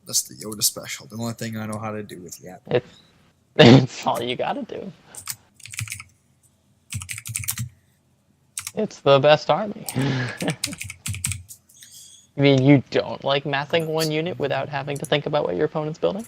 That's the Yoda special. The only thing I know how to do with Yap. It's all you gotta do. It's the best army. I mean, you don't like massing one unit without having to think about what your opponent's building?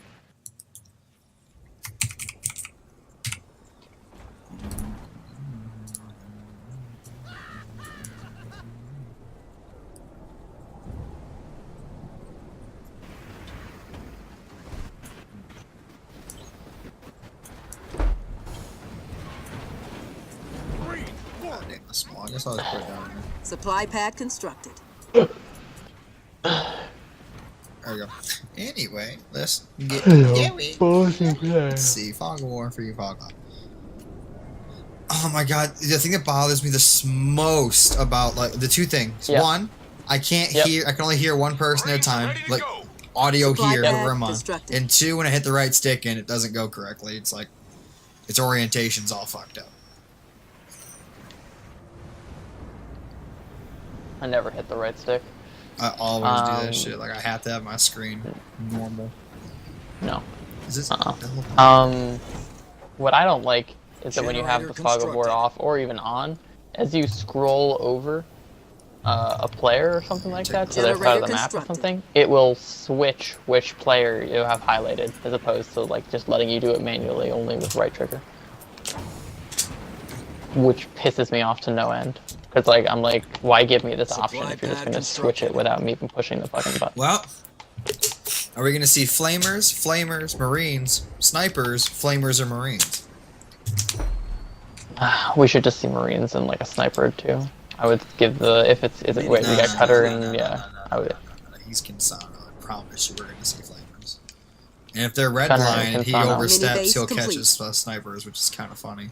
Small. I guess I'll just put it down here. Supply pad constructed. There we go. Anyway, let's get let's see. Fog of War for you, Fog Off. Oh my god, the thing that bothers me the most about like the two things. Yep. One, I can't hear. I can only hear one person at a time. Like audio here, wherever I'm on. And two, when I hit the right stick and it doesn't go correctly, it's like its orientation's all fucked up. I never hit the right stick. I always do that shit. Like I have to have my screen normal. No. Is this? What I don't like is that when you have the Fog of War off or even on, as you scroll over a player or something like that to the side of the map or something, it will switch which player you have highlighted as opposed to like just letting you do it manually only with right trigger. Which pisses me off to no end. Because like I'm like, why give me this option if you're just gonna switch it without me even pushing the fucking button? Well, are we gonna see flamers, marines, snipers, flamers, or marines? We should just see marines and like a sniper too. I would give the wait, we got cutter and yeah. I would. He's Kinsano. I promise you, we're gonna see flamers. And if they're red line and he oversteps, he'll catch his snipers, which is kind of funny.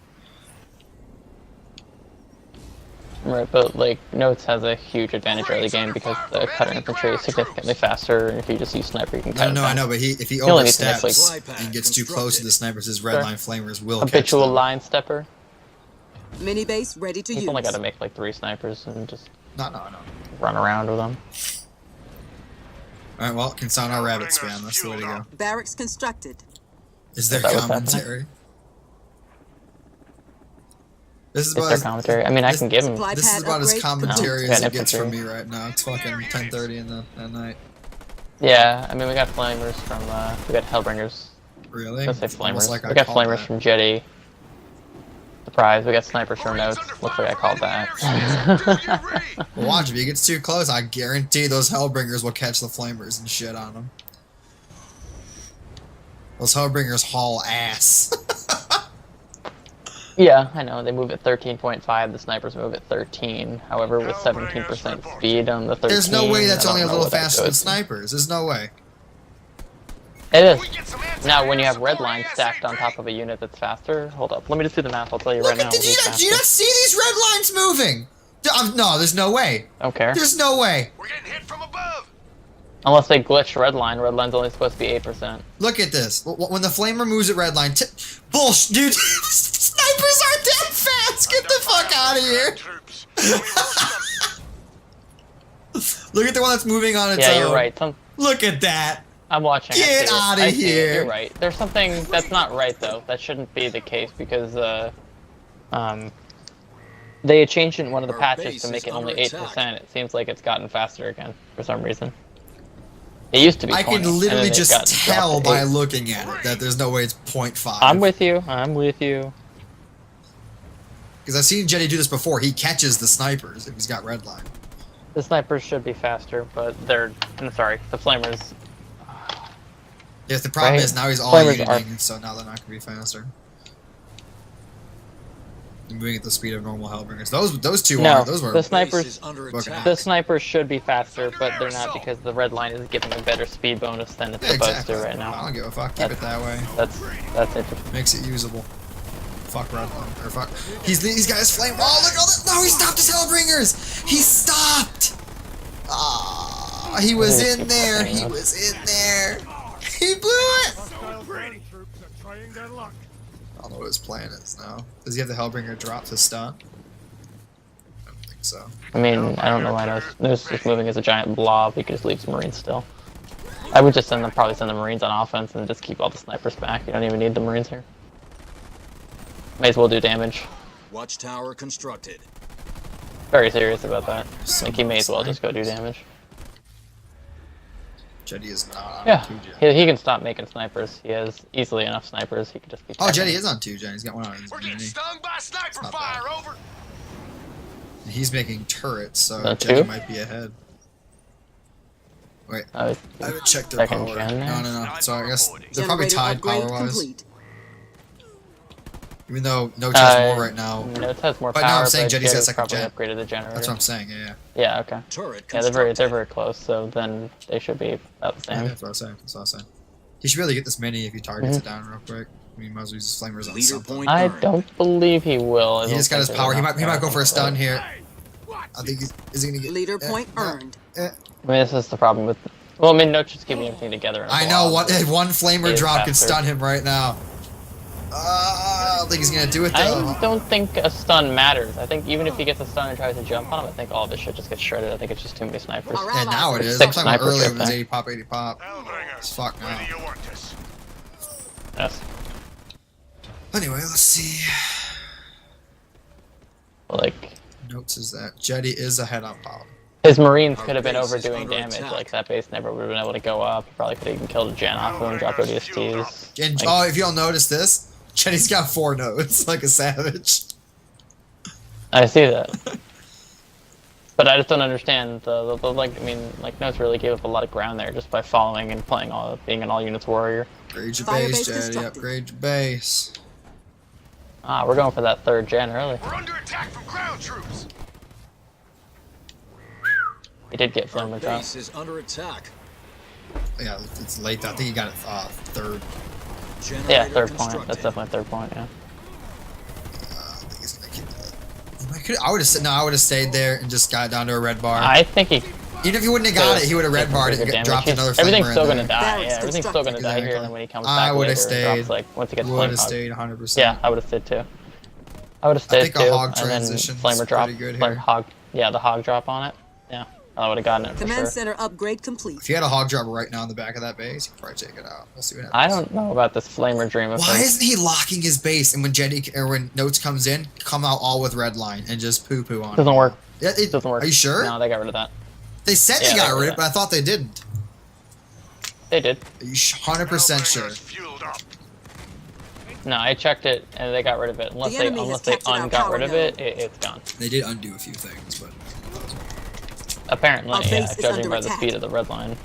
Right, but like Notes has a huge advantage early game because the cutter infantry is significantly faster, and if you just use sniper, you can cut No, I know, but if he oversteps and gets too close to the snipers, his red line flamers will catch them. Habitual line stepper. Mini base ready to use. You've only got to make like 3 snipers and just no. run around with them. All right, well, Kinsano rabbit spam. That's the way to go. Barracks constructed. Is there commentary? This is about their commentary. I mean, I can give him. This is about as commentary as it gets from me right now. It's fucking 10:30 at night. Yeah, I mean, we got flamers from we got Hellbringers. Really? Let's say flamers. Like we got flamers from Jeddy. Surprise! We got snipers from Notes. Looks like I called that. Watch, if he gets too close, I guarantee those Hellbringers will catch the flamers and shit on them. Those Hellbringers haul ass. Yeah, I know. They move at 13.5. The snipers move at 13. However, with 17% speed on the 13. There's no way that's only a little faster than snipers. There's no way. It is. Now, when you have red lines stacked on top of a unit that's faster, hold up. Let me just do the math. I'll tell you right now. Do you not see these red lines moving? No, there's no way. I don't care. There's no way. We're getting hit from above. Unless they glitch red line. Red line's only supposed to be 8%. Look at this. When the flamer moves at red line, bullshit, dude. Snipers are dead fast. Get the fuck out of here. Look at the one that's moving on its own. Yeah, you're right. Look at that. I'm watching. Get out of here. You're right. There's something that's not right though. That shouldn't be the case because they had changed it in one of the patches to make it only 8%. It seems like it's gotten faster again for some reason. It used to be 20, I can literally just tell by 8. looking at it that there's no way it's 0.5. I'm with you. I'm with you. Because I've seen Jeddy do this before. He catches the snipers if he's got red line. The snipers should be faster, but I'm sorry, the flamers. Yes, the problem is now he's all uniting, so now they're not going to be faster. Moving at the speed of normal Hellbringers. Those two aren't. Those were the snipers. The snipers should be faster, but they're not because the red line is giving a better speed bonus than it's supposed to right now. I don't give a fuck. Keep it that way. That's interesting. Makes it usable. Fuck red line. Or fuck. These guys flame. Oh, look at all this. No, he stopped his Hellbringers. He stopped. Ah, he was in there. He was in there. He blew it. I don't know what his plan is now. Does he have the Hellbringer drop to stun? I don't think so. I mean, I don't know why No's just moving as a giant blob. He could just leave some Marines still. I would just probably send the Marines on offense and just keep all the snipers back. You don't even need the Marines here. May as well do damage. Watchtower constructed. Very serious about that. So Like he may as well nice. just go do damage. Jeddy is not on Yeah, 2 Gen. he can stop making snipers. He has easily enough snipers. He could just be. Oh, checking. Jeddy is on 2 Gen. He's got one on his We're getting mini. stung by sniper not fire. bad. Over. He's making turrets, so The Jeddy 2? might be ahead. Wait, I haven't checked their second power. gen there? No. So I guess they're probably Generator tied upgrade power-wise. complete. Even though Notes has more right now. Notes has more But no, power, I'm saying but Jeddy's got Jeddy's second probably gen. upgraded the generator. That's what I'm saying. Yeah. Yeah, okay. Turret Yeah, constructed. they're very close. So then they should be about the Yeah, same. that's what I was saying. That's what I was saying. He should be able to get this mini if he targets it down real quick. I mean, he might as well use his flamers on Leader something. point I earned. don't believe he will. I He don't just got his think power. there's He enough might go for a power. stun here. I think is he gonna get Leader point earned. I mean, this is the problem with. Well, I mean, Note's just keeping everything together. in a I know blob. one flamer Is drop can faster. stun him right now. I don't think he's gonna do it I though. don't think a stun matters. I think even if he gets a stun and tries to jump on him, I think all of his shit just gets shredded. I think it's just too many snipers. Alright. And now it is. I'm Six talking about snipers earlier right it was there. 80 pop, 80 pop. It's fuck now. Yes. Anyway, let's see. Like, Notes is that Jeddy is ahead on power. his Marines Our could have been base is overdoing under damage. attack. Like, that base never would have been able to go up. Probably could have even killed a gen off of him, dropped ODSTs. And Like, if you don't notice this, Jeddy's got 4 nodes like a savage. I see that. But I just don't understand the like. I mean, like Notes really gave up a lot of ground there just by following and playing being an all units warrior. Upgrade your Fire base, base Jeddy. constructed. Upgrade your base. Ah, we're going for that 3rd gen early. We're under attack from ground troops. He did get Our flamer drop. base is under attack. Yeah, it's late. I think he got it 3rd. Generator Yeah, 3rd point. constructed. That's definitely 3rd point. Yeah. I think he's gonna keep that. I would have no. I would have stayed there and just got down to a red bar. I think he. Even if he wouldn't have got it, he would have red barred it and dropped another flamer Everything's still in gonna there. die. Barracks Yeah, everything's still gonna die here, Exactly. and then when he comes I back would've later, stayed. drops like once he gets Would flame have hog. stayed 100%. Yeah, I would have stayed too. I would have I stayed think too, a hog and then transition's flamer drop, pretty good flame here. hog. Yeah, the hog drop on it. Yeah, I would have gotten it for Command sure. center upgrade complete. If you had a hog drop right now in the back of that base, you could probably take it out. We'll see what happens. I don't know about this flamer dream of Why his. isn't he locking his base? And when Jeddy or when Notes comes in, come out all with red line and just poo poo on it. Doesn't work. Yeah, it Doesn't work. Are you sure? No, they got rid of that. They said Yeah, they they got got rid rid of of it, but I thought they didn't. They did. Are you 100% sure? No, I checked it, and they got rid of it. Unless The they enemy has got captured our rid power of it, it's gone. They did undo a few things, but Apparently, Our yeah, base is judging under by the attack. speed of the red line.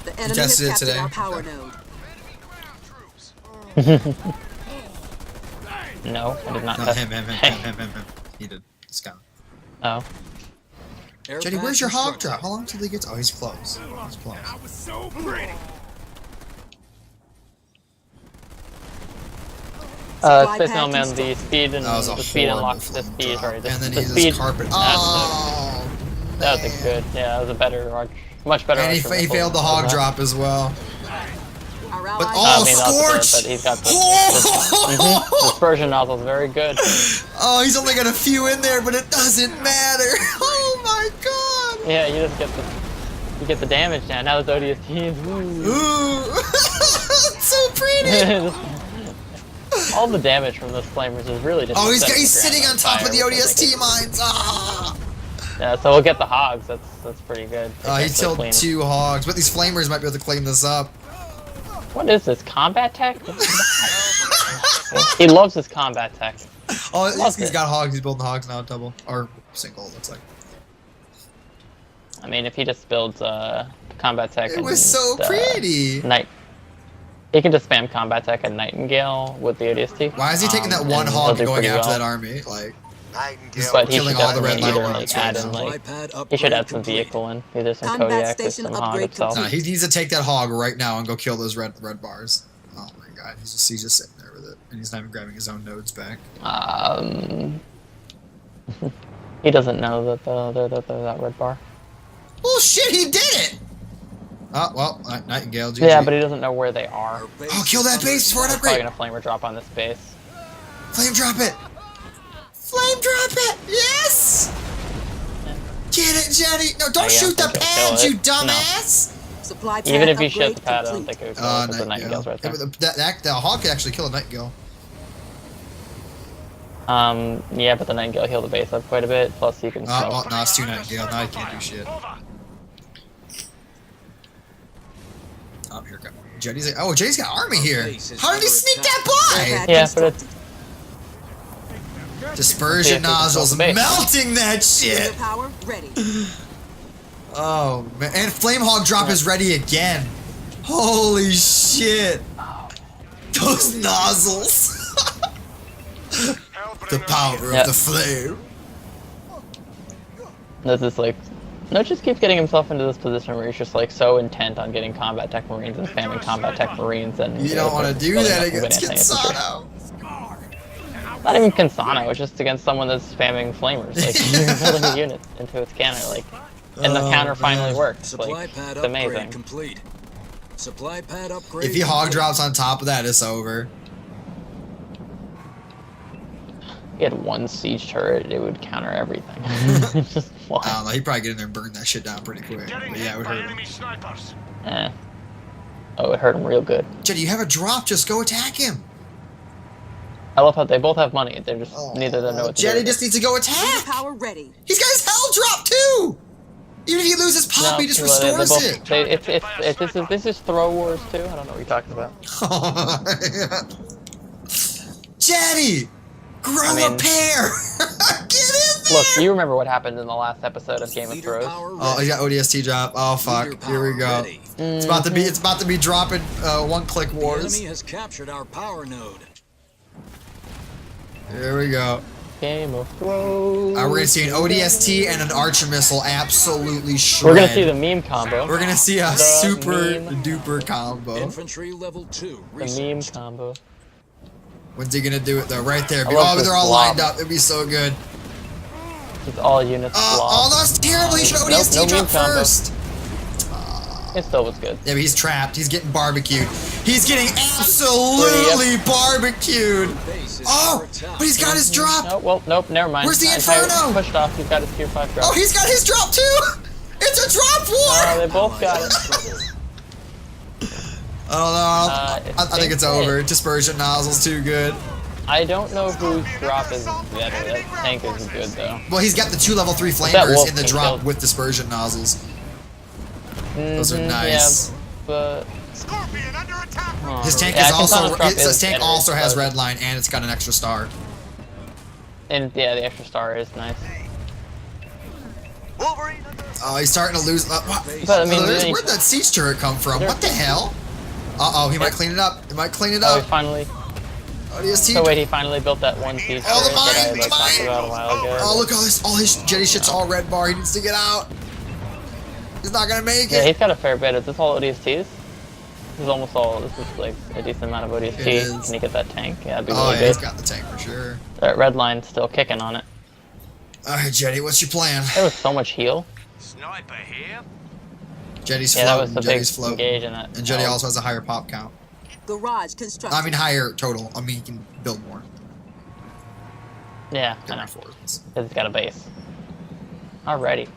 The enemy has tested it captured today? our power Okay. node. No, I did not no, test. him. He did. It's gone. Oh, Air Jeddy, pad where's your hog constructed. drop? How long till he gets? Oh, he's close. He's close. Supply Space pad Mailman, the constructed. speed and That was a the speed horrible unlocks the flame speed. drop. Sorry, the, And then the he speed. just carpet. That's Oh, that was a good. Yeah, that was a better arch, much better. and archer he missile failed the than hog that. drop as well. Our But allies oh, I mean, that's good, Scorch! but he's got the dispersion nozzle is very good. Oh, he's only got a few in there, but it doesn't matter. Oh my god! Yeah, you just get the damage down. Now those ODSTs. Woo. Ooh, it's so pretty. All the damage from those flamers is really just. Oh, setting the he's ground sitting on top fire, of the which I think ODST mines. Ah! is- Yeah, so we'll get the hogs. That's pretty good. He Actually killed clean. 2 hogs, but these flamers might be able to clean this up. What is this combat tech? What is that? He loves his combat tech. Oh, Loves he's it. got hogs. He's building hogs now, double or single. It looks like. I mean, if he just builds combat tech. It and, was so pretty. Night. He can just spam combat tech and Nightingale with the ODST. Why is he taking that one and hog he'll do going pretty after well. that army? Like, But he killing should all the red definitely line either roads like, right add in now. like Supply pad he should add upgrade some complete. vehicle in, either some Combat Kodiak or station some hog upgrade itself. no, he needs to take that hog right now and go kill those red bars. Oh my god, he's just sitting there with it, and he's not even grabbing his own nodes back. He doesn't know that that red bar. Oh shit, he did it! Oh well, Nightingale. GG. Yeah, but he doesn't know where they are. Our base Oh, kill that is base under before it Probably upgrade. gonna flamer drop on this base. Flame drop it. Flame drop it. Yes. Get it, Jeddy. No, don't Yeah, shoot the I think he'll kill pads, you it. No. dumbass. Supply pad Even if you shut upgrade the pad, I don't complete. think it would kill because the Nightingale. Nightingale's right Yeah, there. but the hog could actually kill a Nightingale. Yeah, but the Nightingale healed the base up quite a bit, plus you can smoke. Oh, no, it's 2 Nightingale. Now I can't do shit. Oh, here comes Jeddy's like, oh, Jeddy's got army here. How did he sneak that by? Yeah, but it's... Dispersion nozzles melting that shit. Power ready. Oh man, and Flame Hog drop is ready again. Holy shit! Those nozzles. The power of the flame. This is like... No, just keeps getting himself into this position where he's just like so intent on getting combat tech marines and spamming combat tech marines and... You don't want to do that against Kinsano. Not even Kinsano, it's just against someone that's spamming flamers. Like, you're building a unit into its counter, like... And the counter finally works. Supply Like, pad it's upgrade amazing. complete. Supply pad upgrade. If he hog drops on top of that, it's over. He had one siege turret, it would counter everything. Just I don't know, he'd probably get in there and burn that shit down pretty quick. But yeah, it would hurt him. Eh. Oh, it hurt him real good. Jeddy, you have a drop, just go attack him. I love how they both have money, they're just neither of them know what to do. Jeddy with just it. needs to go attack. Power ready. He's got his hell drop too. Even if he loses pop, he just restores it. This is throw wars too. I don't know what you're talking about. Jeddy, grow a pair. Get in there. Look, you remember what happened in the last episode of Game of Thrones? Oh, he got ODST drop. Oh fuck, here we go. It's about to be dropping one-click The wars. enemy has captured our power node. Here we go. Game of Thrones. We're gonna see an ODST and an Archer missile absolutely shred. We're gonna see the meme combo. We're gonna see a The super meme. duper combo. Infantry level 2. The meme combo. When's he gonna do it though? Right there. I love Oh, this they're all blob. lined up. It'd be so good. It's all units Oh, blob. that's terrible. He should ODST no drop meme combo. first. It still was good. Yeah, but he's trapped. He's getting barbecued. He's getting absolutely barbecued. Oh, but he's got his drop. Oh, well, nope, never mind. Where's the Entire Inferno? Pushed off, he's got his tier 5 drop. Oh, he's got his drop too. It's a drop war. Oh, they both got it. I don't know. I think it's over. Dispersion nozzle's too good. I don't know whose drop is better. That tank is good though. Well, he's got the 2 level 3 that flamers wolf in the can drop kill. with dispersion nozzles. Those are nice. Yeah, but His tank yeah, is also Kinsano's drop his tank better, also has but- red line and it's got an extra star. And yeah, the extra star is nice. Oh, he's starting to lose. But I mean, where'd that siege turret come from? What the hell? Uh-oh, he might clean it up. He might clean it Oh, he up. finally. ODST. So wait, he finally built that one siege Oh, the turret that I mine, like, the talked mine. about a while ago. Oh, look, all his Jeddy shit's all red bar. He needs to get out. He's not gonna make Yeah, it. he's got a fair bit. Is this all ODSTs? This is almost all. This is like a decent amount of ODST. It is. Can you get that tank? Yeah, that'd be Oh, really yeah, he's good. got the tank for sure. That red line's still kicking on it. All right, Jeddy, what's your plan? There was so much heal. Sniper here. Jeddy's Yeah, that was floating. the big Jeddy's floating. engage in it. And Jeddy also has a higher pop count. Garage construction. I mean, higher total. I mean, he can build more. Yeah, I Get know. reinforcements. It's got a base. Alrighty.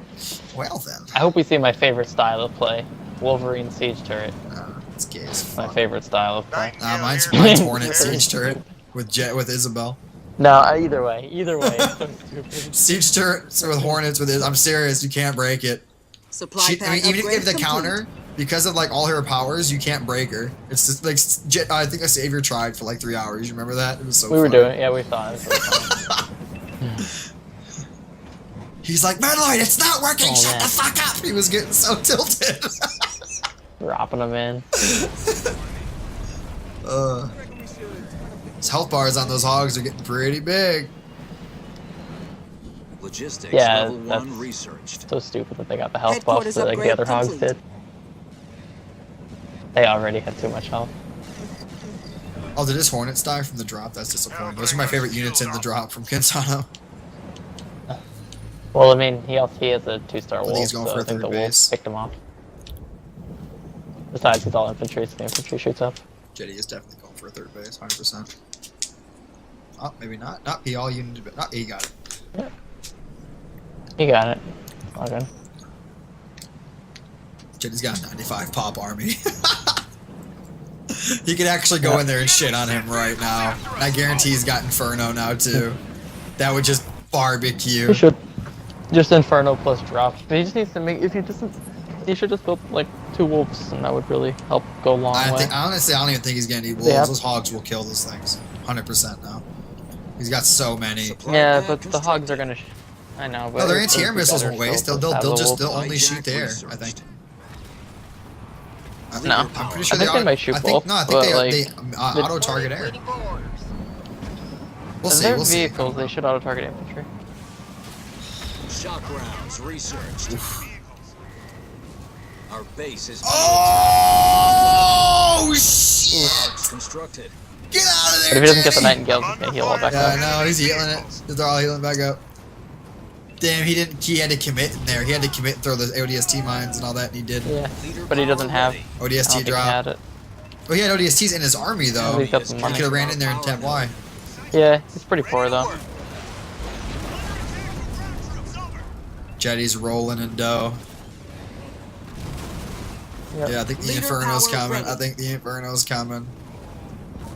Well then. I hope we see my favorite style of play. Wolverine Siege Turret. It's gay as My fuck. favorite style of play. Mine's Hornet Siege Turret with Isabel. No, either way. Either way. It's so stupid. Siege Turret with Hornets with I'm serious, you can't break it. Supply pad Even upgrade if the complete. counter, because of like all her powers, you can't break her. It's just like I think a Savior tried for like 3 hours. You remember that? It was so We were funny. doing it. Yeah, we thought it was really fun. He's like, Madloid, it's not working. Oh, Shut man. the fuck up. He was getting so tilted. Dropping them in. His health bars on those hogs are getting pretty big. Logistics Yeah, level that's 1 researched. so stupid that they got the health buffs Headquarters that like the upgrade other hogs complete. did. They already had too much health. Oh, did his Hornets die from the drop? That's disappointing. Those are my favorite units in the drop from Kinsano. Well, I mean, he has a 2-star I think wolf, he's going so for I a think third the wolf base. picked him off. Besides, he's all infantry, so the infantry shoots up. Jeddy is definitely going for a third base, 100%. Oh, maybe not. Not P, all units, but not he got it. He got it. All good. Jeddy's got a 95 pop army. You could actually go in there and shit on him right now. I guarantee he's got Inferno now too. That would just barbecue. You should just Inferno plus drop. But he just needs to make. If he doesn't, he should just build like 2 wolves, and that would really help go a long way. Honestly, I don't even think he's gonna need wolves. Yeah. Those hogs will kill those things, 100% now. He's got so many. Yeah, but the hogs are gonna. I know, but No, their it's anti-air missiles better won't waste. still They'll to have the wolves. only shoot there. I think. No, I'm pretty sure I think they might shoot both. No, I think but, they auto target air. We'll see. Their We'll see. vehicles, they should auto target infantry. Shock rounds researched. Our base is Oh shit! Arcs constructed. Get out of there! But if he doesn't get the Jeddy! Nightingales, he can't heal all back Yeah, up. I know, he's healing it. They're all healing back up. Damn, he had to commit in there. He had to commit and throw the ODST mines and all that, and he did. Yeah, but he doesn't have. I don't ODST think he drop. had it. Well, he had ODSTs in his army, though. Well, he's got He some could money. have ran in there in 10Y. Yeah, he's pretty poor though. Jeddy's rolling in dough. Yep. Yeah, I think the Leader Inferno's power coming. ready. I think the Inferno's coming.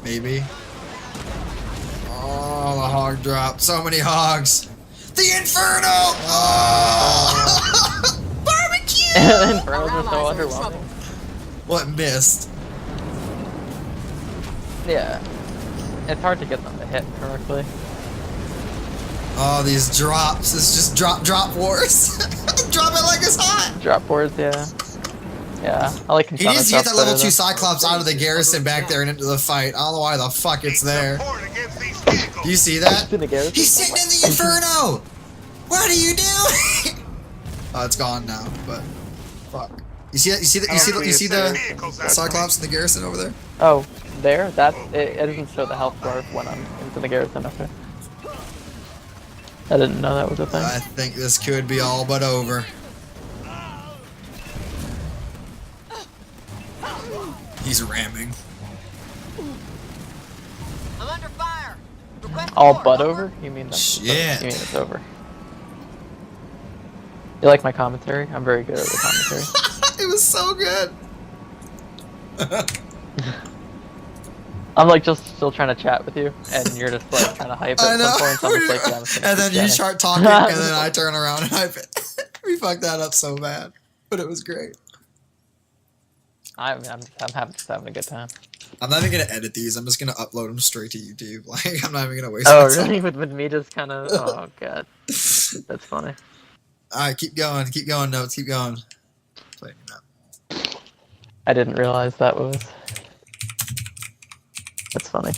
Maybe. Oh, the hog drop. So many hogs. The Inferno! Oh! Barbecue! And Infernos are so Our allies are in underwhelming. trouble. What missed? Yeah, it's hard to get them to hit correctly. Oh, these drops. It's just drop wars. Drop it like it's hot. Drop boards, yeah. Yeah, I like He needs to get that better level 2 than- Cyclops out of the garrison back there and into the fight. I don't know why the fuck it's there. Do you see that? In the garrison? He's sitting in the Inferno! What are you doing? Oh, it's gone now, but fuck. You see that? You see the Cyclops in the garrison over there? Oh, there? That it doesn't show the health bar when I'm into the garrison after. I didn't know that was a thing. I think this could be all but over. He's ramming. I'm under fire. Request All support. but over? You mean that? Shit. You mean it's over? You like my commentary? I'm very good at the commentary. It was so good. I'm like just still trying to chat with you, and you're just like trying to hype it I at know. some points. I'm just like, yeah, I'm just gonna And then keep you chatting. start talking, and then I turn around and hype it. We fucked that up so bad, but it was great. I'm just having a good time. I'm not even gonna edit these. I'm just gonna upload them straight to YouTube. Like I'm not even gonna waste. Oh, my time. really? With me just kind of. Oh god, that's funny. All right, keep going, notes, keep going. Playing it up. I didn't realize that was. That's funny.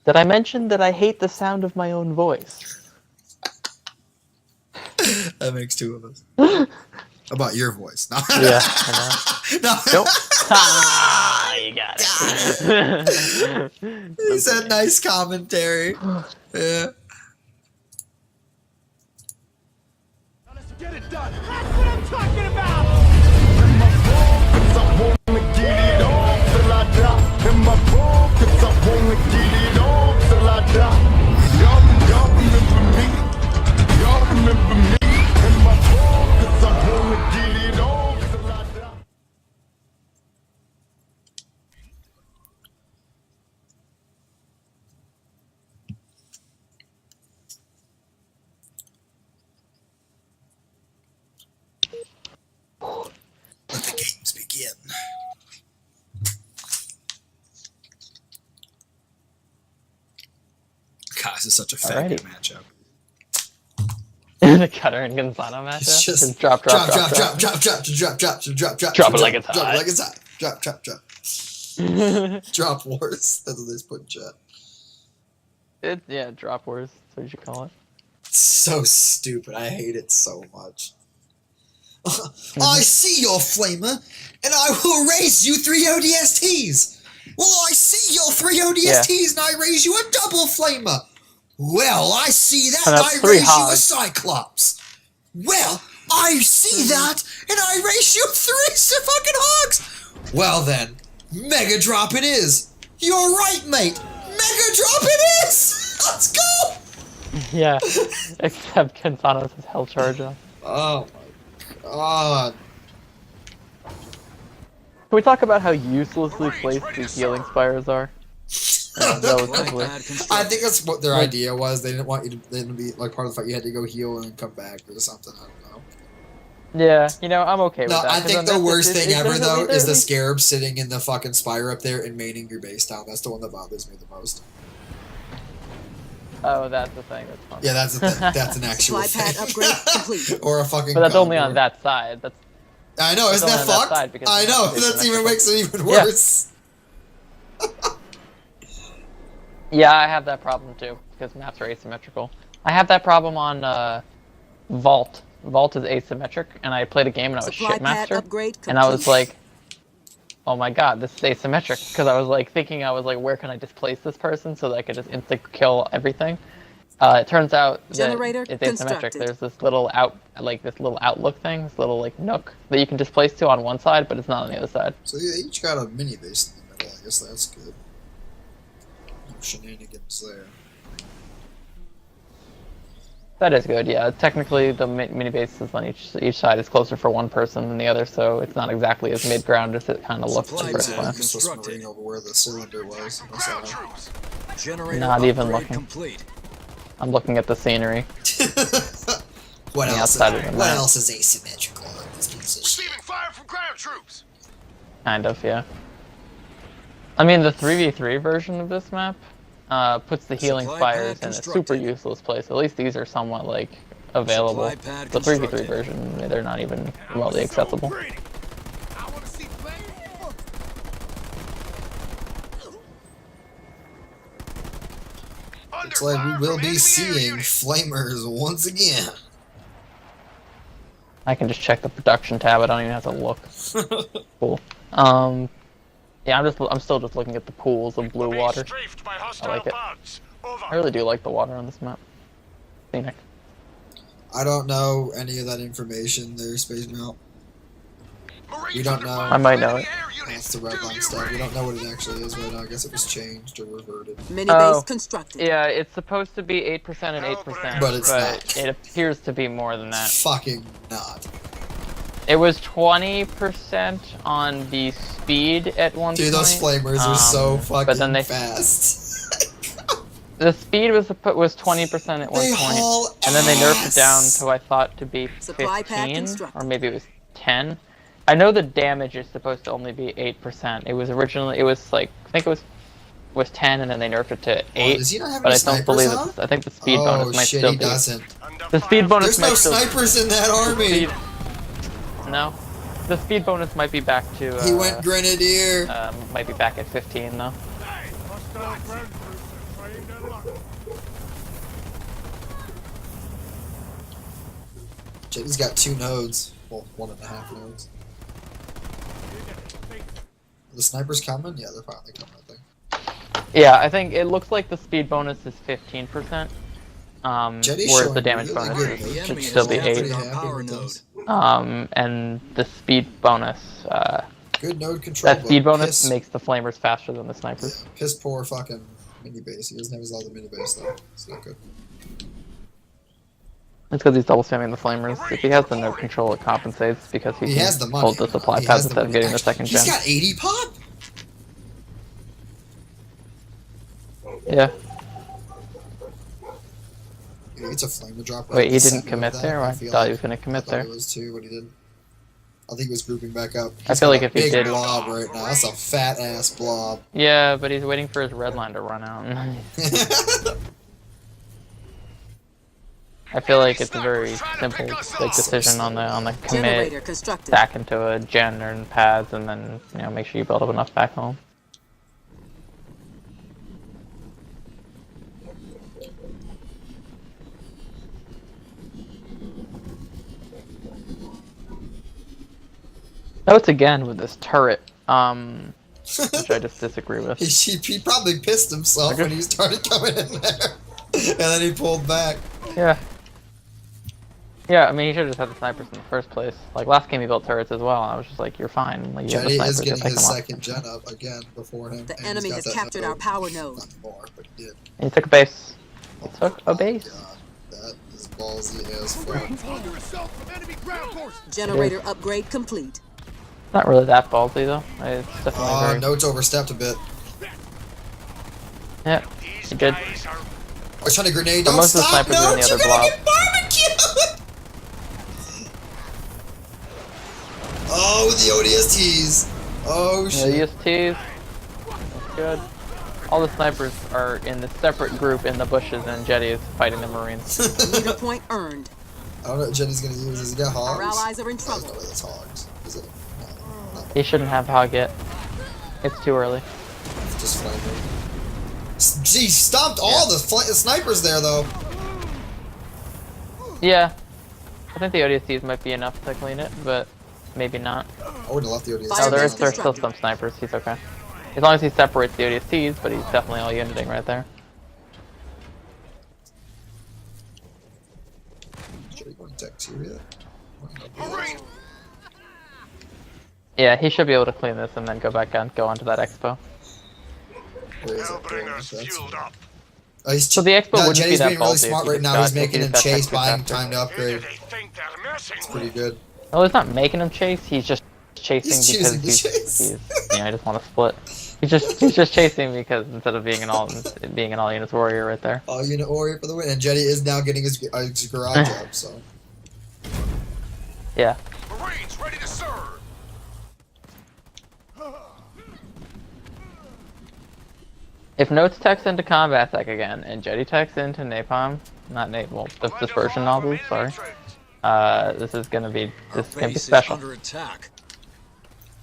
Did I mention that I hate the sound of my own voice? That makes 2 of us. About your voice. No. Yeah, I No. know. Nope. Ah, you got it. He said nice commentary. Yeah. Let's get it done. That's what I'm talking about. Let the games begin. God, this is such a faggot matchup. The Cutter and Gonzalo matchup. It's just drop. drop it like it's hot. Drop it like it's hot. Drop. Drop wars. That's what they put in chat. Yeah, drop wars. That's what you should call it. It's so stupid. I hate it so much. I see your flamer, and I will raise you 3 ODSTs. Well, I see your 3 ODSTs, and I raise you a double flamer. Well, I see that, And and that's I 3 raise you a hogs. Cyclops. Well, I see that, and I raise you 3 fucking hogs. Well then, Mega Drop it is. You're right, mate. Mega Drop it is. Let's go. Yeah, except Kensanos has hell charge on. Oh my god. Can we talk about how uselessly placed these healing spires are? Relatively. I think that's what their idea was. They didn't want you to, they didn't be like part of the fight. You had to go heal and then come back or something. I don't know. Yeah, you know, I'm okay with No, that. I think the worst thing ever there's though is the there's- scarab sitting in the fucking spire up there and maining your base down. That's the one that bothers me the most. Oh, that's the thing. That's fun. Yeah, that's a thing. That's an actual Supply pad thing. upgrade complete. Or a fucking. But that's only on condor. that side. That's I know, isn't that only on that fucked? side because I know, it's that even asymmetrical. makes it even Yeah. worse. Yeah, I have that problem too because maps are asymmetrical. I have that problem on Vault. Vault is asymmetric, and I played a game and I was Supply pad shitmaster, upgrade and I was complete. like, "Oh my god, this is asymmetric." Because I was like thinking, I was like, "Where can I displace this person so that I could just insta kill everything?" It turns out that Generator it's asymmetric. constructed. There's this little outlook thing, this little like nook that you can displace to on one side, but it's not on the other side. So they each got a mini base in the middle. I guess that's good. No shenanigans there. That is good, yeah. Technically, the mini bases on each side is closer for one person than the other, so it's not exactly as mid-ground as it kind of looks at Supply first pad glance. I'm just marine over where the cylinder was. That's all. Generator Not even upgrade looking. complete. I'm looking at the scenery. What The else? outside of the What map. else is asymmetrical in this piece of shit? Receiving fire from ground troops. Kind of, yeah. I mean, the 3v3 version of this map puts the healing Supply spires pad in a super constructed. useless place. At least these are somewhat, like, available. Supply pad The 3v3 constructed. version, they're not even remotely accessible. Pretty. I want to see flame. Looks like we will be seeing flamers once again. I can just check the production tab. I don't even have to look. Cool. Yeah, I'm still just looking at the pools of blue water. I like it. I really do like the water on this map. Scenic. I don't know any of that information there, Space Mount. We don't know. I might know it. That's the red line stuff. We don't know what it actually is right now. I guess it was changed or reverted. Mini Oh. base constructed. Yeah, it's supposed to be 8% and 8%, But it's not. it appears to be more than that. Fucking not. It was 20% on the speed at one Dude, point. those flamers are so fucking but then they fast. The speed was 20% at one They point, haul and then they nerfed ass. it down to I thought to be Supply pad 15, constructed. or maybe it was 10. I know the damage is supposed to only be 8%. It was originally, it was like, I think it was 10, and then they nerfed it to 8. does he not have but any I don't snipers believe on? it. I think the speed bonus might shit, still he be. doesn't. The speed bonus There's might no still snipers in that army. Speed, no, the speed bonus might be back to. He went grenadier. Might be back at 15 though. Hostile ground troops are trained and locked. Jeddy's got 2 nodes. Well, 1.5 nodes. Are the snipers coming? Yeah, they're finally coming, I think. Yeah, I think it looks like the speed bonus is 15%. Jeddy's Whereas showing the damage really bonus good is- The moves. should enemy still has be 8. captured our Happy power with node. those. And the speed bonus, Good node control. that speed but bonus piss, makes the flamers faster than the snipers. yeah, piss poor fucking mini base. He doesn't have his other mini base though. It's not good. It's because he's double spamming the flamers. If he has the node control, it compensates because he, He can has the money. hold the supply He pads has the instead of money. getting the Actually, second He's gen. got 80 pop. Yeah. He gets a flamer drop. Wait, he the didn't center commit of that, there? I feel thought like. he was going to I commit thought there. he was too, but he didn't. I think he was grouping back up. I feel got like a if he big did- blob right now. That's a fat ass blob. Yeah, but he's waiting for his red line to run out. I feel like it's a very simple like decision on the Generator commit constructed. back into a gen or pads, and then make sure you build up enough back home. Notes again with this turret, which I just disagree with. he probably pissed himself when he started coming in there, and then he pulled back. Yeah. Yeah, I mean, he should have just had the snipers in the first place. Like, last game he built turrets as well, and I was just like, you're fine. Like, you have the Jeddy snipers, is just getting take his them off. second gen up again before him. The and enemy he's has got that captured our node. power node. Not anymore, but he did. And he took a base. Oh Took a my base. God. ballsy as fuck. Hold yourself from enemy ground force. Generator upgrade complete. Not really that ballsy though. It's definitely very. Notes overstepped a bit. Yeah, you did. I was trying to grenade. But Don't most of the stop, snipers are in the Notes! other You're gonna blob. get barbecued! Oh, the ODSTs. Oh, Yeah, shit. ESTs. That's good. All the snipers are in the separate group in the bushes, and Jeddy is fighting the Marines. Leader point earned. I don't know what Jeddy's gonna use. Has he got hogs? Our allies are in I don't trouble. know whether it's hogs. Is it? No. He shouldn't have hog yet. It's too early. It's just flaming. He stomped all the snipers there, though. Yeah. I think the ODSTs might be enough to clean it, but maybe not. I would have left the ODSTs. Oh, there's Fire still some snipers. He's okay. As long as he separates the ODSTs, but he's definitely all uniting right there. Jeddy going to tech 2 yet? Yeah, he should be able to clean this and then go back and go onto that expo. Where is it? Hellbringers fueled up. Oh, he's So the expo wouldn't Jeddy's be that being really ballsy if smart he right just now. He's got- making if him he just got chase, tech buying faster. time to Who upgrade. do they think they're messing It's pretty with? good. Well, he's not making him chase. He's just chasing He's because choosing to chase. he's I just want to split. He's just chasing because instead of being an all units warrior right there. All unit warrior for the win. And Jeddy is now getting his garage up, so. Yeah. Marines ready to serve. If Notes techs into combat tech again and Jeddy techs into napalm, not well, the dispersion nozzles, sorry. This is gonna be Base is special. under attack.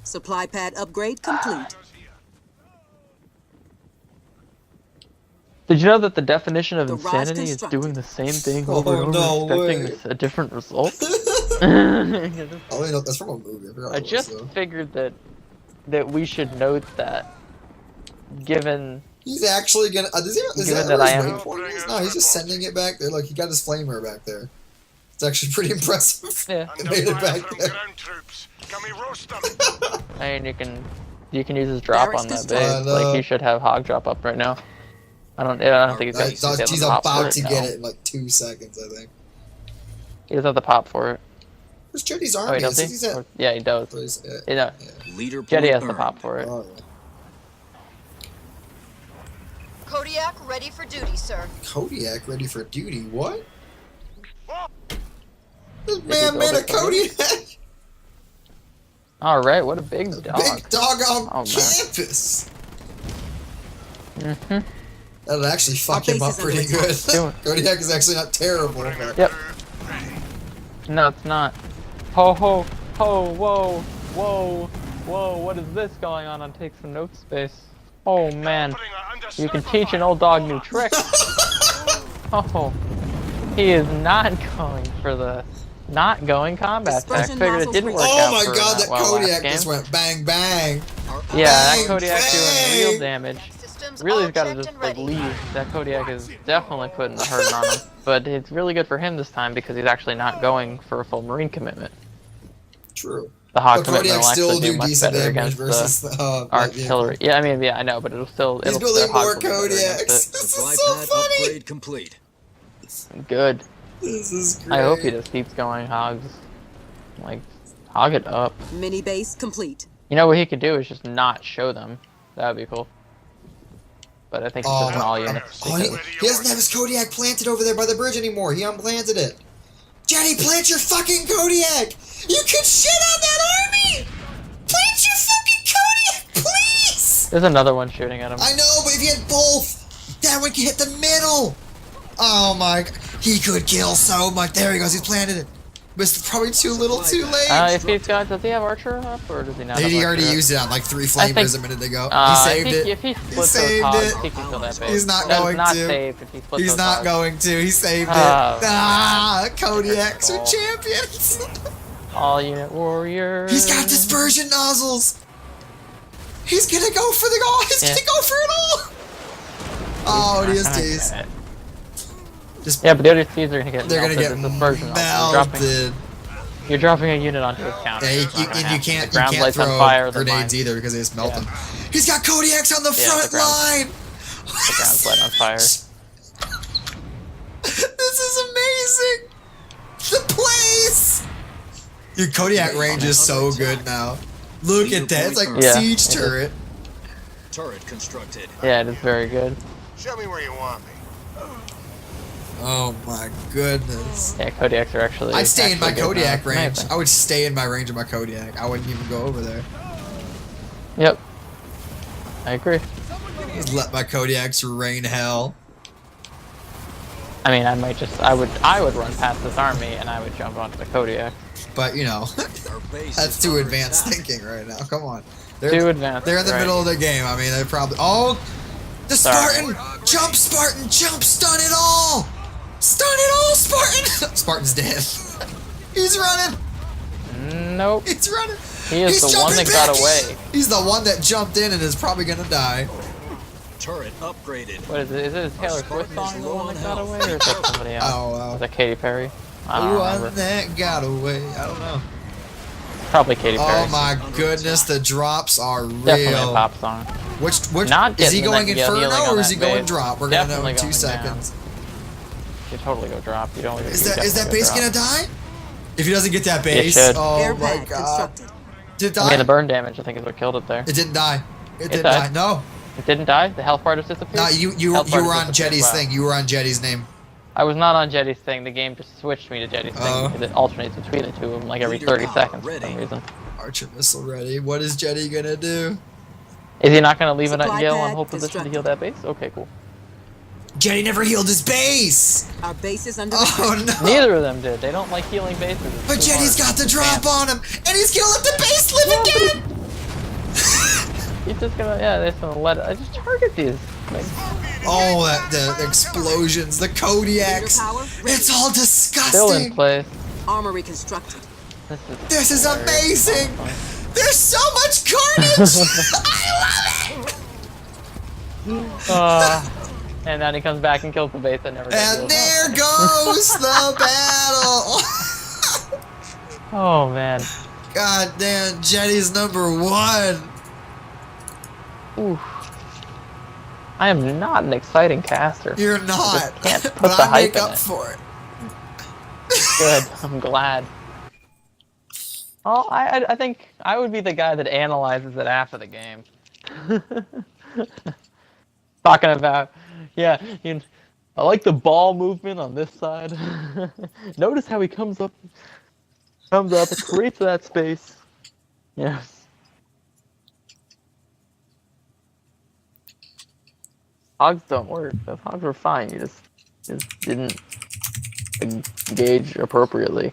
Supply pad upgrade complete. Did you know that the definition of The rod's insanity is constructed. doing the same thing Oh, over and over, no expecting way. a different result? Oh, wait, no, that's from a movie. I forgot I what it was, just though. figured that we should note that, given He's actually gonna. Is Given that that I where his am- waypoint is? No, he's just sending it back there. Like, he got his flamer back there. It's actually pretty impressive. yeah, He made it back from there. ground troops. Can we roast them? I mean you can use his drop Barracks on that constructed. base. Like he should have hog drop up right now. I don't think he's got. He's the pop for about it, to no. get it in like 2 seconds, I think. He doesn't have the pop for it. Where's Jeddy's Oh, army? wait, does Is he? he's at? Or- yeah, he does. Where's- You know, Leader point Jeddy has the earned. pop for it. Oh, yeah. Kodiak ready for duty, sir. Kodiak ready for duty. What? Whoa. This he man build made a it for me? Kodiak. All right, what a big dog. Big dog on Oh, man. campus. Mhm. That'll actually fuck Our him base up is pretty under good. Do it. Kodiak is actually not terrible. But Yep. No, it's not. Ho ho ho! Whoa whoa whoa! What is this going on? On take some note space. Oh man, you can teach an old dog new tricks. Oh, he is not going for the not going combat tech. Dispersion Figured it nozzles didn't work Oh out my for god, that that well Kodiak last game. just went bang bang. Yeah, that Bang, Kodiak doing real bang. damage. Systems Really all got to checked just and like ready. leave. That Kodiak is definitely putting a hurting on him. But it's really good for him this time because he's actually not going for a full Marine commitment. True. The hog But commitment Kodiak will still actually do do much decent better damage against versus the the artillery. Yeah, I mean, yeah, I know, but it'll still. He's It'll building the hog more will do better against Kodiaks. This Supply is so pad funny. upgrade complete. it. Good. This is great. I hope he just keeps going hogs. Like, hog it up. Mini base complete. You know what he could do is just not show them. That would be cool. But I think it's just an all units. Oh, he doesn't have his Kodiak planted over there by the bridge anymore. He unplanted it. Jeddy, plant your fucking Kodiak! You can shit on that army! Plant your fucking Kodiak, please! There's another one shooting at him. I know, but if you had both, that one could hit the middle! Oh my, he could kill so much. There he goes, he's planted it. But it's probably too little too late. If he's got, does he have Archer up or does he not? He have already Archer up? used it on like 3 I flamers think- a minute ago. He I saved think it. if he splits those saved hogs, it. he can kill that base. He's not That's going not to. safe if he splits He's those not hogs. going to. He saved it. Ah. Kodiaks are Oh. champions. All unit warriors. He's got dispersion nozzles. He's gonna go for the goal. He's Yeah. gonna go for it all. Oh, Not he is gonna teased. get it. Just Yeah, but the other teams are gonna get they're gonna melted get with dispersion. melted. You're dropping a unit onto his counter. Yeah, It's not gonna and you happen. can't The ground lights throw on fire. The grenades mine- either because they just melt Yeah. them. He's got Kodiaks on the Yeah, front the ground- line. The ground's light on fire. This is amazing! The place! Your Kodiak range is so good now. Look at that. It's like Yeah, siege it is. turret. Turret constructed. Yeah, it is very good. Show me where you want me. Oh my goodness. Yeah, Kodiaks are actually. I'd stay in my actually good now. Kodiak range. Amazing. I would stay in my range of my Kodiak. I wouldn't even go over there. Yep. I agree. Just let my Kodiaks rain hell. I mean, I would run past this army and I would jump onto the Kodiak. But you know, Our base that's is too under advanced attack. thinking right now. Come on. Too advanced. They're in the right. middle of the game. I mean, they're probably. Oh, the Sorry. Spartan! Jump, Spartan! Jump! Stun it all! Stun it all, Spartan! Spartan's dead. He's running. Nope. He's running. He is He's the one that jumping got back away. in. He's the one that jumped in and is probably gonna die. Turret upgraded. What is it? Is it a Taylor Swift Spartan song, is the low one on that got health. away, or is that somebody else? Oh, wow. Was that Katy Perry? I The don't one remember. that got away. I don't know. Probably Katy Perry. Oh my goodness, the drops are real. Definitely a pop song. Which Not is he getting going that healing Inferno on or is that he going base. drop? We're gonna know Definitely in 2 going seconds. You totally go drop. You don't. Is you that definitely base go gonna drop. die? If he doesn't get that base, should. oh Air my pad god. constructed. Did it I die? mean, the burn damage I think is what killed it there. It didn't die. It didn't died. die. No. It didn't die. The health bar just disappeared. No, you Health bar were just on disappeared. Jeddy's Wow. thing. You were on Jeddy's name. I was not on Jeddy's thing. The game just switched me to Jeddy's Oh. thing because it alternates between the two of them like every Leader 30 power seconds for ready. some reason. Archer missile ready. What is Jeddy gonna do? Is he not going to leave it at Supply Yale on pad hold position to constructed. heal that base? Okay, cool. Jeddy never healed his base. Our base is under Oh attack. no. Neither of them did. They don't like healing bases. It's But too Jeddy's hard. got the drop on him, and he's gonna let the base live again. He's just gonna, yeah, they're just gonna let it. I just target these. Like, Oh, the explosions, the Kodiaks. Leader power ready. It's all still in disgusting. place. Armory constructed. This is amazing. There's so much carnage. I love it. And then he comes back and kills the base that never got And healed. there goes the battle. Oh man. God damn, Jeddy's #1. Oof. I am not an exciting caster. You're not, can't put but the I hype make in up it. for it. Good. I'm glad. Oh, I think I would be the guy that analyzes it after the game. Talking about, yeah, I like the ball movement on this side. Notice how he comes up, creates that space. Yes. Hogs don't work. Those hogs were fine. You just didn't engage appropriately.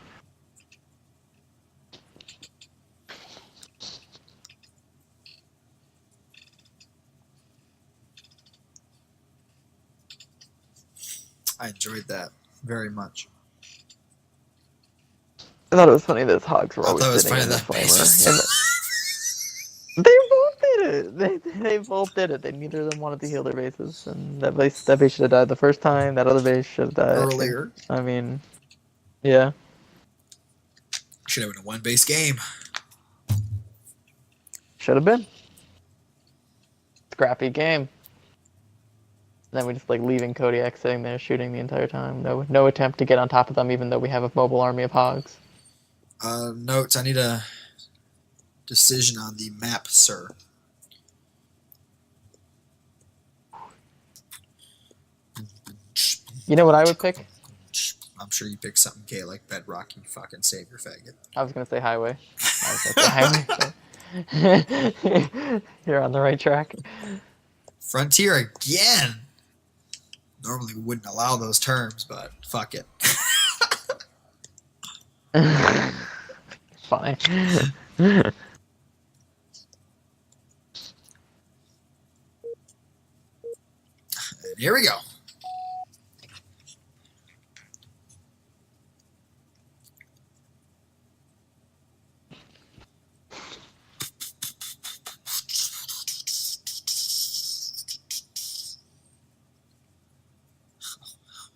I enjoyed that very much. I thought it was funny that hogs were I always thought it was sitting funny in the that base was flamer. And they both did it. They both did it. They neither of them wanted to heal their bases, and that base should have died the first time. That other base should have died Earlier. I mean, yeah. Should have been a one-base game. Should have been. Scrappy game. Then we just like leaving Kodiak sitting there shooting the entire time. No attempt to get on top of them, even though we have a mobile army of hogs. Notes, I need a decision on the map, sir. You know what I would pick? I'm sure you pick something gay like Bedrock, you fucking savior faggot. I was gonna say highway. Highway. You're on the right track. Frontier again! Normally we wouldn't allow those terms, but fuck it. Fine. And here we go.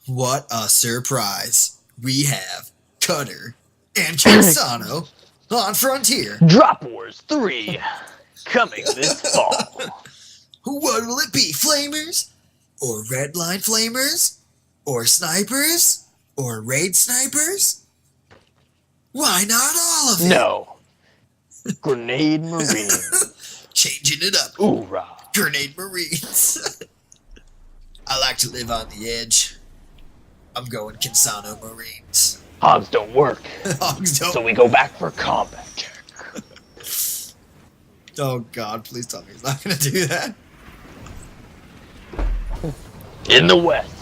What a surprise. We have Cutter and Cansano on Frontier. Drop Wars 3 coming this fall. What will it be? Flamers? Or Redline Flamers? Or Snipers? Or raid snipers? Why not all of it? No. Grenade Marines. Changing it up. Hoorah. Grenade Marines. I like to live on the edge. I'm going Kinsano Marines. Hogs don't work. Hogs don't. So we go back for combat check. Oh God, please tell me he's not gonna do that. In the west.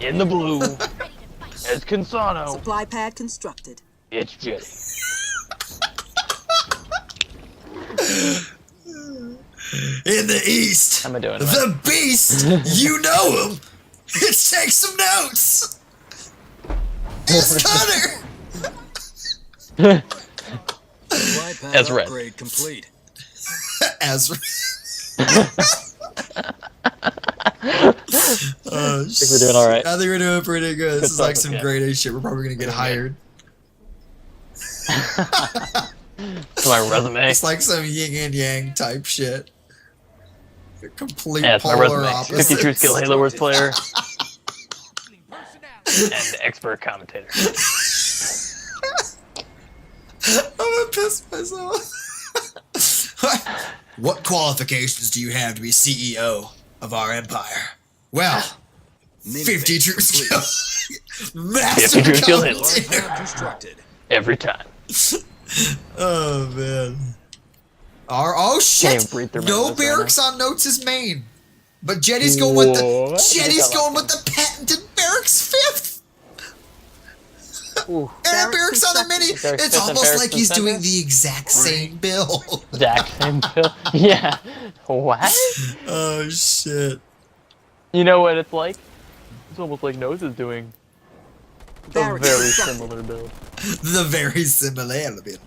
In the blue. As Kinsano. Supply pad constructed. It's Jeddy. In the east. How am I doing? The beast. You know him. Let's take some notes. It's Cutter. Supply pad As red. upgrade complete. As. I think we're doing alright. I think we're doing pretty good. This is like stuff, some okay. great A shit. We're probably gonna get hired. My resume. It's like some yin and yang type shit. The complete Yeah, it's my polar resume. opposites. 50 true skill Halo Wars player. And expert commentator. I'm gonna piss myself. What qualifications do you have to be CEO of our empire? Well, 50 true skill. Master 50 true skill Halo. commentator. Pad constructed. Every time. Oh man. Oh shit! Can't breathe through my No nose right barracks on Notes' main, but Jeddy's going with the What? Jeddy's Get that going last with the patented barracks fifth. Ooh. And Barracks barracks on the mini. constructed. Barracks It's fifth and almost barracks like in he's center? doing the exact same build. Exact same bill. Yeah. What? Oh shit! You know what it's like? It's almost like Nose is doing a Barracks very constructed. similar build. The very similar build.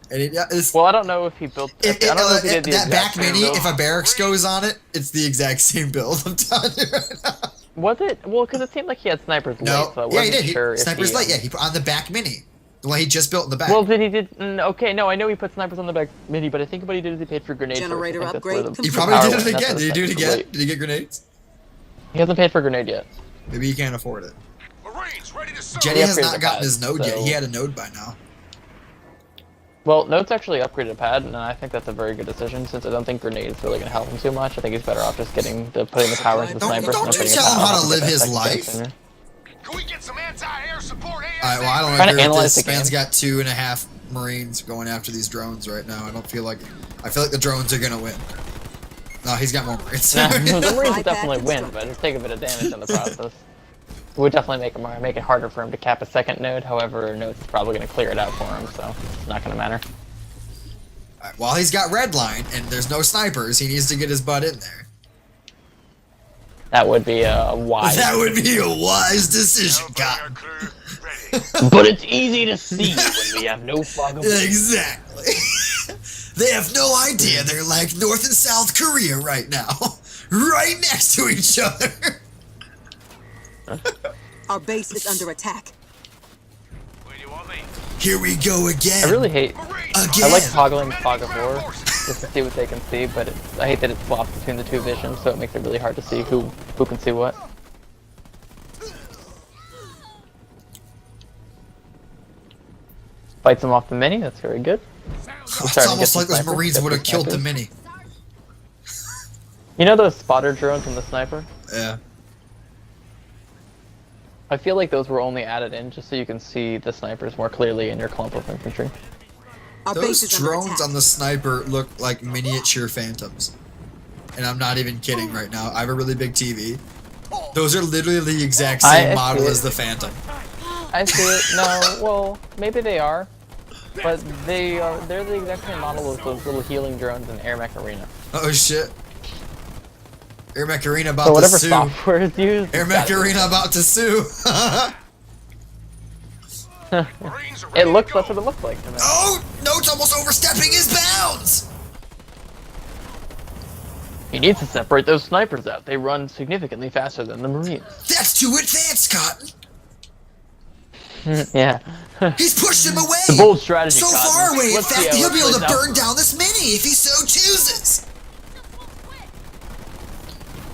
And it's, Well, I don't know if he built. I don't know if he did the that exact back same mini, build. if a barracks goes on it, it's the exact same build. I'm telling you right now. Was it? Well, because it seemed like he had snipers No, late, so I yeah, he wasn't did. sure if Sniper's he, light, yeah, he put on the back mini. The one he just built in the back. Well, did he did? Okay, no, I know he put snipers on the back mini, but I think what he did is he paid for grenades. Generator first. I think that's upgrade where the he complete. probably power did it went. again. That's Did he do it where the again? snipers Did he get grenades? went. He hasn't paid for grenade yet. Maybe he can't afford it. Marines ready to serve. Jeddy He has upgraded not the gotten pad, his node yet. so- He had a node by now. Well, Note's actually upgraded a pad, and I think that's a very good decision since I don't think grenades really going to help him too much. I think he's better off just putting the power into the Don't- sniper. don't and you putting tell the him power how to into live that his second life. sooner. Can we get some anti-air support? Alright, well, I don't Trying to agree with analyze this. the Man's game. got 2.5 Marines going after these drones right now. I feel like the drones are gonna win. No, he's got more Marines. Nah, the Marines Supply would pad definitely win, constructed. but it'd take a bit of damage in the process. It would definitely make it harder for him to cap a second node. However, Note's probably going to clear it out for him, so it's not going to matter. Alright, while he's got red line and there's no snipers, he needs to get his butt in there. That would be a wise. That would be a wise decision, Cotton. crew ready. But it's easy to see when we have no fog of war. Exactly. They have no idea they're like North and South Korea right now. Right next to each other. Our base is under attack. Where do you want me? Here we go again. I really hate. Marines, Again. I like toggling fog of war just to see what they can see, but I hate that it swaps between the two visions, so it makes it really hard to see who can see what. Fights him off the mini. That's very good. It's starting to get almost some like those snipers, Marines get would have some killed the snipers. mini. You know those spotter drones from the sniper? Yeah. I feel like those were only added in just so you can see the snipers more clearly in your clump of infantry. Our Those base is under drones attack. on the sniper look like miniature phantoms. And I'm not even kidding right now. I have a really big TV. Those are literally the exact same I model see it. as the Phantom. I see it. No, well, maybe they are. But they're the exact same model as those little healing drones in Air Mech Arena. Oh shit. Air Mech Arena about So to whatever sue. software is used. Air it's Mech gotta be- Arena about to sue. Marines are ready It looks, to go. that's what it looks like to me. Oh, Note's almost overstepping his bounds. He needs to separate those snipers out. They run significantly faster than the Marines. That's too advanced, Cotton. Yeah. He's pushed him away. The bold strategy, So Cotton. far away, in Let's see fact, how he'll it be able to plays out. burn down this mini if he so chooses.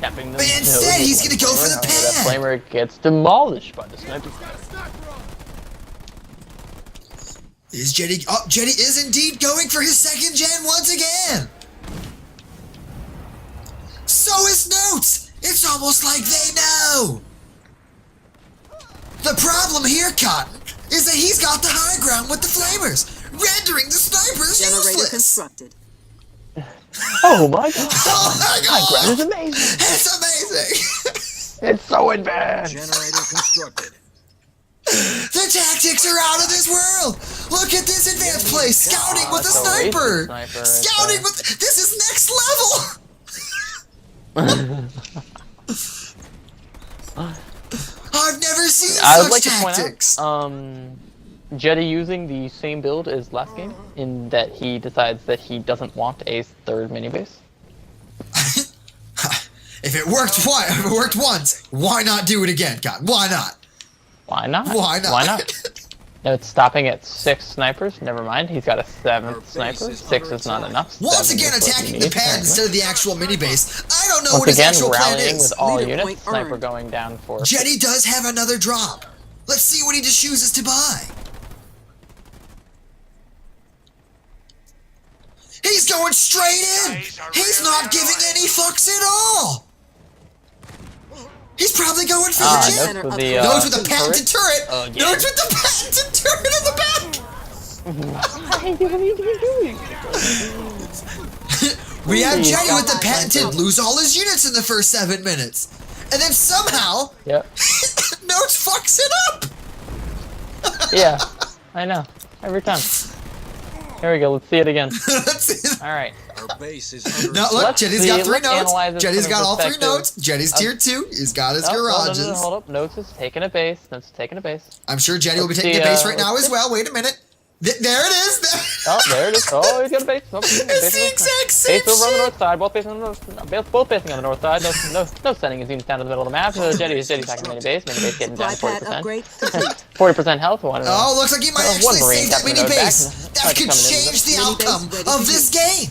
Yeah, snapping them. But instead, he's gonna go for the That pan. flamer gets demolished by the sniper. Is Jeddy? Oh, Jeddy is indeed going for his second gen once again. So is Notes. It's almost like they know. The problem here, Cotton, is that he's got the high ground with the flamers, rendering the snipers Generator useless. constructed. Oh my god! Oh my High ground is god! amazing. It's amazing. It's so advanced. Generator constructed. The tactics are out of this world. Look at this advanced play, scouting with a that's a sniper. racist sniper right Scouting there. with. This is next level. I've never seen I would such like to tactics. point out, Jeddy using the same build as last game, in that he decides that he doesn't want a third mini base. If it worked once, why not do it again, God? Why not? Why not? Why not? Why not? No, it's stopping at 6 snipers. Never mind. He's got a 7th base sniper. is 6 under is not attack. enough. Once 7 again, is what we attacking need, the pad apparently. instead of the actual mini base. I don't know Once what his again, actual plan rallying is. with all Leader units. point Sniper earned. going down for. Jeddy does have another drop. Let's see what he just chooses to buy. He's going straight in. He's not giving any fucks at all. He's probably going for the Notes jet. with the, Notes with the patented turret. yeah. Notes with the patented turret in the back. We have Jeddy with the patented lose all his units in the first 7 minutes. And then somehow, Yep. Notes fucks it up. Yeah. I know. Every time. Here we go. Let's see it again. Let's see. All right. Our base is under No, look, Let's Jeddy's see, got 3 let's analyze notes. this Jeddy's from got a all 3 perspective notes. Jeddy's tier 2. He's got his Oh, garages. no, hold up. Notes is taking a base. Notes is taking a base. I'm sure Jeddy will be Let's taking see, a base right now let's as well. Wait a minute. There it is. Oh, there it is. Oh, he's got a base. Oh, It's the exact same base over on the shit. north side. Both basing on the north. Both basing on the north side. No sending his units down to the middle of the map. Jeddy's attacking mini base. Mini base getting down Supply to pad 40%. upgrade complete. 40% health. One. Oh, looks like he might One actually Marine save that captain mini node back. base. That Might be could coming in. change the Mini base outcome ready of for this use. game.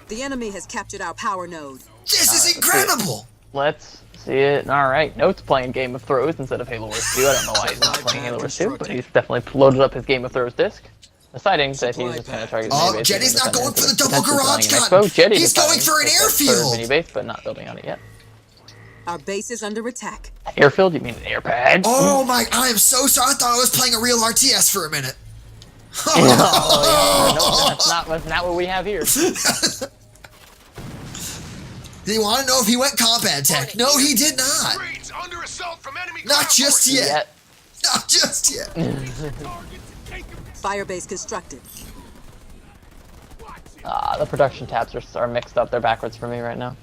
The enemy has captured our power node. This is incredible. Let's see it. All right. Notes playing Game of Thrones instead of Halo Wars 2. I don't know why he's not playing Halo Wars 2, but he's definitely loaded up his Game of Thrones disc. Deciding that he's just going to target Oh, mini base. Jeddy's not going for the double Potentially garage building an gun. expo. Jeddy He's going deciding for an to put third airfield. Mini base, but not building on it yet. Our base is under attack. Airfield? You mean an air pad? Oh my, I am so sorry. I thought I was playing a real RTS for a minute. No, that's not what we have here. Do you want to know if he went combat tech? No, he did not. Marines under assault from enemy Not ground just forces. yet. Not just yet. Firebase constructed. The production tabs are mixed up. They're backwards for me right now.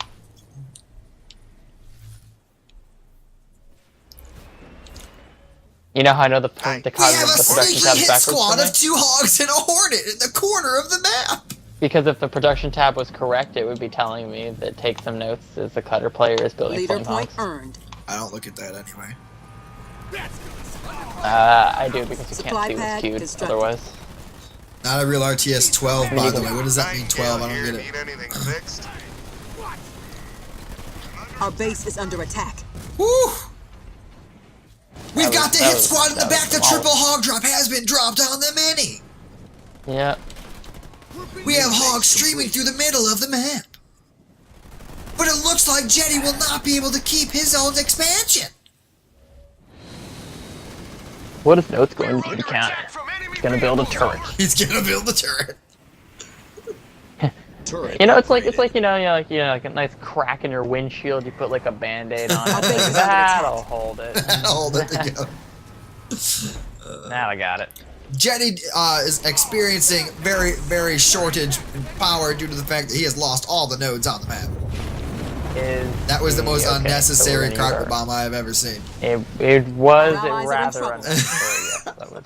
You know how I know the We cognitive have a the production sneaky tab's hit backwards squad for me? of 2 hogs and a hornet in the corner of the map. Because if the production tab was correct, it would be telling me that take some notes as the cutter player is building Leader flame point hogs. earned. I don't look at that anyway. I do because you Supply can't see what's pad queued constructed. otherwise. Not a real RTS 12, by the way. What does that mean, Night 12? I down don't here, get it. Need anything fixed? Our base is under attack. Woo! We've got the that hit was- squad in the that back. was The triple small. hog drop has been dropped on the mini. Yeah. We have hogs streaming through the middle of the map. But it looks like Jeddy will not be able to keep his own expansion. What is notes going We're to do under to counter? attack from enemy He's gonna build a vehicles. turret. He's gonna build the turret. turret. You know, it's like like a nice crack in your windshield. You put like a band-aid on Our it. base is under That'll attack. hold it. Hold it together. Now I got it. Jeddy is experiencing very shortage in power due to the fact that he has lost all the nodes on the map. That was the most Okay, unnecessary so carpet bomb I have ever seen. It was Our allies are in rather trouble. unnecessary. Yes, that was.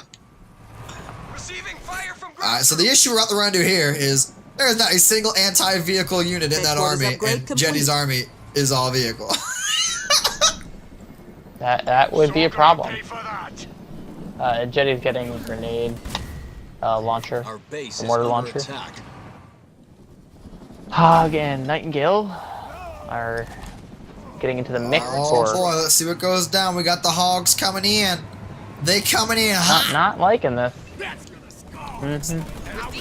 Receiving fire from ground. Alright, so the issue we're about to run into here is there's not a single anti-vehicle unit in that Headquarters army, upgrade and complete. Jeddy's army is all vehicle. That would be a So problem. pay for that. Jeddy's getting a grenade launcher, Our base a is mortar under launcher. attack. Hog and Nightingale are getting into the mix Oh for boy, let's see what goes down. We got the hogs coming in. They coming in hot. not liking this.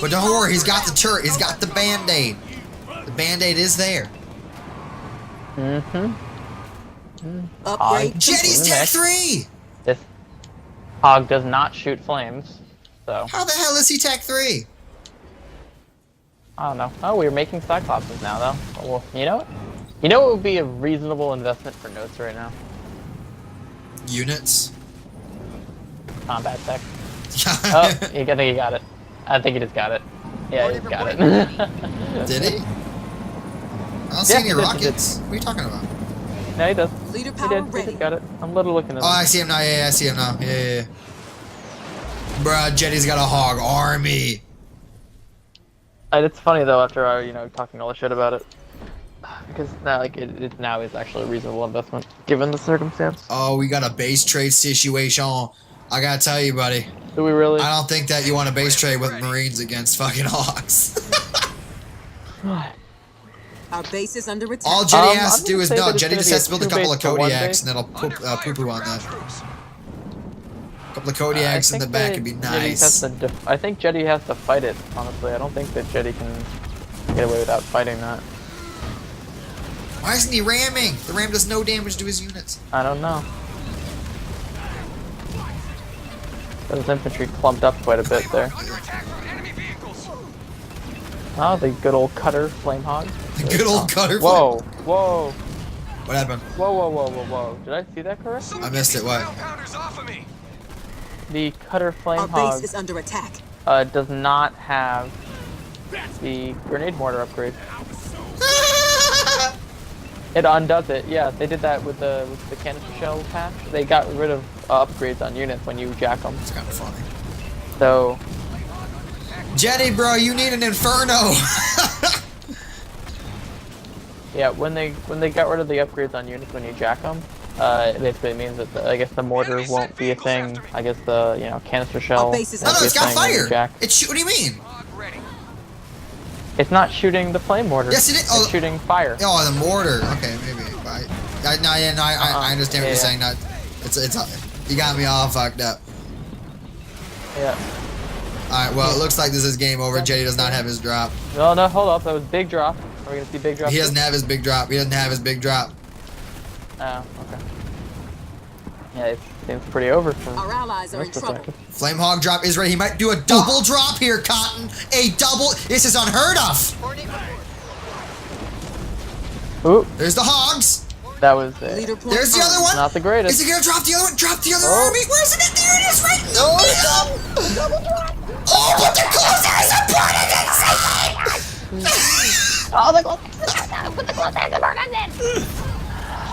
But don't worry, he's got the turret. He's got the band-aid. The band-aid is there. Upgrade. Jeddy's Tech 3! This hog does not shoot flames, so How the hell is he Tech 3? I don't know. Oh, we're making Cyclopses now, though. Well, you know what? You know what would be a reasonable investment for notes right now? Units. Combat tech. Oh, I think he got it. I think he just got it. Yeah, he just got it. Did he? I don't see Yeah, any he did, he rockets. What are you talking about? No, he does. Leader He power did. He ready. just got it. I'm literally looking at Oh, him. I see him now. Yeah, I see him now. Yeah. Bruh, Jeddy's got a hog army. And it's funny though after our, talking all the shit about it, because now it now is actually a reasonable investment given the circumstance. Oh, we got a base trade situation. I gotta tell you, buddy. Do we really? I don't think that you want a base trade with Marines against fucking hogs. Our base is under attack. All Jeddy has I'm to do gonna is say no. that it's Jeddy gonna just be has to build a two couple base of to one Kodiaks base. and then he'll poo-poo on that. A couple of I Kodiaks in think the back that would be Jeddy nice. has to I think Jeddy has to fight it. Honestly, I don't think that Jeddy can get away without fighting that. Why isn't he ramming? The ram does no damage to his units. I don't know. Those infantry clumped up quite a bit there. Under attack from enemy vehicles. Oh, the good old cutter flame hog. The good old cutter. Whoa, whoa, What happened? whoa. Did I see that correct? Someone I missed get it, these what? ground pounders off of me. The cutter flame Our hog base is under attack. does not have the grenade mortar upgrade. It undoes it. Yeah, they did that with the canister shell patch. They got rid of upgrades on units when you jack them. It's kind of funny. So Jeddy, bro, you need an inferno. yeah, when they got rid of the upgrades on units when you jack them, it basically means that I guess the mortar won't be a thing. I guess the canister shell. Our base is No, won't no, be it's a got thing when you fire. jack. It's what do you mean? Hog ready. It's not shooting the flame mortar. Yes, it is. It's Oh. shooting fire. Oh, the mortar. Okay, maybe. I understand what you're Yeah. saying. Not, it's you got me all fucked up. Yeah. All right, well, it looks like this is game over. Jeddy does not have his drop. No, hold up. That was big drop. Are we gonna see big drop? He doesn't have his big drop. He doesn't have his big drop. Oh, okay. Yeah, it seems pretty over from Our allies are in this trouble. perspective. Flame hog drop is ready. He might do a double drop here, Cotton. A double. This is unheard of. Coordinate report. Ooh, There's the hogs. that was Leader point. There's the other earned. one. not the greatest. Is he gonna drop the other one? Drop the other Oh. army? Where's it? There it is, right in the middle. Double drop. Oh, but the closers are burning inside. Oh, the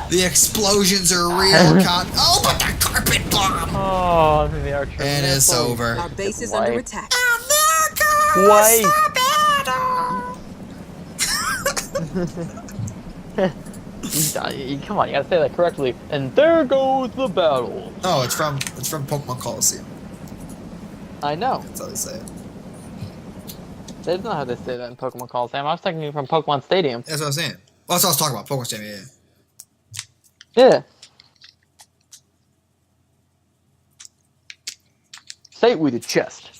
The explosions are real, Cotton. Oh, but the carpet bomb. Oh, the archer. And it's over. Our base is Wipe. under attack. America Wipe. Come on, you gotta say that correctly. And there goes the battle. Oh, it's from Pokemon Coliseum. I know. That's how they say it. That's not how they say that in Pokemon Coliseum. I was talking from Pokemon Stadium. That's what I was saying. Well, that's what I was talking about. Pokemon Stadium, yeah. Yeah. Say it with your chest.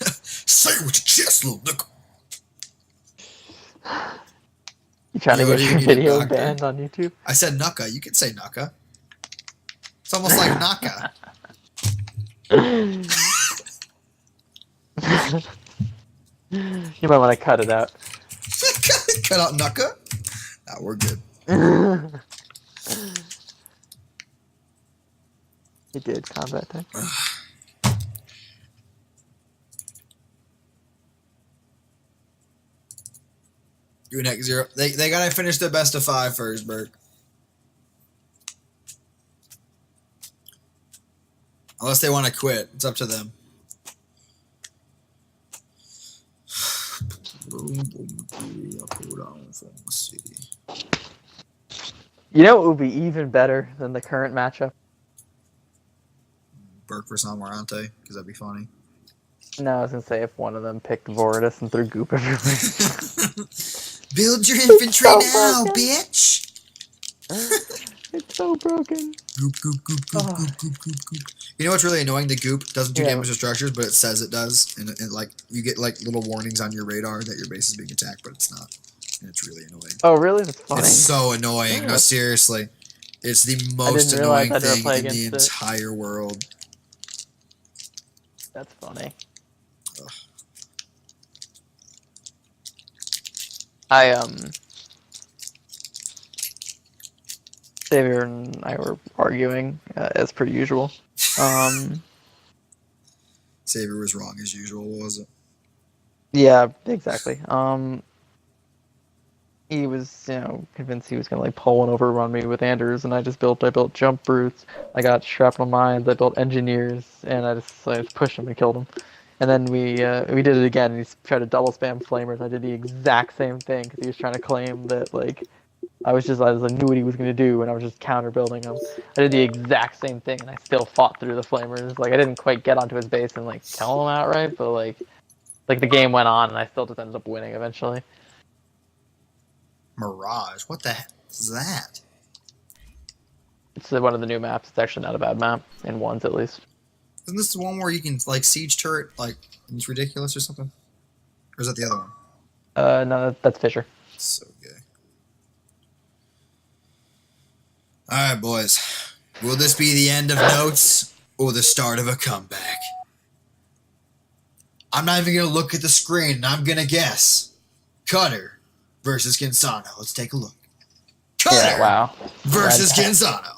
Say it with your chest, little nigga. You trying Yo, to get you your need a video doctor. banned on YouTube? I said Nuka. You can say Nuka. It's almost like Naka. You might want to cut it out. Cut out Nuka? Nah, we're good. He did combat tech. Unix 0. They gotta finish the best of 5 first, Berk. Unless they want to quit. It's up to them. You know what would be even better than the current matchup? Berk versus Amarante, because that'd be funny. No, I was gonna say if one of them picked Voridus and threw goop everywhere. Build your infantry so now, broken. bitch! It's so broken. Goop, goop, goop, goop, goop, goop, goop, goop. You know what's really annoying? The goop doesn't do damage to structures, but it says it does. And like, you get like little warnings on your radar that your base is being attacked, but it's not. And it's really annoying. Oh, really? That's funny. It's so annoying. Yeah. No, seriously. It's the most annoying thing in the entire world. That's funny. Ugh. Xavier and I were arguing, as per usual. Xavier was wrong as usual, was it? Yeah, exactly. He was, convinced he was gonna like pull one over on me with Anders, and I built jump brutes. I got shrapnel mines. I built engineers, and I just pushed him and killed him. And then we did it again, and he tried to double spam flamers. I did the exact same thing because he was trying to claim that like I knew what he was gonna do, and I was just counter building him. I did the exact same thing, and I still fought through the flamers. Like I didn't quite get onto his base and like kill him outright, but like the game went on, and I still just ended up winning eventually. Mirage? What the heck is that? It's one of the new maps. It's actually not a bad map, in ones at least. Isn't this the one where you can like siege turret like it's ridiculous or something? Or is that the other one? No, that's Fisher. So gay. Alright, boys. Will this be the end of notes or the start of a comeback? I'm not even gonna look at the screen, and I'm gonna guess. Cutter versus Kinsano. Let's take a look. Cutter Yeah, wow. versus Kinsano.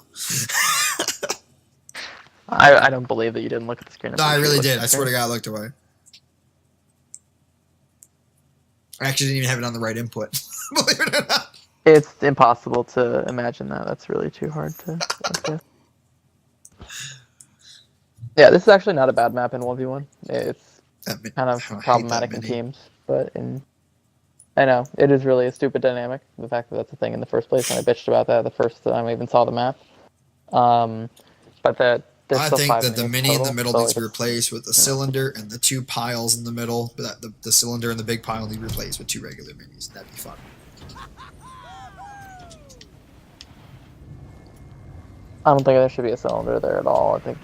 I don't believe that you didn't look at the screen. No, I really did. I swear to God, I looked away. I actually didn't even have it on the right input. Believe it or not. It's impossible to imagine that. That's really too hard to guess. Yeah, this is actually not a bad map in 1v1. It's kind of problematic in teams, but I know, it is really a stupid dynamic, the fact that that's a thing in the first place, and I bitched about that the first time I even saw the map. But I think that the mini in the middle needs to be replaced with a cylinder, and the two piles in the middle, the cylinder and the big pile need to be replaced with two regular minis. That'd be fun. I don't think there should be a cylinder there at all. I think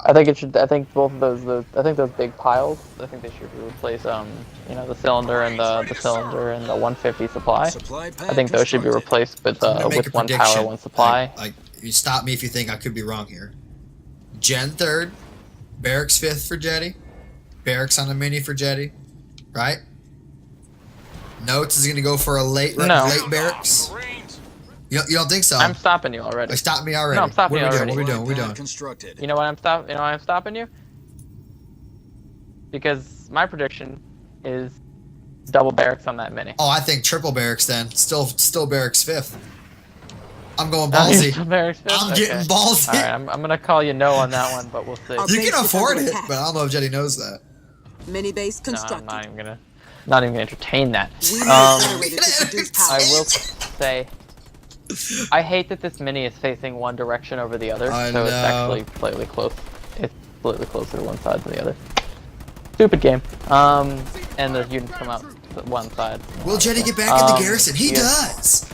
I think it should. I think both of those. I think those big piles. I think they should replace. The cylinder and the cylinder and the 150 supply. I think those should be replaced with one power, one supply. Like, you stop me if you think I could be wrong here. Gen 3rd, Berk's 5th for Jeddy, Berk's on a mini for Jeddy, right? Notes is gonna go for a late Berk's. You don't think so? I'm stopping you already. Like, stop me already. No, I'm stopping you already. What are we doing? You know why I'm stopping you? Because my prediction is double barracks on that mini. Oh, I think triple barracks then. Still barracks 5th. I'm going ballsy. I'm getting ballsy. Alright, I'm gonna call you no on that one, but we'll see. You can afford it, but I don't know if Jeddy knows that. Mini base constructed. No, I'm not even gonna entertain that. I will say, I hate that this mini is facing one direction over the other, so it's actually slightly close. It's slightly closer to one side than the other. Stupid game. And the units come out one side. Will Jeddy get back in the garrison? He does.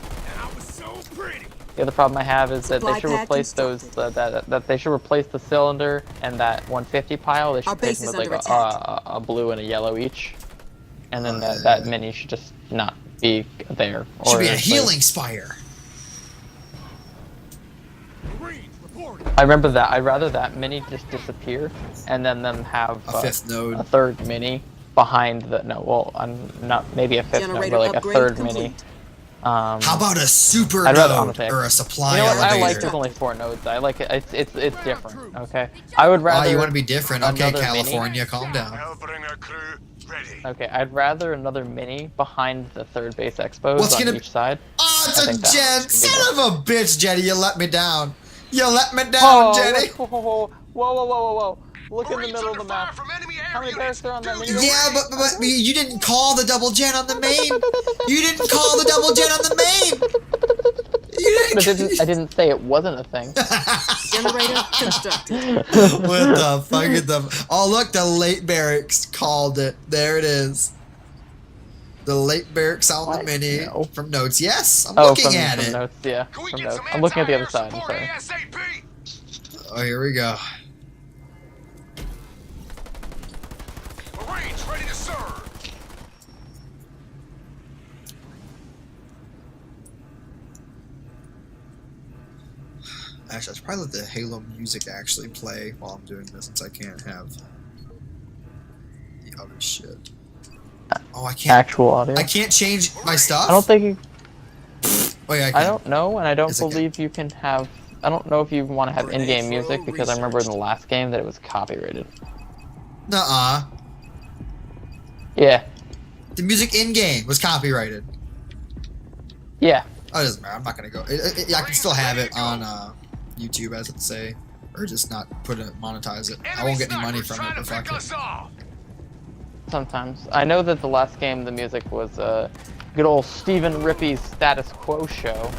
The other problem I have is that they should replace those. That they should replace the cylinder and that 150 pile. They should replace them with like a blue and a yellow each, and then that mini should just not be there. Should be a healing spire. I remember that. I'd rather that mini just disappear and then them have a 5th node, a 3rd mini behind the maybe a 5th node, but like a 3rd mini. How about a super node or a supply elevator? I like there's only 4 nodes. I like it. It's different. Okay. I would rather. Oh, you want to be different? Okay, California, calm down. Okay, I'd rather another mini behind the 3rd base expos on each side. Oh, it's a gen! Son of a bitch, Jeddy! You let me down. You let me down, Jeddy. Whoa! Look in the middle of the map. How many barracks are on that mini? Yeah, but you didn't call the double gen on the main. You didn't call the double gen on the main. You didn't. I didn't say it wasn't a thing. Generator constructed. What the fuck is the? Oh, look, the late barracks called it. There it is. The late Berks on the What? mini No. from notes. Yes, I'm Oh, looking from, at from it. notes, yeah. Can we From get notes. some I'm looking at the other anti-air side, I'm support sorry. ASAP? Oh, here we go. Marines ready to serve. Actually, I should probably let the Halo music actually play while I'm doing this, since I can't have the other shit. Oh, I can't. Actual audio. I can't change my stuff. I don't think you. Oh yeah, I can. I don't know, and I don't Yes, I can. believe you can have. I don't know if you want to have in-game music because I remember in the last game that it was copyrighted. Nuh-uh. Yeah. The music in game was copyrighted. Yeah. Oh, it doesn't matter. I'm not gonna go. I can still have it on YouTube, as it say, or just not monetize it. I won't get any money from it, but fuck it. Sometimes. I know that the last game, the music was good old Stephen Rippey's Status Quo show.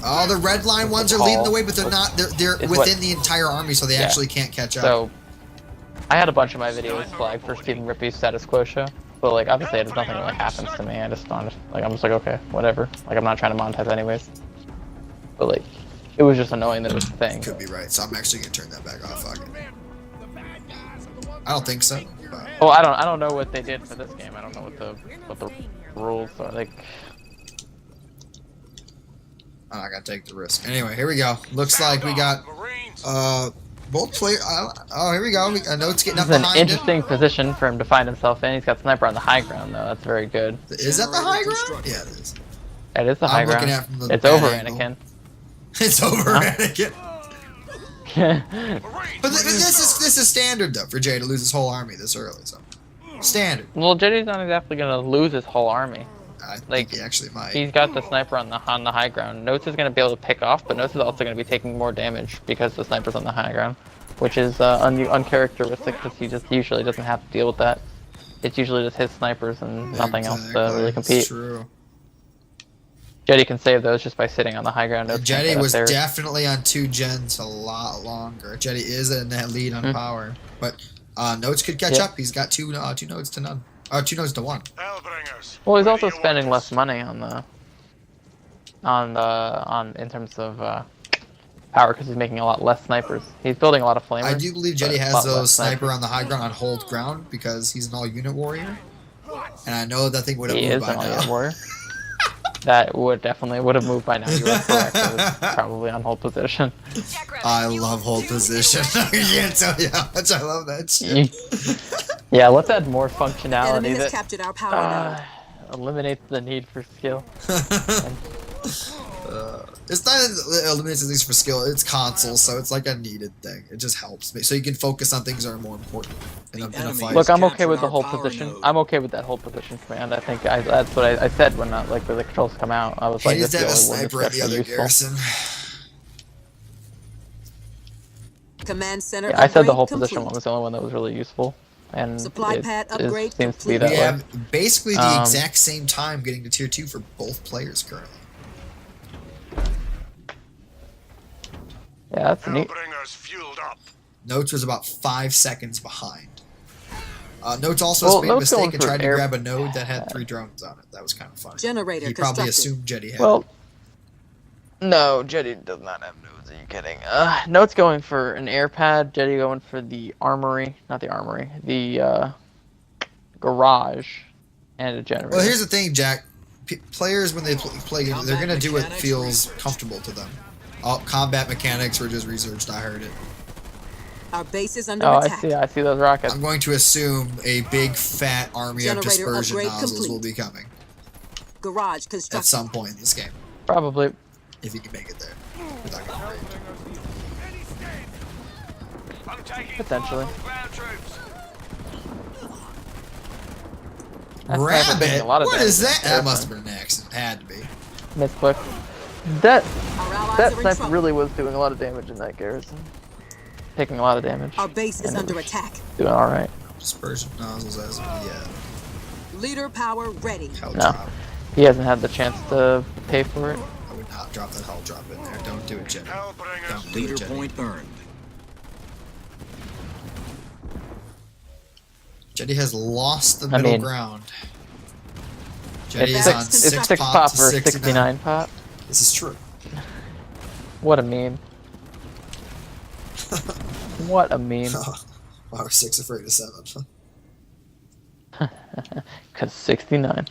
Oh, the red line ones are leading the way, but they're not. They're within the entire army, so they actually can't catch up. So, I had a bunch of my videos flagged for Stephen Rippey's Status Quo show, but like obviously, if nothing really happens to me, I just don't. Like I'm just like okay, whatever. Like I'm not trying to monetize anyways. But like, it was just annoying that it was a thing. Could be right, so I'm actually gonna turn that back off. Fuck it. I don't think so. But... Well, I don't know what they did for this game. I don't know what the rules are like. I'm not gonna take the risk. Anyway, here we go. Looks like we got both players. Oh, here we go. I know it's getting up This is an behind interesting position for him to find himself in. He's got sniper on the high ground though. That's very good. Is that the high ground? Yeah, it is. It is the high I'm looking ground. at it from the It's bad over, angle. Anakin. It's over, Huh? Anakin. But this is standard though for Jay to lose his whole army this early. So standard. Well, Jeddy's not exactly gonna lose his whole army. I think Like, he actually might. He's got the sniper on the high ground. Notes is gonna be able to pick off, but Notes is also gonna be taking more damage because the sniper's on the high ground, which is uncharacteristic because he just usually doesn't have to deal with that. It's usually just his snipers and nothing else to really compete. It's true. Jeddy can save those just by sitting on the high ground. Notes can't Jeddy get up was there. definitely on 2 gens a lot longer. Jeddy is in that lead on power, but Notes could catch up. He's got two nodes to none. 2 nodes to 1. Hellbringers. Well, he's also spending less money on in terms of power because he's making a lot less snipers. He's building a lot of flamers. I do believe Jeddy but a has lot those less sniper snipers. on the high ground on hold ground because he's an all unit warrior, and I know that thing would have He moved is by an all-unit now. warrior. That would have moved by now. You are correct. It was probably on hold position. I love hold position. I can't tell you how much I love that shit. Yeah, let's add more Enemy functionality has that captured our power node. eliminates the need for skill. It's not that it eliminates things for skill. It's console, so it's like a needed thing. It just helps me, so you can focus on things that are more important in a fight. Look, I'm okay with captured the hold our power position. node. I'm okay with that hold position command. I think that's what I said when like the controls come out. I was He like, needs this to is have a the only one that's sniper at the actually other useful. garrison. Command center. Yeah, I said the upgrade whole position complete. one was the only one that was really useful, and Supply pad upgrade seems to be complete. that We way. have basically the Um, exact same time getting to tier 2 for both players currently. Yeah, that's neat. Hellbringers fueled up. Notes was about 5 seconds behind. Notes also Well, made a Notes going mistake and for tried to air- grab a node that had 3 drones on it. That was kind of funny. Generator He probably constructed. assumed Jeddy had Well, no, Jeddy does not have nodes. Are you kidding? Notes going for an air pad. Jeddy going for the armory, not the armory, the garage, and a generator. Well, here's the thing, Jack. Players, when they play games, they're going to do what feels comfortable to them. All combat mechanics were just researched. I heard it. Our base is under Oh, attack. I see those rockets. I'm going to assume a big, fat army of Generator dispersion upgrade nozzles complete. will be coming Garage at constructed. some point in this game. Probably. If you can make it there. Without getting raped. I'm taking Potentially. fire from ground troops. That sniper's taking Rabbit? a lot of What damage is that? in That the must have been an accident. Had to be. Misclick. That Our allies that are in sniper trouble. really was doing a lot of damage in that garrison. Taking a lot of damage. Our base is And under it was attack. Doing all right. Dispersion nozzles as of yet. Leader power ready. Hell No. drop. He hasn't had the chance to pay for it. I would not drop that hell drop in there. Don't do it, Jeddy. Hellbringers. Don't do Leader it, Jeddy. point earned. Jeddy has lost the middle mean- ground. Jeddy It's is on six, it's 6 six pop pop to versus 69. 69 pop. This is true. What a meme. What a meme. Wow, 6 afraid of 7. Cause 69.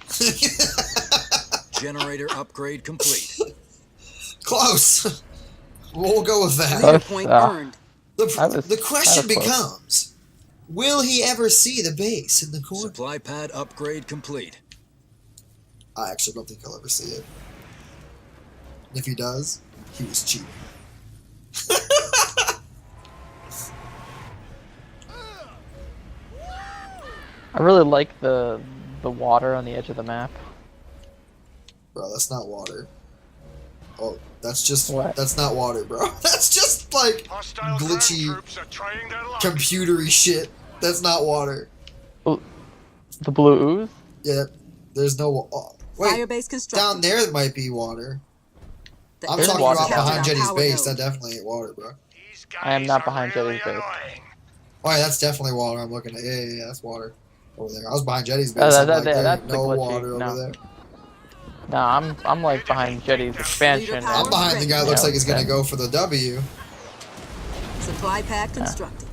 Generator upgrade complete. Close. We'll go with that. Leader Close, point uh, earned. The question that was close. becomes, will he ever see the base in the corner? Supply pad upgrade complete. I actually don't think he'll ever see it. If he does, he was cheating. I really like the water on the edge of the map. Bro, that's not water. Oh, that's just... What? That's not water, bro. That's just, like, Hostile glitchy, ground troops are trying their luck. computery shit. That's not water. The blue ooze? Yeah, there's no... Oh, wait, Firebase constructed. down there it might be water. The I'm There's talking water about down behind there. Jeddy's Power base. node. That definitely ain't water, bro. These I am guys not are behind really Jeddy's base. annoying. Oh, yeah, that's definitely water I'm looking at. Yeah, that's water. Over there. I was behind Jeddy's base. Oh, I'm like, there that's ain't the no glitchy, water over no. there. Nah, I'm like behind Jeddy's expansion. power I'm behind the guy that looks like he's gonna then- go for the W. Supply pad constructed.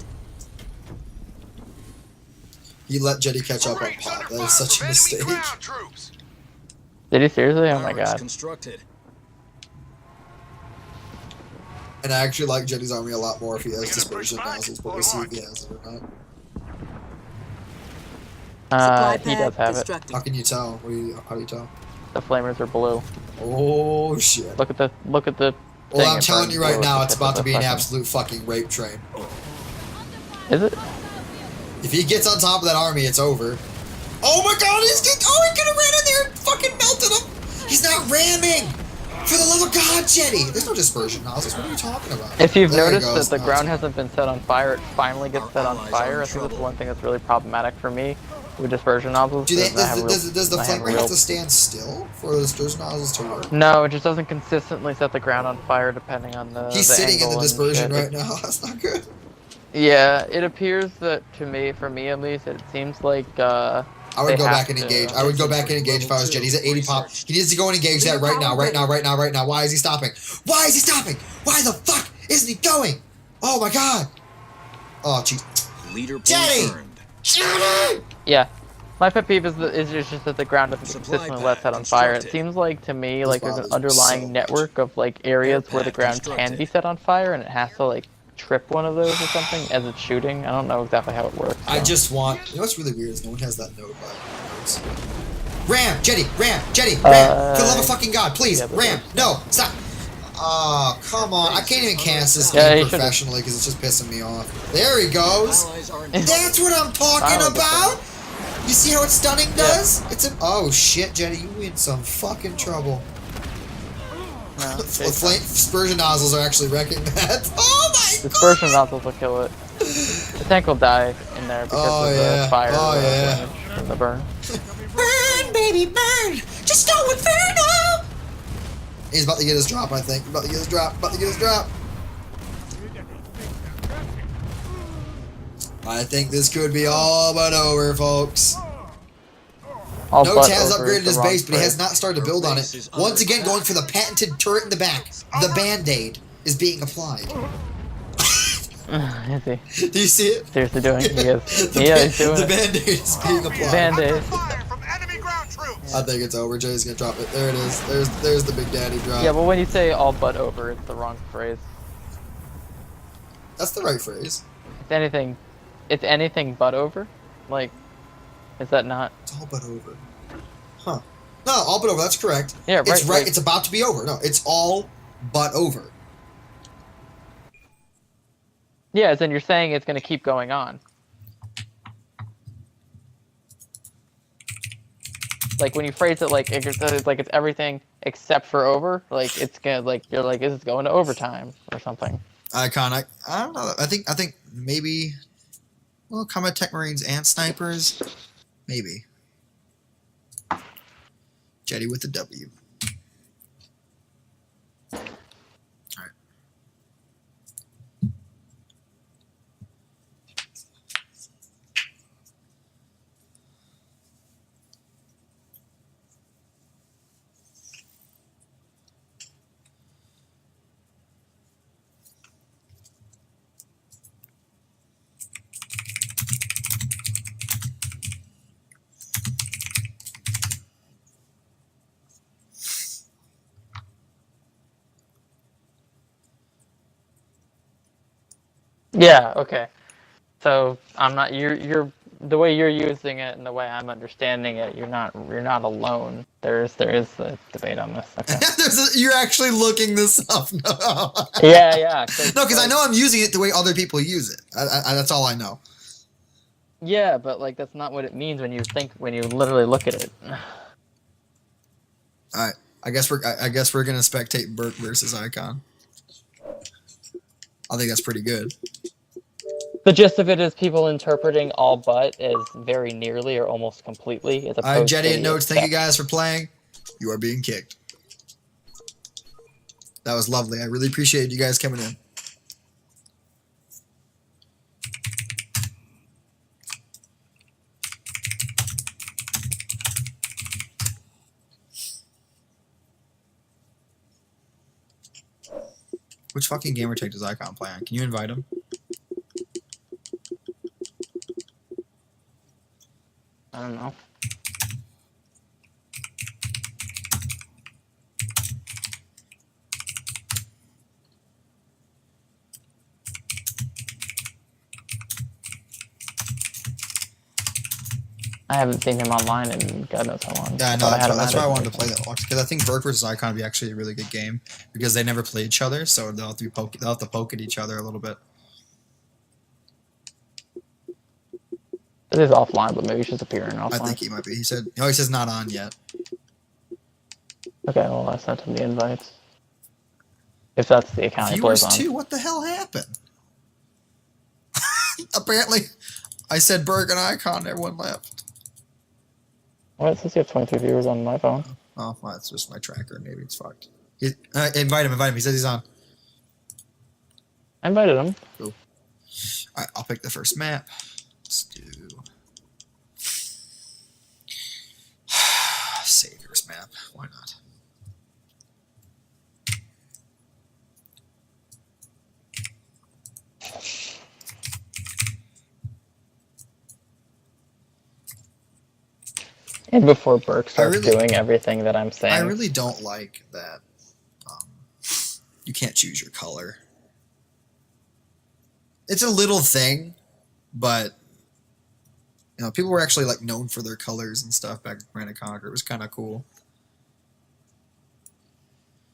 He let Jeddy catch up on Marines pop. under That is fire such a from enemy mistake. ground troops. Did he seriously? Oh my Barracks god. constructed. And I actually like Jeddy's army a lot more if he has Gonna dispersion push back nozzles, but or we'll see what? if he has it or not. Supply He does pad have it. constructed. How can you tell? How do you tell? The flamers are blue. Oh shit. Look at the Well, thing, I'm it telling burns you right blue now, at it's the tip about to of be the an fucking- absolute fucking rape train. Is it? If he gets on top of that army, it's over. Oh my god, he could have ran in there and fucking melted him! He's not ramming! For the love of God, Jeddy! There's no dispersion nozzles, what are you talking about? If you've There he noticed goes, that the now ground it's- hasn't been set on fire, it finally gets Our set on allies are fire. in I think that's trouble. one thing that's really problematic for me with dispersion nozzles. Do they, is I have does the I have flamer real- have to stand still for the dispersion nozzles to work? No, it just doesn't consistently set the ground on fire depending on the He's the sitting in angle the and dispersion shit. right now, that's not good. Yeah, it appears that for me at least, it seems like I would they go have back and to- engage. I would go back and engage if I was Jeddy. He's at 80 pop. He needs to go and engage that right now, right now, right now, right now. Why is he stopping? Why is he stopping? Why the fuck isn't he going? Oh my god. Oh, jeez. Leader point Jeddy! earned. Jeddy! Yeah. My pet peeve is just that the ground doesn't Supply consistently pad let set on fire. It constructed. seems like to me This like there's an bothers me underlying so much. network of like areas Air where the pad ground can be constructed. set on fire and it has to like trip one of those or something as it's shooting. I don't know exactly how it works. I so. just want. You know what's really weird is no one has that node by nodes. Ram! Jeddy! Ram! Jeddy! Ram! For the love of fucking God, please! yeah, but Ram! there's- No! Stop! Oh, come on. I can't even cast this Yeah, game he should've- professionally because it's just pissing me off. There he goes! Allies are in That's what I'm talking Finally, about! You see how it's stunning does? It's an. Oh shit, Jeddy, you in some fucking trouble. No, Dispersion nozzles are actually wrecking that. Oh my god! dispersion nozzles will kill it. The tank will die in there because Oh, of yeah. the fire Oh, yeah. damage from the burn. Burn, baby, burn! Just go inferno! He's about to get his drop, I think. About to get his drop. About to get his drop. I think this could be all but over, folks. All Note but has over upgraded is the his wrong base, but he has phrase. not started to build on it. Once again, going for the patented turret in the back. The Band-Aid is being applied. Is he Do you see it? seriously doing? He is. The Yeah, he's doing the it. Band-Aid is being applied. Band-Aid. Fire from enemy ground troops. I think it's over. Jay's gonna drop it. There it is. There's the Big Daddy drop. Yeah, but when you say all but over, it's the wrong phrase. That's the right phrase. It's anything but over. Like, is that not? It's all but over. Huh. No, all but over. That's correct. Yeah, It's right, right. like- It's about to be over. No, it's all but over. Yeah, as in you're saying it's going to keep going on. Like when you phrase it like it's everything except for over, like it's gonna like you're like, is it going to overtime or something? Icon. I don't know. I think maybe. Well, combat tech marines and snipers. Maybe. Jeddy with the W. Alright. Yeah. Okay. So I'm not. You're the way you're using it and the way I'm understanding it. You're not alone. There is a debate on this. Okay. You're actually looking this up. No. Yeah. Yeah. No, because I know I'm using it the way other people use it. That's all I know. Yeah, but like that's not what it means when you literally look at it. All right. I guess we're gonna spectate Berk versus Aykon. I think that's pretty good. The gist of it is people interpreting all but as very nearly or almost completely as opposed All right, Jeddy to and Notes, thank you guys for playing. You are being kicked. That was lovely. I really appreciate you guys coming in. Which fucking gamertag does Aykon play on? Can you invite him? I don't know. I haven't seen him online in God knows how long. Yeah, I know. That's why I wanted to play that because I think Berk versus Aykon would be actually a really good game because they never play each other, so they'll have to poke at each other a little bit. It is offline, but maybe he's just appearing offline. I think he might be. He says not on yet. Okay, well I sent him the invites. If that's the account he Viewers plays on. too. What the hell happened? Apparently, I said Berk and Aykon. Everyone left. What? It says you have 23 viewers on my phone. Oh, well, it's just my tracker. Maybe it's fucked. Invite him. He says he's on. I invited him. Cool. Alright, I'll pick the first map. Let's do... Saviors map. Why not? And before Berk starts doing everything that I'm saying. I really don't like that you can't choose your color. It's a little thing, but you know, people were actually like known for their colors and stuff back in Command & Conquer. It was kind of cool.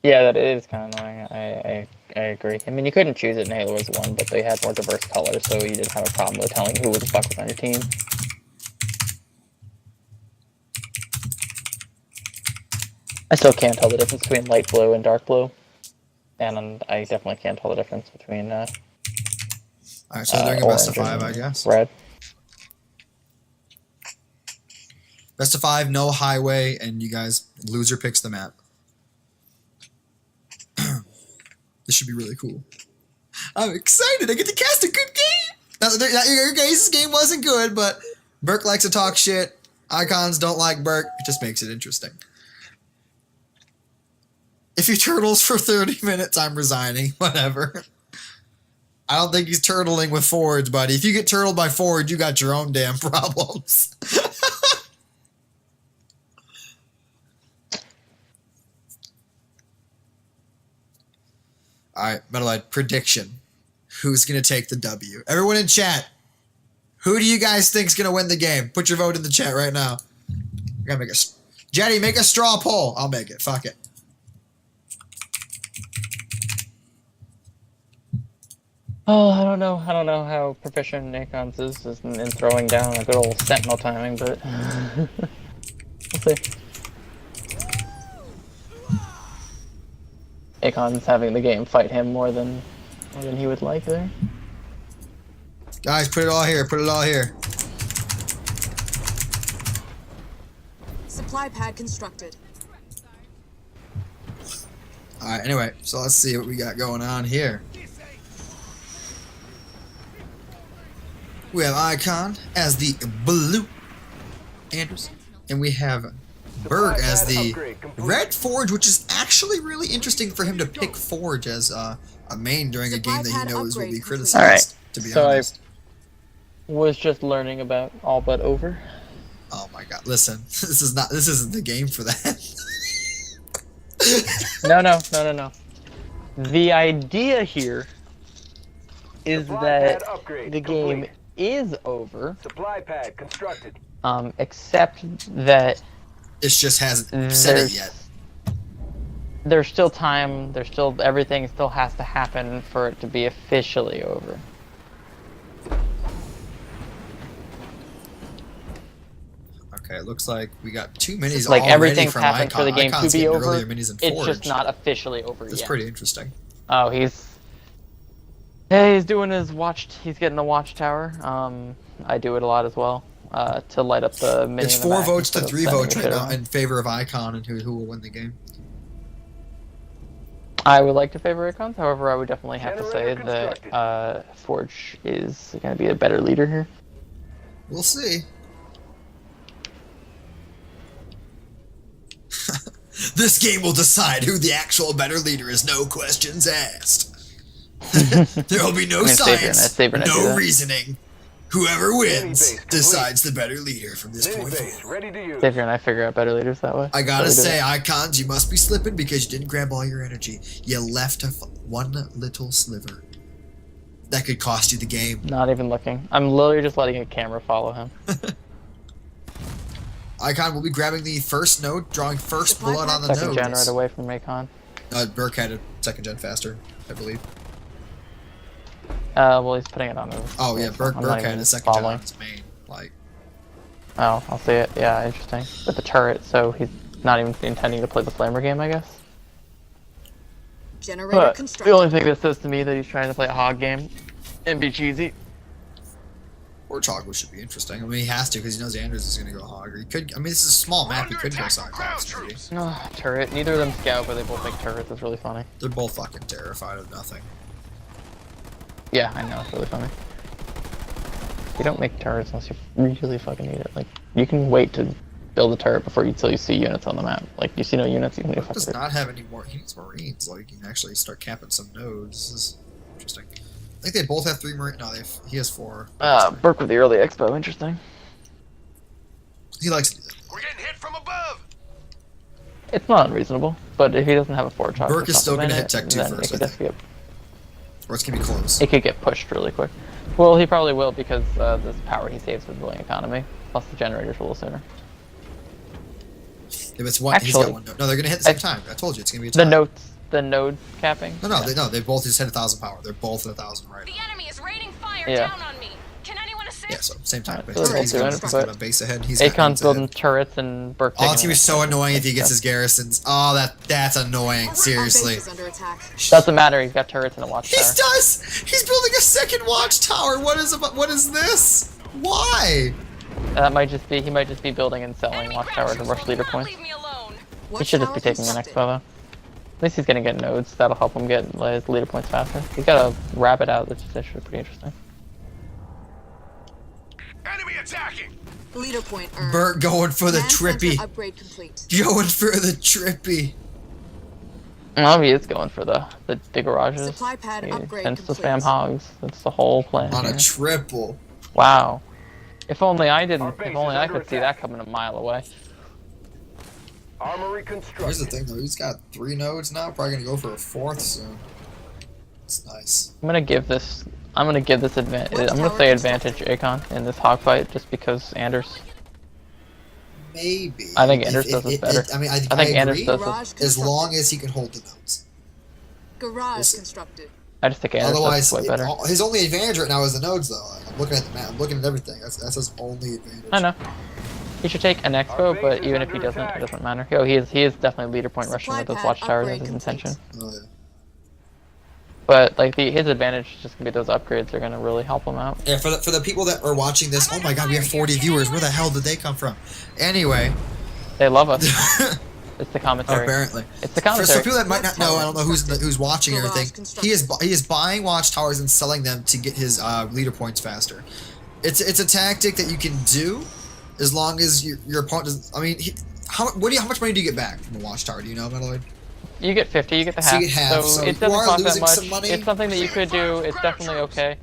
Yeah, that is kind of annoying. I agree. I mean, you couldn't choose it in Halo Wars 1, but they had more diverse colors, so you didn't have a problem with telling who the fuck was on your team. I still can't tell the difference between light blue and dark blue. And I definitely can't tell the difference between Alright, so they're doing a best of 5, I guess. Red. Best of 5, no highway, and you guys, loser picks the map. This should be really cool. I'm excited. I get to cast a good game. Now, your guys' game wasn't good, but Berk likes to talk shit. Icons don't like Berk. It just makes it interesting. If he turtles for 30 minutes, I'm resigning. Whatever. I don't think he's turtling with Forge, buddy. If you get turtled by Forge, you got your own damn problems. Alright, Metalite, prediction. Who's going to take the W? Everyone in chat, who do you guys think is going to win the game? Put your vote in the chat right now. I gotta make a... Jeddy, make a straw poll. I'll make it. Fuck it. Oh, I don't know how proficient Aykon is in throwing down a good old sentinel timing, but we'll see. Aykon's having the game fight him more than he would like there. Guys, put it all here. Put it all here. Supply pad constructed. Alright, anyway, so let's see what we got going on here. We have Aykon as the blue Anders, and we have Berk as the red Forge, which is actually really interesting for him to pick Forge as a main during a game that he knows will be criticized, to be honest. I was just learning about All But Over. Oh my god, listen, this isn't the game for that. No. The idea here is that the game is over. Supply pad constructed. Except that It just hasn't said it yet. There's still time. There's still everything still has to happen for it to be officially over. Okay, it looks like we got 2 minis Like already everything's from happened Aykon. for the game Aykon's to be getting over. earlier minis in It's Forge. just not officially over That's yet. pretty interesting. Oh, he's doing his he's getting the watchtower. I do it a lot as well. To light up the mini. It's 4 votes to 3 votes right now in favor of Aykon and who will win the game. I would like to favor Aykon, however, I would definitely have to say that Forge is going to be a better leader here. We'll see. This game will decide who the actual better leader is, no questions asked. There will be no science, no reasoning. Whoever wins decides the better leader from this point forward. Xavier and I figure out better leaders that way. I gotta say, Icons, you must be slipping because you didn't grab all your energy. You left one little sliver. That could cost you the game. Not even looking. I'm literally just letting a camera follow him. Icon will be grabbing the first node, drawing first blood on the node. Second gen right away from Aykon. Berk had a second gen faster, I believe. Well, he's putting it on over. Oh yeah, Berk had a second gen on his main. Like. Oh, I'll see it. Yeah, interesting. With the turret, so he's not even intending to play the flamer game, I guess. Generator But the only thing that says to me that he's trying to play a hog game and be cheesy. Or Chocolate should be interesting. I mean, he has to because he knows Anders is going to go hog. Or he could. I mean, this is a small map. He could go Cyclops. Maybe. Turret. Neither of them scout, but they both make turrets. It's really funny. They're both fucking terrified of nothing. Yeah, I know. It's really funny. You don't make turrets unless you really fucking need it. Like, you can wait to build a turret until you see units on the map. Like, you see no units, you can do He does not have any more. He needs Marines. Like, he can actually start camping some nodes. This is interesting. I think they both have 3 Marines. No, he has 4. Berk with the early expo. Interesting. He likes. We're getting hit from above. It's not unreasonable, but if he doesn't have a Forge Hog, Berk is still going to hit Tech 2 first, I think. Or it's going to be close. It could get pushed really quick. Well, he probably will because this power he saves with building economy, plus the generators a little sooner. If it's one, he's got one node. No, they're going to hit at the same time. I told you, it's going to be a tie. The node capping? No, they both just hit 1,000 power. They're both at 1,000 right now. The enemy is raining fire Yeah. down on me. Can anyone assist? Yeah, so same time. But so he's got a base ahead. He's got Aykon's nodes building ahead. turrets and Berk. Oh, it's gonna be so annoying if he gets his garrisons. Oh, that's annoying. Seriously. Doesn't matter. He's got turrets and a He watchtower. does. He's building a second watchtower. What is this? Why? That might just be. He might just be building and selling watchtower to rush leader points. Leave me alone. He should just be taking the next though. At least he's gonna get nodes. That'll help him get his leader points faster. He's got a rabbit out. That's actually pretty interesting. Enemy attacking. Leader point earned. Bert going for the Command center trippy. Upgrade complete. Going for the trippy. Oh, he is going for the garages. Supply pad He upgrade tends to complete. spam hogs. That's the whole plan. On a here. triple. Wow. If only I didn't. If only I could see that coming a mile away. Armory constructed. Here's the thing though, he's got 3 nodes now. Probably gonna go for a 4th soon. It's nice. I'm gonna give this advantage. I'm gonna say advantage Aykon in this hog fight just because Anders. Maybe. I think Anders does this better. I mean, I think Anders agree, does Garage this. as long constructed. as he can hold the nodes. Garage constructed. I just think Anders Otherwise, does this way better. his only advantage right now is the nodes though. Like, I'm looking at the map. I'm looking at everything. That's his only advantage. I know. He should take an expo, but even if he doesn't, it doesn't matter. Yo, he is definitely leader point rushing with those Supply pad watchtowers as upgrade his intention. Oh, yeah. But like his advantage is just gonna be those upgrades are gonna really help him out. Yeah, for the people that are watching this, oh my god, we have 40 viewers. Where the hell did they come from? Anyway. They love us. It's the commentary. Apparently. It's the For commentary. people that might not know, I don't know who's watching or anything. He is buying watchtowers and selling them to get his leader points faster. It's a tactic that you can do, as long as your opponent doesn't. I mean, how much money do you get back from a watchtower? Do you know, Metalloid? You get 50, you get the half. So you get half, so it you are doesn't cost that losing much. some money. It's something that you could do. It's definitely okay.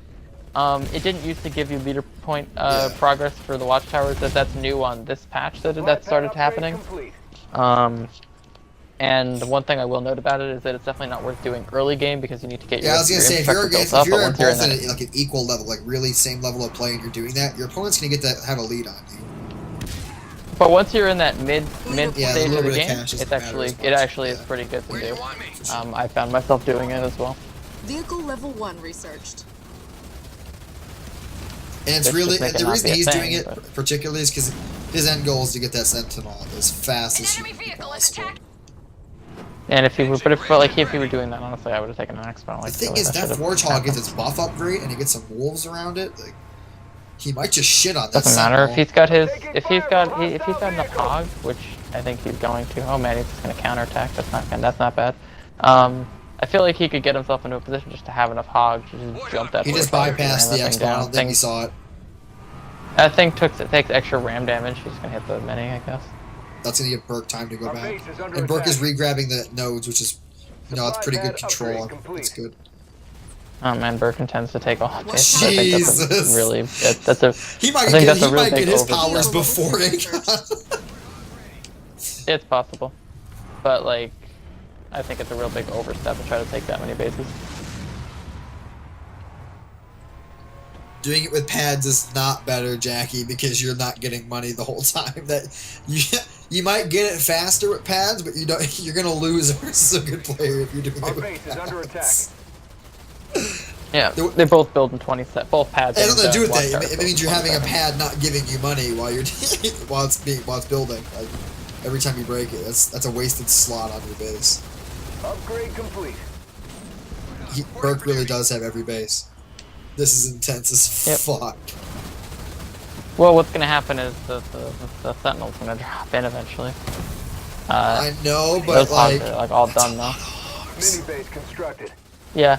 It didn't used to give you leader point progress for the watchtowers. That's new on this patch that started happening. And the one thing I will note about it is that it's definitely not worth doing early game because you need to get your Yeah, I was gonna say, if you're infrastructure built up, but once you're in both that, at like an equal level, like really same level of play, and you're doing that, your opponent's gonna get to have a lead on you. but once you're in that mid Yeah, a stage little of the bit of game, cash it's doesn't matter actually as much. it actually is Yeah. pretty good to Where do you do. want me? I found myself doing it as well. Vehicle level 1 researched. And it's It's really, just making and the not reason be a he's thing, doing it but- particularly is because his end goal is to get that Sentinel as fast An as enemy humanly vehicle is possible. attacking. And if he were, but if he were doing that, honestly, I would have taken an exponent. The Like, thing really, is, that should've Forge Hog happened. gets its buff upgrade, and he gets some wolves around it. Like, he might just shit on that Doesn't matter if Sentinel. he's got his if he's got enough hog, which I think he's going to. Oh man, he's just gonna counterattack. That's not bad. I feel like he could get himself into a position just to have enough hog to just jump that. He just Forge Hog bypassed and the bring that X. thing I down. don't think he saw it. That thing takes extra ram damage. He's gonna hit the mini, I guess. That's gonna give Berk time to go Our back. base is under And Berk is attack. re-grabbing the nodes, which is, you know, it's pretty good Supply pad control. upgrade complete. It's good. Oh man, Berk intends to take all. I think that's Jesus. a really that's a. He might I think that's a he real might big get his overstep. powers before Aykon. It's possible, but like, I think it's a real big overstep to try to take that many bases. Doing it with pads is not better, Jackie, because you're not getting money the whole time. That you might get it faster with pads, but you're gonna lose versus a good player if you're doing Our it with base is under attack. pads. Yeah, they both build in 20 set. Both pads. It doesn't do with Watch that. out, It both means you're 20 having a seconds. pad not giving you money while you're while it's building. Like, every time you break it, that's a wasted slot on your base. Upgrade complete. Berk really does have every base. This is intense as Yep. fuck. Well, what's gonna happen is the Sentinel's gonna drop in eventually. I know, but Those like, hogs are like all that's done a though. lot of hogs. Mini base constructed. Yeah.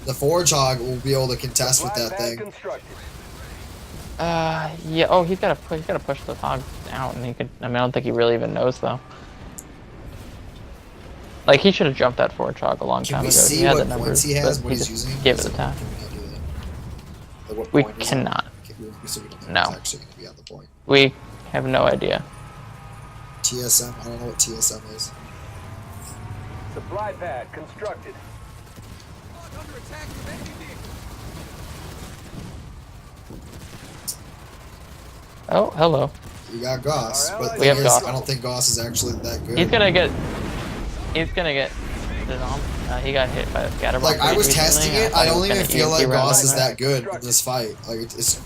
The Forge Hog will be able to contest with Supply that pad thing. constructed. Yeah. Oh, he's gotta push those hogs out, and he could. I mean, I don't think he really even knows though. Like he should have jumped that Forge Hog a long Can time we ago. see he had what the numbers, points he has, but what he he's just using? gave it the time. Can we not do that? Like, what We point is it? cannot. Okay, so we don't know No. what's actually going to be on the point. We have no idea. TSM, I don't know what TSM is. Supply pad constructed. Oh, hello. You got Goss, Our but the allies thing have is, Goss. I don't think Goss is actually that good. He's gonna get. He got hit by a scatterbomb. Like, I was recently, testing and it, thought I he was don't even gonna feel EMP like round Goss him. is that good in this fight. Like, it's...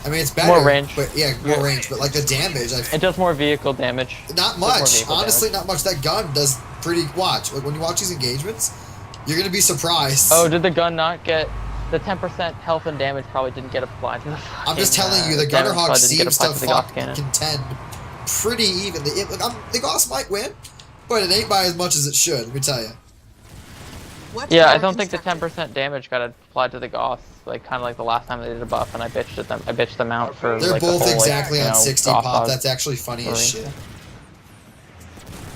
I mean, it's better. More range. But, yeah, more range, but like the damage, It does more vehicle damage. not More much. vehicle Honestly, damage. not much. That gun does pretty... Watch. Like, when you watch these engagements, you're gonna be surprised. Oh, did the gun not get the 10% health and damage? Probably didn't get applied to the. I'm just fucking, telling you, the Gunner damage Hog probably didn't get seems to applied the Gauss fuck cannon. contend pretty evenly. The Goss might win, but it ain't by as much as it should, let me tell you. Yeah, I Watchtower don't think the constructed. 10% damage got applied to the Gauss, like kind of like the last time they did a buff, and I bitched them out for They're like the both whole, exactly like, on you know, 60 Gauss pop. hog That's actually funny as story. shit.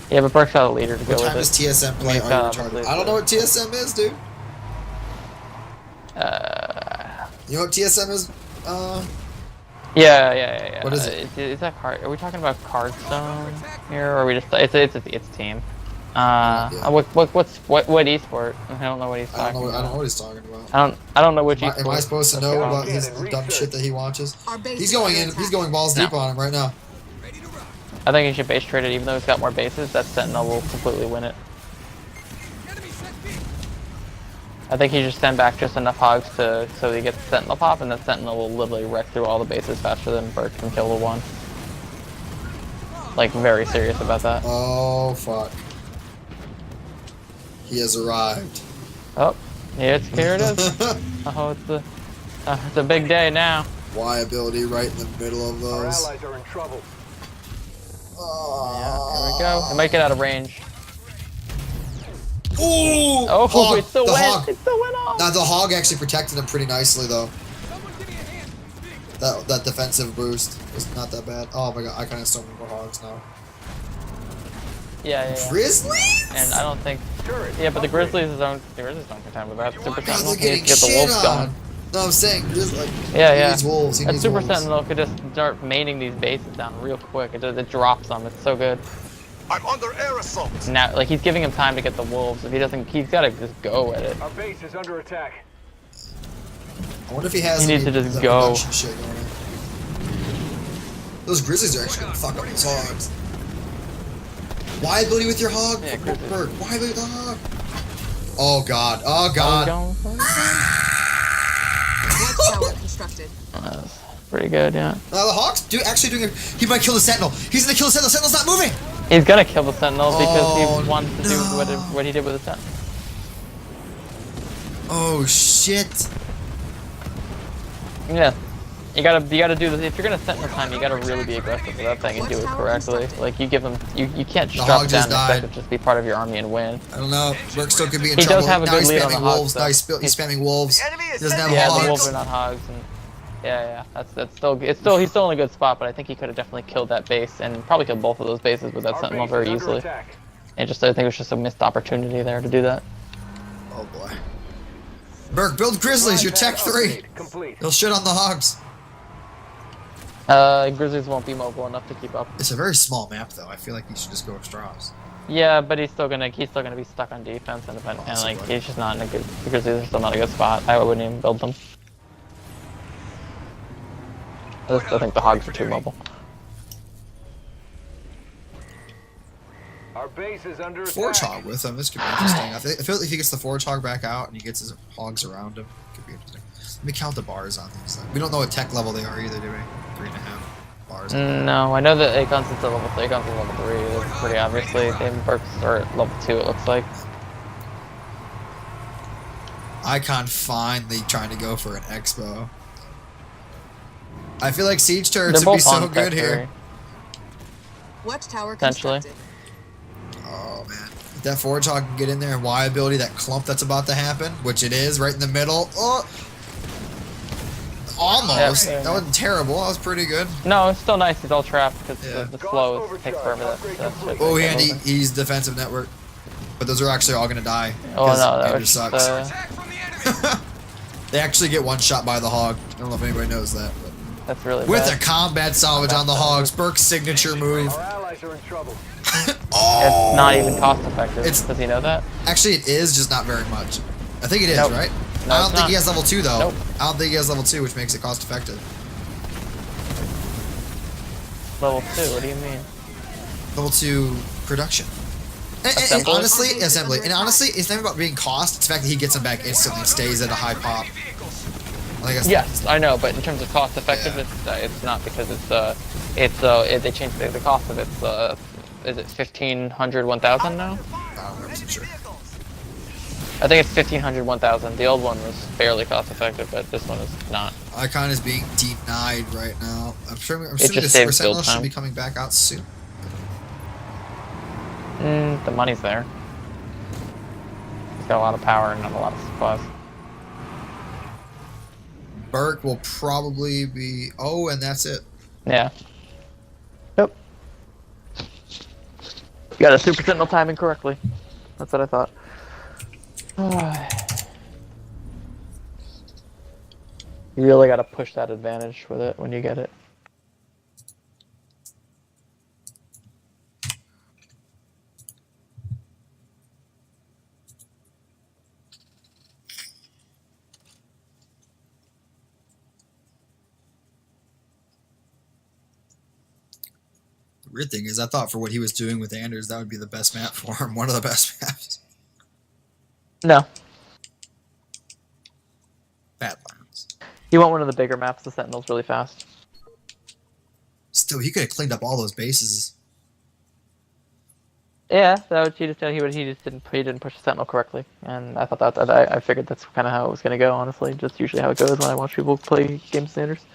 Yeah, but Berk's got a leader to What go time with does it. TSM play? We've Are you got, retarded? obviously, I don't know what TSM is, dude. You know what TSM is? Yeah. What is it? Is that card? Are we talking about Cardstone here, or are we just? It's team. What esport? I don't know what he's I talking don't know about. what he's talking about. I don't know which Am esport. I supposed to know about his dumb shit that he watches? Our base He's is going under in. attack. He's going balls deep on him right now. I think he should base trade it, even though he's got more bases. That Sentinel will completely win it. I think he should send back just enough hogs so he gets the Sentinel pop, and the Sentinel will literally wreck through all the bases faster than Berk can kill the one. Like, very serious about that. Oh fuck. He has arrived. Oh, here it is. Oh, it's a big day now. Y ability right in the middle of Our those. allies are in trouble. Yeah, here we go. It might get out of range. Ooh! Oh, Hog, it still the went. hog. It still went off. Now the hog actually protected him pretty nicely though. That defensive boost was not that bad. Oh my god, I kind of still remember hogs now. Yeah. Grizzlies? And I don't think. Turret Yeah, but the upgrade. Grizzlies don't contend with that. Super God, Sentinel they're needs getting to get the shit wolves on. going. No, I'm saying, like, Yeah. he needs wolves. He That needs Super wolves. Sentinel could just start maining these bases down real quick. It drops them. It's so good. I'm under air assault. Now, like, he's giving him time to get the wolves. If he doesn't, he's gotta just go at it. Our base is under attack. I wonder if he has He needs any to just the go. production shit going on. Those grizzlies are actually gonna fuck up these hogs. Wide ability with your hog? Yeah, grizzlies. Berk, wide ability with the hog. Oh god, oh Are we god. going for it? Watchtower constructed. That's pretty good, yeah. The hogs actually doing he might kill the sentinel. He's gonna kill the sentinel. Sentinel's not moving. He's gonna kill the sentinel because Oh, he wants to do no. what he did with the sentinel. Oh shit. Yeah. You gotta do this. If you're gonna sentinel time, you gotta really be aggressive with that thing and do it correctly. Like, you give him, you can't The drop hog down just and expect died. it to just be part of your army and win. I don't know. Berk still could be in He trouble. does have a Now good he's lead on the spamming hogs, wolves. Now though. he's spamming wolves. The enemy is He doesn't have Yeah, the hogs. wolves are not hogs, and yeah, that's still he's still in a good spot. But I think he could have definitely killed that base and probably killed both of those bases with that Our sentinel base very is under easily. attack. And I think it was just a missed opportunity there to do that. Oh boy. Berk, build grizzlies. You're tech 3. Upgrade complete. He'll shit on the hogs. Grizzlies won't be mobile enough to keep up. It's a very small map though. I feel like he should just go with straws. Yeah, but he's still gonna be stuck on defense and like Possibly. he's just not in a good. The Grizzlies are still not a good spot. I wouldn't even build them. I think the hogs are too mobile. Our base is under Forge attack. hog with him. This could be interesting. I feel like if he gets the forge hog back out and he gets his hogs around him, it could be interesting. Let me count the bars on these. We don't know what tech level they are either, do we? 3.5 bars. No, I know that Aykon's at level 3. Aykon's at level 3. That's pretty obviously. David Berk's are at level 2. It looks like. Aykon finally trying to go for an expo. I feel like siege turrets They're would be both so on good tech here. 3. Watchtower Potentially. constructed. Oh man, if that forge hog can get in there and Y ability that clump that's about to happen, which it is right in the middle. Oh, almost. Yeah. That wasn't terrible. That was pretty good. No, it's still nice. He's all trapped because Yeah. the slow takes forever. That shit Oh, takes Andy, over. he's defensive network, but those are actually all gonna die. Oh because no, that Andrew was sucks. Attack from the enemy. They actually get one shot by the hog. I don't know if anybody knows that. But. that's really With bad. a combat salvage on the hogs, Berk's signature move. Our allies are in trouble. Oh, It's not even cost effective. It's- Does he know that? Actually, it is, just not very much. I think it is, Nope. right? No, I don't it's think not. he has level 2 though. Nope. I don't think he has level 2, which makes it cost effective. Level 2. What do you mean? Level 2 production. And Assembly? honestly, assembly. And honestly, it's not about being cost. It's the fact that he gets them back instantly and stays at a high pop. I think that's Yes, I know, but in terms of cost effectiveness, it's not because they changed the cost of it. Is it 1,500, 1,000 now? I'm not sure. I think it's 1,500, 1,000. The old one was fairly cost effective, but this one is not. Icon is being denied right now. I'm assuming just the saves Super build Sentinel should time. be coming back out soon. The money's there. He's got a lot of power and not a lot of supplies. Berk will probably be. Oh, and that's it. Yeah. Yep. You got a Super Sentinel timing correctly. That's what I thought. You really got to push that advantage with it when you get it. The weird thing is, I thought for what he was doing with Anders, that would be the best map for him. One of the best maps. No. Badlands. You want one of the bigger maps, the Sentinels, really fast. Still, he could have cleaned up all those bases. Yeah, that would, he just didn't push the Sentinel correctly, and I thought I figured that's kind of how it was gonna go. Honestly, just usually how it goes when I watch people play game standards.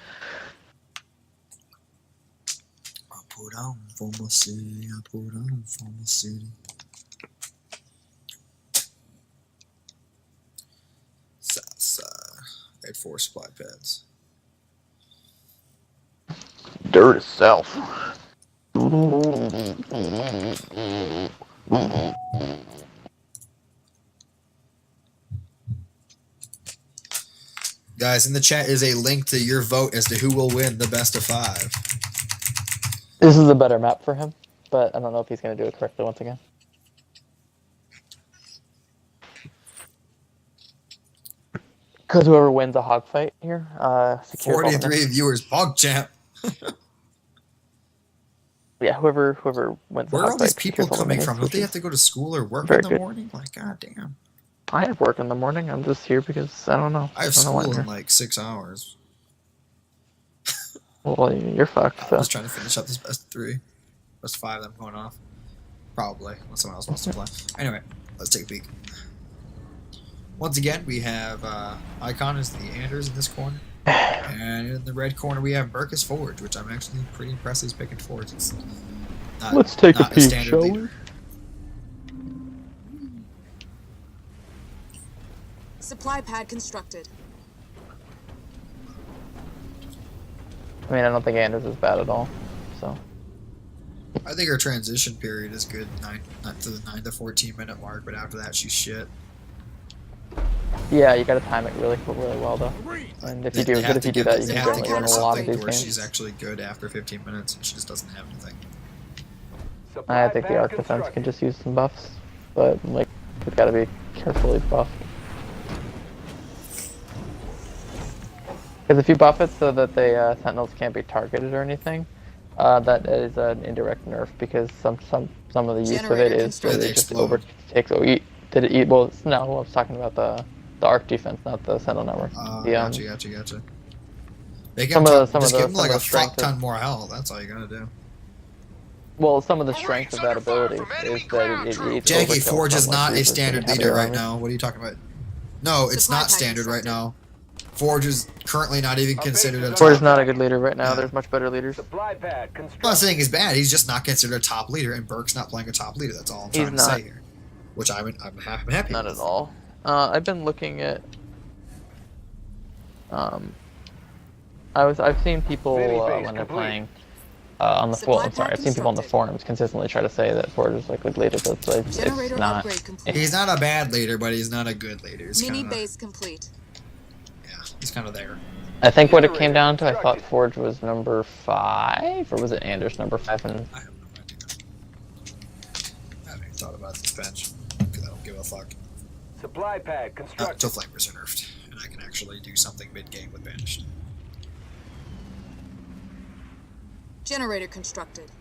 I put on for my city. I put on for my city. South side. I had 4 supply pads. Dirt itself. Guys, in the chat is a link to your vote as to who will win the best of 5. This is a better map for him. but I don't know if he's going to do it correctly once again. Because whoever wins a hog fight here, secures all the 43 viewers, PogChamp. Yeah, whoever wins the Where are hog all these fight people secures all the coming minis, from? Don't which they is have to go to school or work very in the good. morning? Like, goddamn. I have work in the morning. I'm just here because I don't know. I have don't know why I'm school in here. like 6 hours. Well, you're fucked. I'm So. just trying to finish up this best of 3. Best of 5 that I'm going off. Probably, unless someone else wants to play. Anyway, let's take a peek. Once again, we have Aykon as the Anders in this corner. And in the red corner, we have Berk as Forge, which I'm actually pretty impressed he's picking Forge. It's not, Let's take not a peek, standard shall we? leader. Supply pad constructed. I mean, I don't think Anders is bad at all. So. I think her transition period is good, not to the 9 to 14 minute mark, but after that, she's shit. Yeah, you gotta time it really well though. And if you do, but if you do that, you they can have to generally give win her a lot of something these to where games. she's actually good after 15 minutes, and she just doesn't have anything. I think the arc defense can just use some buffs, but like it's gotta be carefully buffed. Because if you buff it so that the sentinels can't be targeted or anything, that is an indirect nerf because some of the use of it is that it just overtakes. Oh, did it eat? Well, no, I was talking about the arc defense, not the sentinel network. Gotcha. They give them just give them like a fuck ton more health. That's all you gotta do. Well, some of the strength of that ability is that it eats. Jackie, Forge is not a standard leader right now. What are you talking about? No, it's not standard right now. Forge is currently not even considered a top. Forge is not a good leader right now. Yeah. There's much better leaders. I'm not saying he's bad. He's just not considered a top leader, and Berk's not playing a top leader. That's all I'm trying to say here. Which I'm happy. Not at all. I've been looking at. I've seen people when they're playing on the I've seen people on the forums consistently try to say that Forge is like a good leader, but it's not. He's not a bad leader, but he's not a good leader. Mini base complete. Yeah, he's kind of there. I think what it came down to, I thought Forge was number 5, or was it Anders number 5? And I have no idea. I haven't even thought about this bench because I don't give a fuck. Supply pad constructed. Until flamers are nerfed, and I can actually do something mid-game with banished. Generator constructed.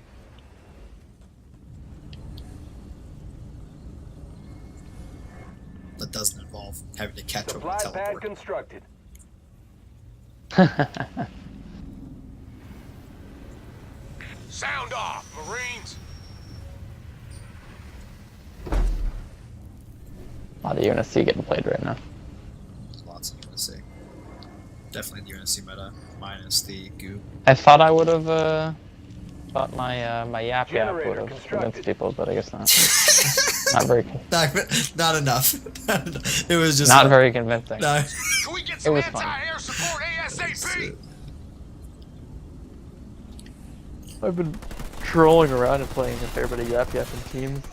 That doesn't involve having to catch up Supply with pad teleport. constructed. Sound off, Marines. A lot of UNSC getting played right now. There's lots of UNSC. Definitely the UNSC meta, minus the goo. I thought I would have thought my Yap would have convinced people, but I guess not. Not very. Not enough. It was just not very convincing. No. Can we get some was fun. anti-air support ASAP? I've been trolling around and playing a fair bit of Yap in teams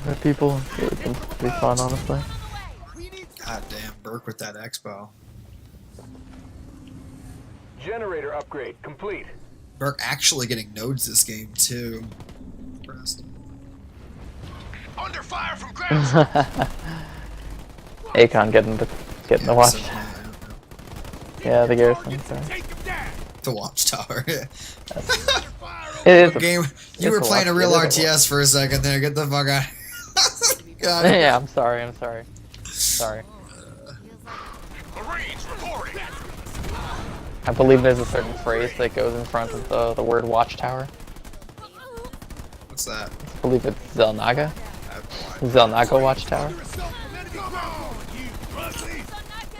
with people. It's been pretty fun, honestly. God damn, Berk with that expo. Generator upgrade complete. Berk actually getting nodes this game too. Impressed. Under fire from ground. Aykon getting the watch. Yeah, the garrison. The watchtower. It is Game. You were playing a real RTS for a second there. Get the fuck out. God. Yeah, I'm sorry. Sorry. Marines reporting. I believe there's a certain phrase that goes in front of the word watchtower. What's that? I believe it's Zelnaga. Zelnaga watchtower.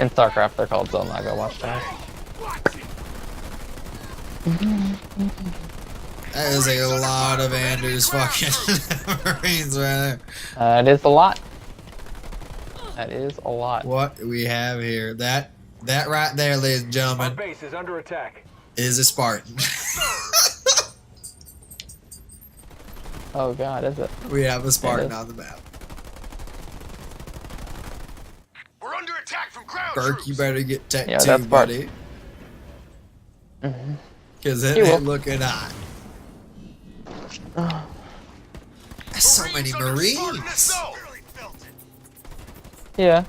In StarCraft, they're called Zelnaga watchtowers. That is a lot of Anders fucking Marines right there. It is a lot. That is a lot. What we have here, that right there, ladies and Our gentlemen, base is under attack. is a Spartan. Oh god, is it? We have a Spartan on the map. We're under attack from ground Berk, troops. you better get tech Yeah, too, that's buddy. Because it He will. ain't looking hot. So many under spark in the Marines. zone. Yeah.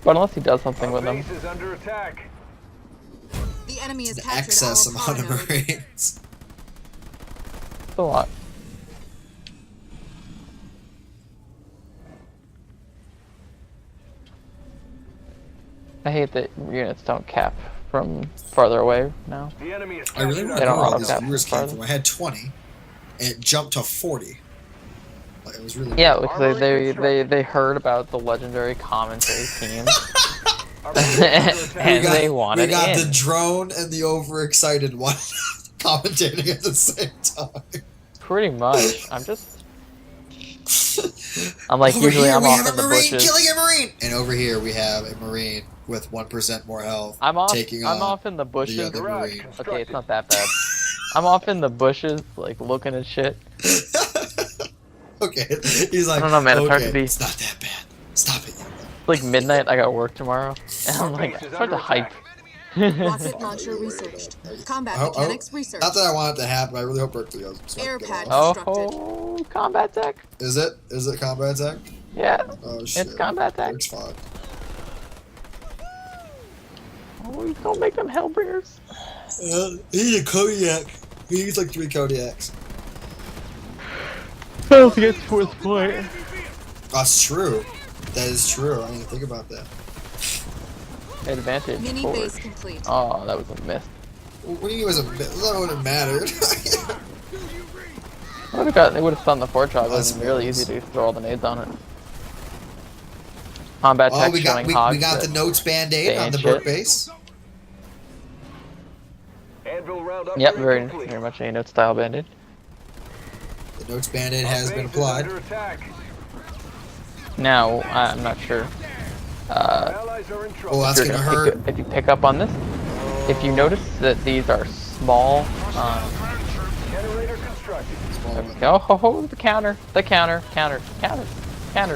But unless he does something with them. Base is under attack. The enemy has An captured excess our amount of power node. Marines. It's a lot. I hate that units don't cap from farther away now. The enemy is I really captured want They to don't know where all auto these cap viewers came farther. from. I had 20, and it jumped to 40. Like, it was really Yeah, weird. because they heard about the legendary commentary team Our base is under attack. and they wanted we got in. the drone and the overexcited one commentating at the same time. Pretty much. I'm like, Over usually here I'm we off have in a the Marine bushes. killing a Marine! And over here we have a Marine with 1% more health I'm taking off in the the bushes. other Garage Marine. Okay, it's not that bad. I'm off in the bushes, like looking at shit. Okay, he's like, I don't know, man, it's hard okay, to be- it's not that bad. Stop it, Yellow. It's like midnight. I got work tomorrow, and I'm like, Base is start to under hype. Rocket launcher researched. Combat Oh, mechanics researched. Not that I want it to happen, I really hope Berkeley goes. So I can Air get pad. off. Oh, combat tech. Is it? Is it combat tech? Yeah, Oh shit. it's combat tech. Berk's fine. Oh, he's gonna make them hellbringers. He needs a Kodiak. He needs like 3 Kodiaks. Fails to get to his point. That's true. That is true. I didn't even think about that. Advantage Mini forward. base complete. Oh, that was a miss. What do you mean it was a bit? That wouldn't have mattered. They would have stunned the four chop. It was really easy to throw all the nades on it. Combat Oh, tech we got showing we hogs. got the that- notes band-aid they on ain't the shit. Berk base. Anvil round Yep, upgrade very complete. much a note style bandit. The notes band-aid Our has base been is applied. under attack. Now, I'm not sure. Allies are in trouble. Oh, that's If gonna you're hurt. if you pick up on this, if you notice that these are small, Generator constructed. oh, the counter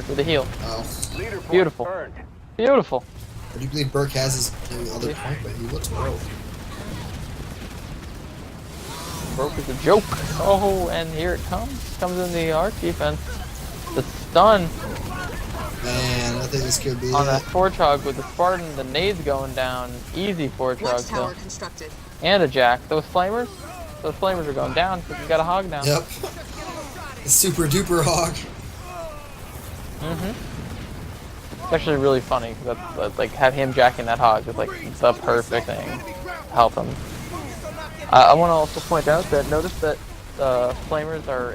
with the heal. Oh, Leader point Beautiful. earned. Beautiful. I do believe Berk has his other point, but he looks broke. Broke is a joke. Oh, and here it comes. Comes in the arc defense. The stun Man, I think this could be on that it. Forchog with the Spartan, the nades going down. Easy Forchog Watchtower kill. constructed. And a Jack. Those flamers are going down because we got a hog now. Yep. The super duper hog. It's actually really funny because that's like have him jacking that hog is like the perfect thing to help him. I want to also point out that notice that flamers are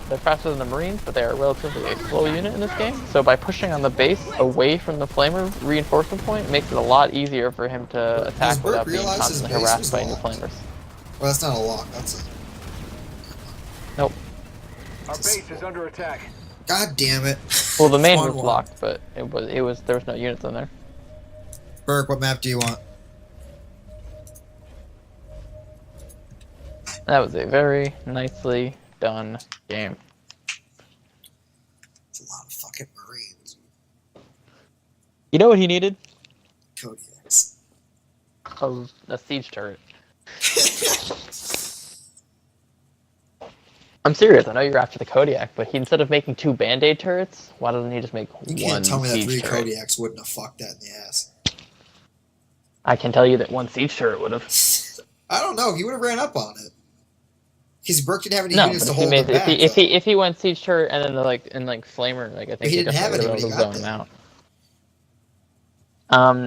they're faster than the Marines, but they are relatively a slow unit in this game. So by pushing on the base away from the flamer reinforcement point, it makes it a lot easier for him to attack Berk without being realize his constantly base harassed was by any locked? flamers. Well, that's not a lock. That's a. Nope. Our base is under attack. God damn it. Well, the main One was one. locked, but there was no units in there. Berk, what map do you want? That was a very nicely done game. It's a lot of fucking Marines. You know what he needed? Kodiaks. A siege turret. I'm serious. I know you're after the Kodiak, but instead of making 2 Band-Aid turrets, why doesn't he just make You one can't tell me that siege 3 turret? Kodiaks wouldn't have fucked that in the ass. I can tell you that 1 siege turret would have. I don't know. He would have ran up on it. Because Berk didn't have any No, units but to if he hold made it back. if he went siege turret and then flamer, like I think he didn't have definitely any when he would've got zoned there.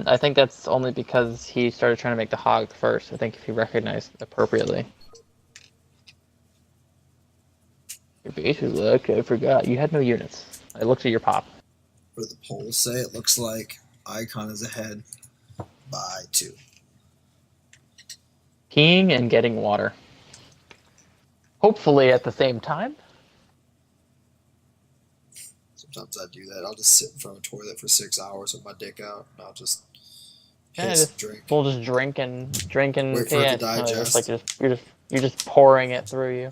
out. I think that's only because he started trying to make the hog first. I think if he recognized appropriately. Your base was like, I forgot. You had no units. I looked at your pop. What do the polls say? It looks like Aykon is ahead by 2. Peeing and getting water. Hopefully at the same time. Sometimes I do that. I'll just sit in front of a toilet for 6 hours with my dick out, and I'll just Yeah, piss just- and drink. We'll just drink and Wait for it to no, it's digest. like you're just pouring it through you.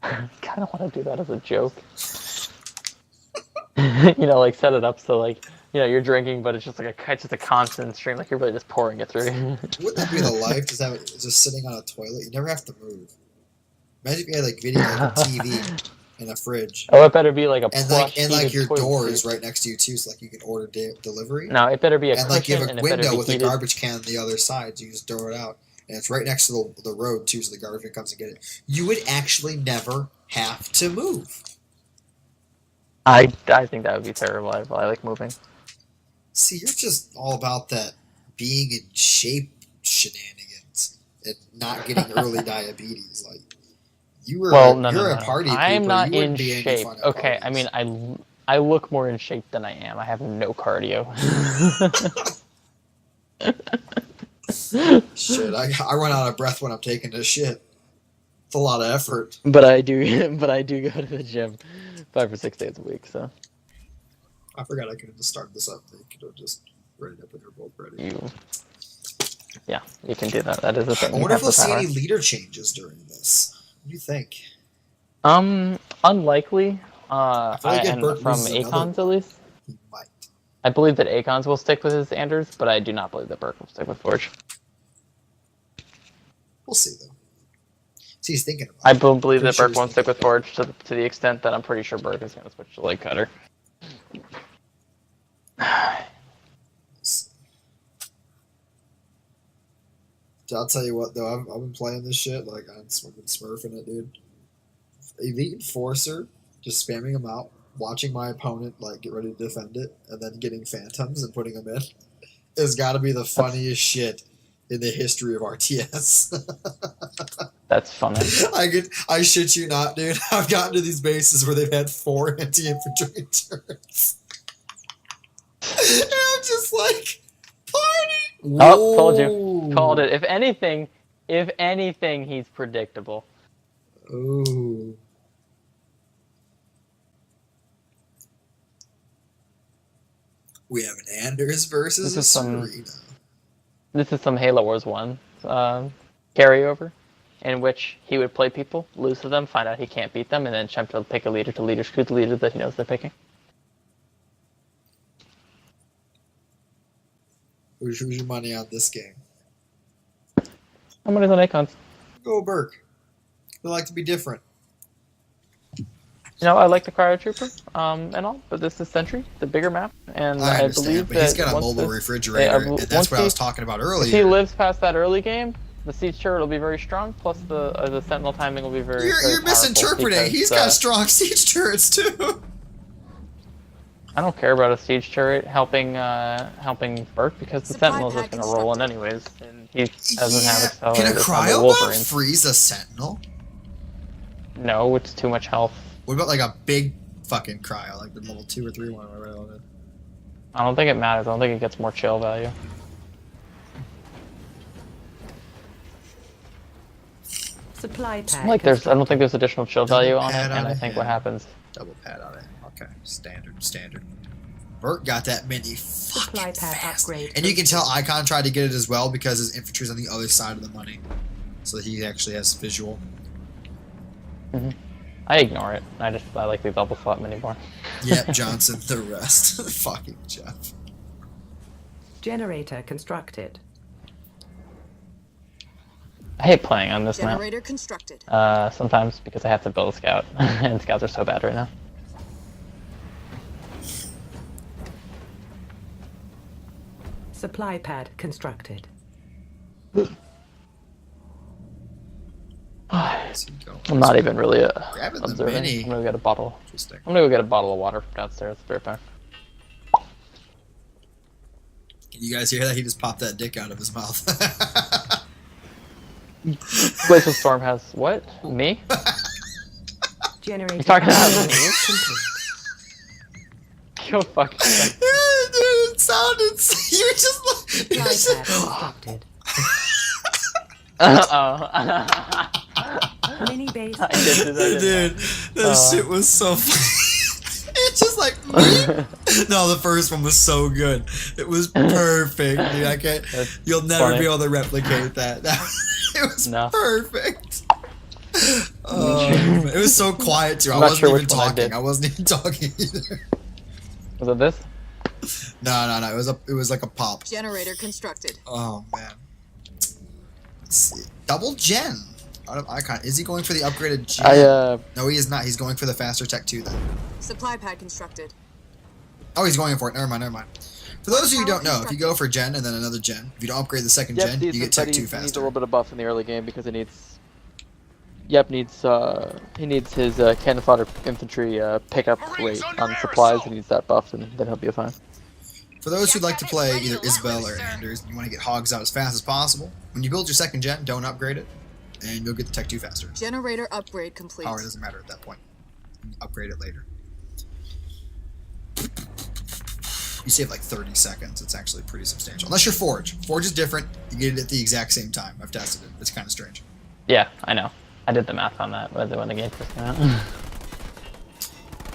Kind of want to do that as a joke. You know, like set it up so like you're drinking, but it's just like it's just a constant stream. Like you're really just pouring it through. Wouldn't that be the life? Just sitting on a toilet. You never have to move. Imagine if you had like video, like a TV, and a fridge. Oh, it better be like a and plush like your toilet door seat. is right next to you too, so like you can order delivery. No, it better be a and like you have cushion, a and it better window be with a heated. garbage can on the other side, so you just throw it out, and it's right next to the road too, so the garbage man comes and get it. You would actually never have to move. I think that would be terrible. I like moving. See, you're just all about that being in shape shenanigans and not getting early diabetes. Like you're a party pooper. I'm not you in be any shape. fun at Okay, I parties. mean, I look more in shape than I am. I have no cardio. Shit, I run out of breath when I'm taking this shit. It's a lot of effort. but I do go to the gym 5 or 6 days a week. So I forgot I could have just started this up. They could have just read it up when they're both ready. yeah, you can do that. That is a thing. I wonder if we'll see any leader changes during this. What do you think? Unlikely. like And Berk from loses another Aykons at least. He might. I believe that Aykons will stick with his Anders, but I do not believe that Berk will stick with Forge. We'll see though. See, he's thinking about I it. believe Pretty that sure Berk he's won't stick with thinking about Forge to the extent that I'm pretty sure Berk is going to switch to Leg Cutter. it. I'll tell you what though, I've been playing this shit like I've been smurfing it, dude. Elite Enforcer, just spamming them out, watching my opponent like get ready to defend it, and then getting phantoms and putting them in, has got to be the funniest shit in the history of RTS. That's funny. I shit you not, dude. I've gotten to these bases where they've had 4 anti-infantry turrets. And I'm just like, party! Oh, told you. Whoa. Called it. If anything, he's predictable. Ooh. We have an Anders versus This a is some- Serena. This is some Halo Wars 1 carryover, in which he would play people, lose to them, find out he can't beat them, and then attempt to pick a leader to leader screw the leader that he knows they're picking. Who's your money on this game? How many's on Aykons? Go Berk. They like to be different. You know, I like the Cryo Trooper, and all, but this is Sentry, the bigger map, and I I understand, believe but he's that got a once mobile this- refrigerator, yeah, and once that's what I he- was talking about If he earlier. lives past that early game, the siege turret will be very strong. Plus the Sentinel timing will be very. You're very powerful misinterpreting. because, He's got strong siege turrets too. I don't care about a siege turret helping Berk because the Supply Sentinel's just pad gonna roll in anyways, and he doesn't have Can a accelerators on the cryo bomb Wolverines. freeze a sentinel? No, it's too much health. What about like a big fucking cryo, like the level 2 or 3 one? I don't think it matters. I don't think it gets more chill value. Supply pad. Like I don't think there's additional chill Double value on it, pad and on I it, think yeah. what happens. Double pad on it. Okay, standard. Berk got that mini Supply fucking pad fast. upgrade. And you can tell Aykon tried to get it as well because his infantry's on the other side of the money. So he actually has visual. I ignore it. I like the double slot mini more. Yep, Johnson, the rest. Fucking Jeff. Generator constructed. I hate playing on this map. Generator constructed. Sometimes because I have to build a scout, and scouts are so bad right now. Supply pad constructed. Where's he going? I'm not even really Grabbing the observing. mini. I'm gonna get a bottle. Interesting. I'm gonna go get a bottle of water from downstairs. Be right back. Can you guys hear that? He just popped that dick out of his mouth. Glacial Storm has what? Me? Generator. You talking about me? complete. Go fuck yourself. Dude, it sounded. You were just like. Supply pad constructed. Uh-oh. Mini base. I did this, I did Dude, that shit was so funny. It's just like me. No, the first one was so good. It was perfect, dude. I can't. That's You'll never funny. be able to replicate that. It was No. perfect. It was so quiet too. I I'm not wasn't sure even which one I talking. did. I wasn't even talking either. Was it this? No. It was like a pop. Generator constructed. Oh man. Let's see. Double gen. Out of Aykon. Is he going for the upgraded gen? No, he is not. He's going for the faster tech 2 then. Supply pad constructed. Oh, he's going for it. Never mind. For those of you who don't know, if you go for gen and then another gen, if you don't upgrade the second gen, you get tech 2 He needs a faster. little bit of buff in the early game because it needs. Yep, he needs his cannon fodder infantry pickup rate on supplies. He needs that buff, and then he'll be fine. For those who'd like to play either Isabel or Anders, and you want to get hogs out as fast as possible, when you build your second gen, don't upgrade it, and you'll get the tech 2 faster. Generator upgrade complete. Power doesn't matter at that point. Upgrade it later. You save like 30 seconds. It's actually pretty substantial. Unless you're Forge. Forge is different. You get it at the exact same time. I've tested it. It's kind of strange. Yeah, I know. I did the math on that when the game first came out.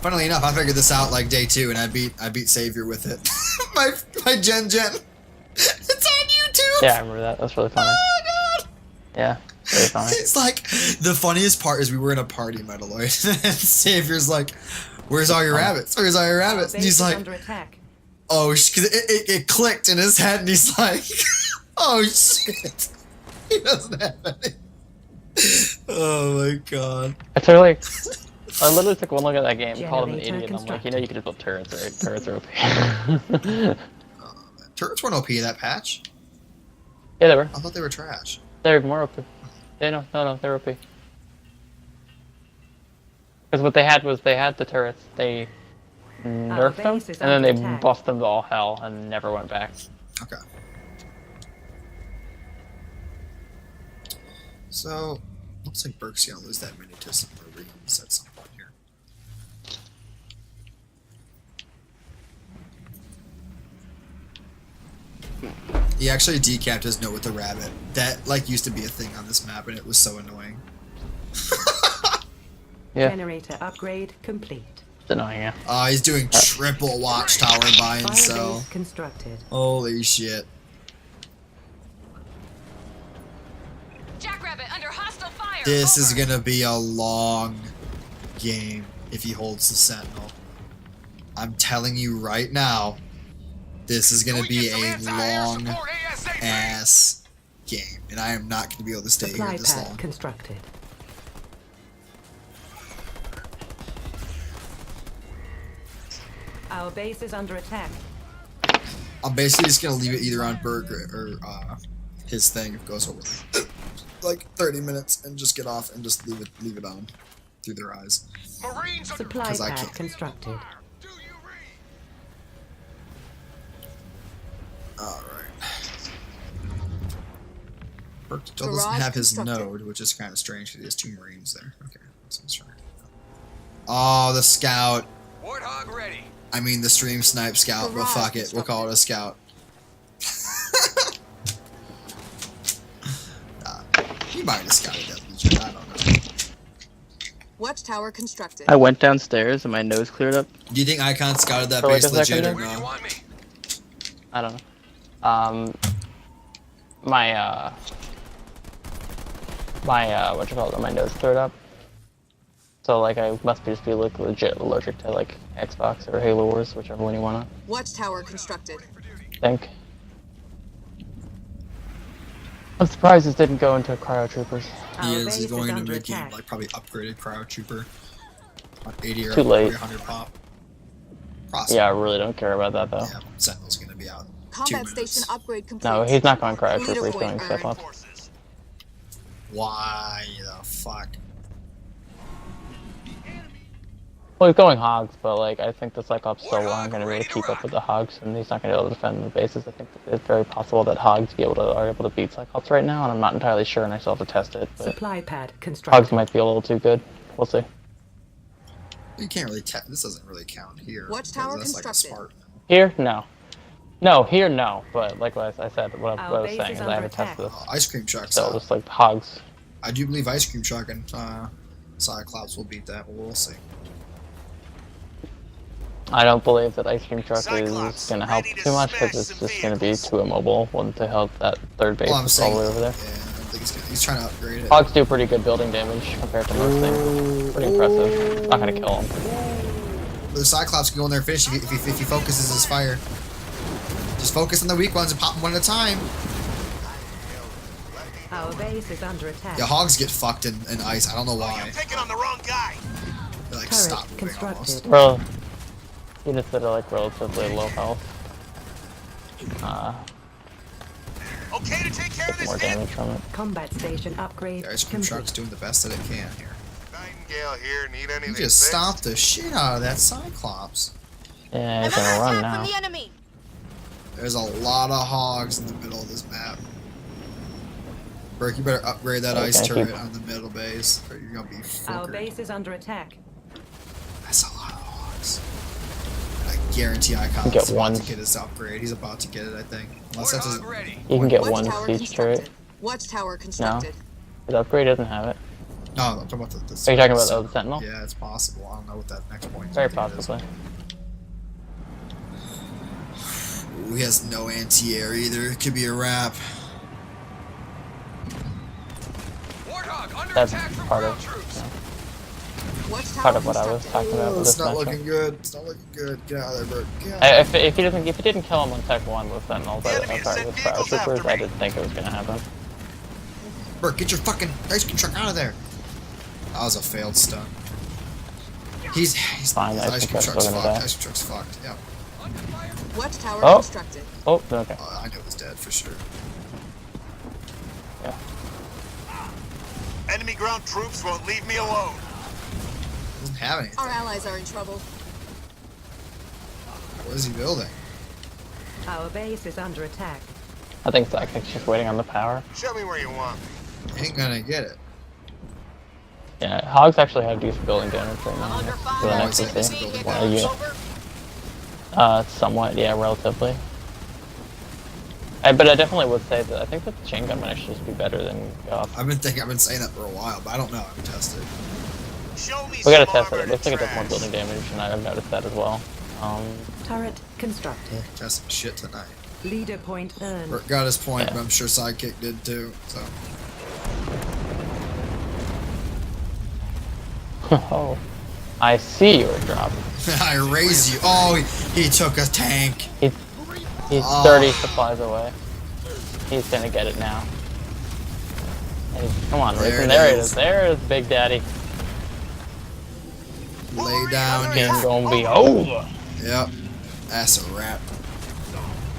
Funnily enough, I figured this out like day 2, and I beat Savior with it. my gen. It's on YouTube. Yeah, I remember that. That's really funny. Oh god. Yeah, very funny. It's like the funniest part is we were in a party, Metaloid, and Savior's like, "Where's all your rabbits? Where's all your rabbits?" And he's like, under attack. "Oh, because it clicked in his head," and he's like, "Oh shit, he doesn't have any." Oh my god. I literally took one look at that game, called him an idiot, and I'm like, you know, you could just build turrets, right? Turrets are OP. Turrets weren't OP in that patch. Yeah, they were. I thought they were trash. They're more OP. Yeah, no, they're OP. Because what they had was they had the turrets, they nerfed them, and then they buffed them to all hell and never went back. Okay. So, looks like Berk's gonna lose that many to some Marines at some point here. He actually decapped his note with the rabbit. That like used to be a thing on this map, and it was so annoying. Yeah. Generator upgrade complete. It's annoying, yeah. He's doing triple watchtower buy and sell. Firebase constructed. Holy shit. Jackrabbit under hostile fire. This is Over. gonna be a long game if he holds the Sentinel. I'm telling you right now, this is gonna be a long ass game, and I am not gonna be able to stay Supply here this pad long. constructed. Our base is under attack. I'm basically just gonna leave it either on Berk or his thing if it goes over like 30 minutes, and just get off and just leave it on through their eyes. Marines under Supply 'Cause I pad can't. constructed. Do you read? All right. Berk still doesn't Garage have his constructed. node, which is kind of strange because he has 2 Marines there. Okay, that's strange. Oh, the scout. Warthog ready. I mean the stream snipe scout, but Garage fuck it, we'll call it a scout. He might have scouted that Legion, I don't know. Watchtower constructed. I went downstairs and my nose cleared up. Do you think Aykon scouted that For like base a second legit or there? Where do you no? want me? I don't know. My my nose cleared up. So like I must just be like legit allergic to like Xbox or Halo Wars, whichever one you wanna Watchtower constructed. think. I'm surprised this didn't go into Cryo Troopers. He Our is, base he's going into under mid game, attack. like probably upgraded Cryo Trooper. On 80 or Too late. 100 pop. Possibly. Yeah, I really don't care about that though. Yeah, Sentinel's gonna be out. Combat 2 minutes. station upgrade complete. No, he's not going Cryo Leader Trooper, he's point going Step earned. Up. Forces. Why the fuck? Well, he's going Hogs, but like I think the Cyclops still aren't going to be able to keep up with the Hogs, and he's not going to be able to defend the bases. I think it's very possible that Hogs are able to beat Cyclops right now, and I'm not entirely sure, and I still have to test it. But Supply pad Hogs constructed. might be a little too good. We'll see. You can't really this doesn't really count here. Watchtower because that's constructed. like a Spartan. Here, no. No, here, no. But like what I said, what I Our was base saying is is I haven't under tested this. Ice Cream Truck's So out. just like Hogs. I do believe Ice Cream Truck and Cyclops will beat that, but we'll see. I don't believe that Ice Cream Truck Cyclops, is going to help ready to too much smash because it's some just going to be vehicles. too immobile when to help that third base Well, I'm that's all saying, the way over there. yeah, I don't think he's trying to upgrade it. Hogs do pretty good building damage compared to most things. Pretty impressive. Not going to kill him. The Cyclops can go in there and finish if he focuses his fire. Just focus on the weak ones and pop them one at a time. Our base is under attack. Yeah, hogs get fucked in ice. I don't know why. You're picking on the wrong guy. They're like, Turret stop moving constructed. almost. Well, units that are like relatively low health. Okay to take care of Get more this thing. damage from it. Combat station upgrade The ice cream complete. truck's doing the best that it can here. Nightingale here. Need anything? You just fixed? stomped the shit out of that Cyclops. Yeah, it's gonna run now. enemy. There's a lot of hogs in the middle of this map. Berk, you better upgrade that Okay, ice keep- turret on the middle base, or you're gonna be Our fuckered. base is under attack. That's a lot of hogs. I guarantee Aykon Get is about one. to get his upgrade. He's about to get it, I think. Unless that's his... Warthog ready. You can get one Watchtower siege turret. constructed. Watchtower constructed. His upgrade doesn't have it. No, I'm talking about the Are you talking about the Sentinel? Yeah, it's possible. I don't know what that next point is. Very gonna be. possibly. Ooh, he has no anti-air either. It could be a wrap. Warthog under That's attack from part ground of troops. Watchtower part of what I was constructed. talking about with It's this not matchup. looking good. It's not looking good. Get out of there, Berk. Get out. If he didn't kill him on Tech 1 with Sentinels, The enemy has sorry, sent with vehicles Troopers, after I me. didn't think it was gonna happen. Berk, get your fucking ice cream truck out of there. That was a failed stun. He's Fine, his ice ice cream cream truck's truck's still gonna fucked. die. Ice cream truck's fucked. Yep. Watchtower Oh. constructed. Oh, okay. I know he's dead for sure. Yeah. Enemy ground troops won't leave me alone. Doesn't have anything. Our allies are in trouble. What is he building? Our base is under attack. I think Psychic's just waiting on the power. Show me where you want me. Ain't gonna get it. Yeah, Hogs actually have decent building damage right now. For the Oh, next he's CC. building Yeah, damage. Somewhat, yeah, relatively. But I definitely would say that I think that the chain gun might actually just be better than Goff. I've been saying that for a while, but I don't know. I haven't tested. Show me We gotta some test it. armored It looks like it does more tracks. building damage, and I've noticed that as well. Turret constructed. Test some shit tonight. Leader point earned. Berk got his point, Yeah. but I'm sure Sidekick did too. So Oh, I see your drop. I raise you. Oh, he took a tank. He's Oh. 30 supplies away. He's gonna get it now. Hey, come on, There Raisin. it There it is. is. There is Big Daddy. Lay down. Game Here. gonna be over. Yep. That's a wrap.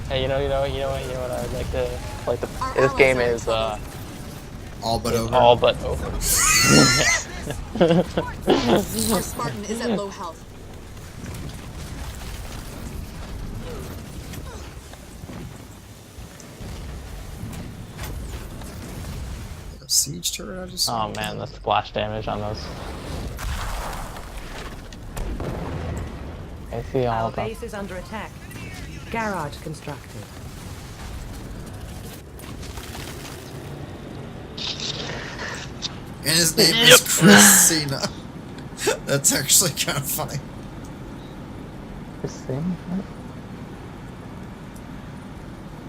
Hey, you know what I'd like to like. Our This game allies are in is trouble. All but over. all but over. Our Spartan is at low health. Siege turret. I just saw. Oh man, the splash damage on those. I see all Our of them. base is under attack. Garage constructed. And his name is Chris Cena. That's actually kind of funny. Interesting.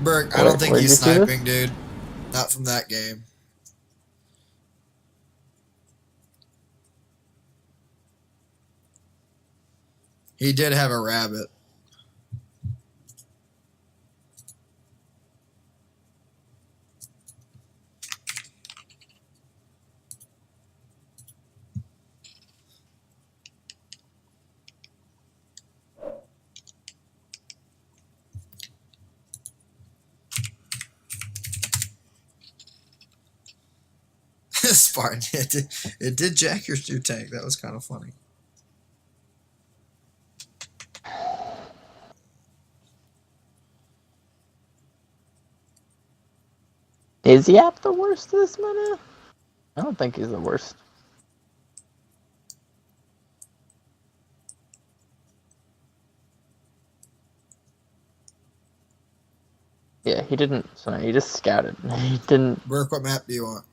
Berk, I Where- don't think where'd he's you see this? sniping, dude. Not from that game. He did have a rabbit. Spartan, it did jack your new tank. That was kind of funny. Is Yap the worst this meta? I don't think he's the worst. Yeah, he didn't. So he just scouted. He didn't. Berk, what map do you want?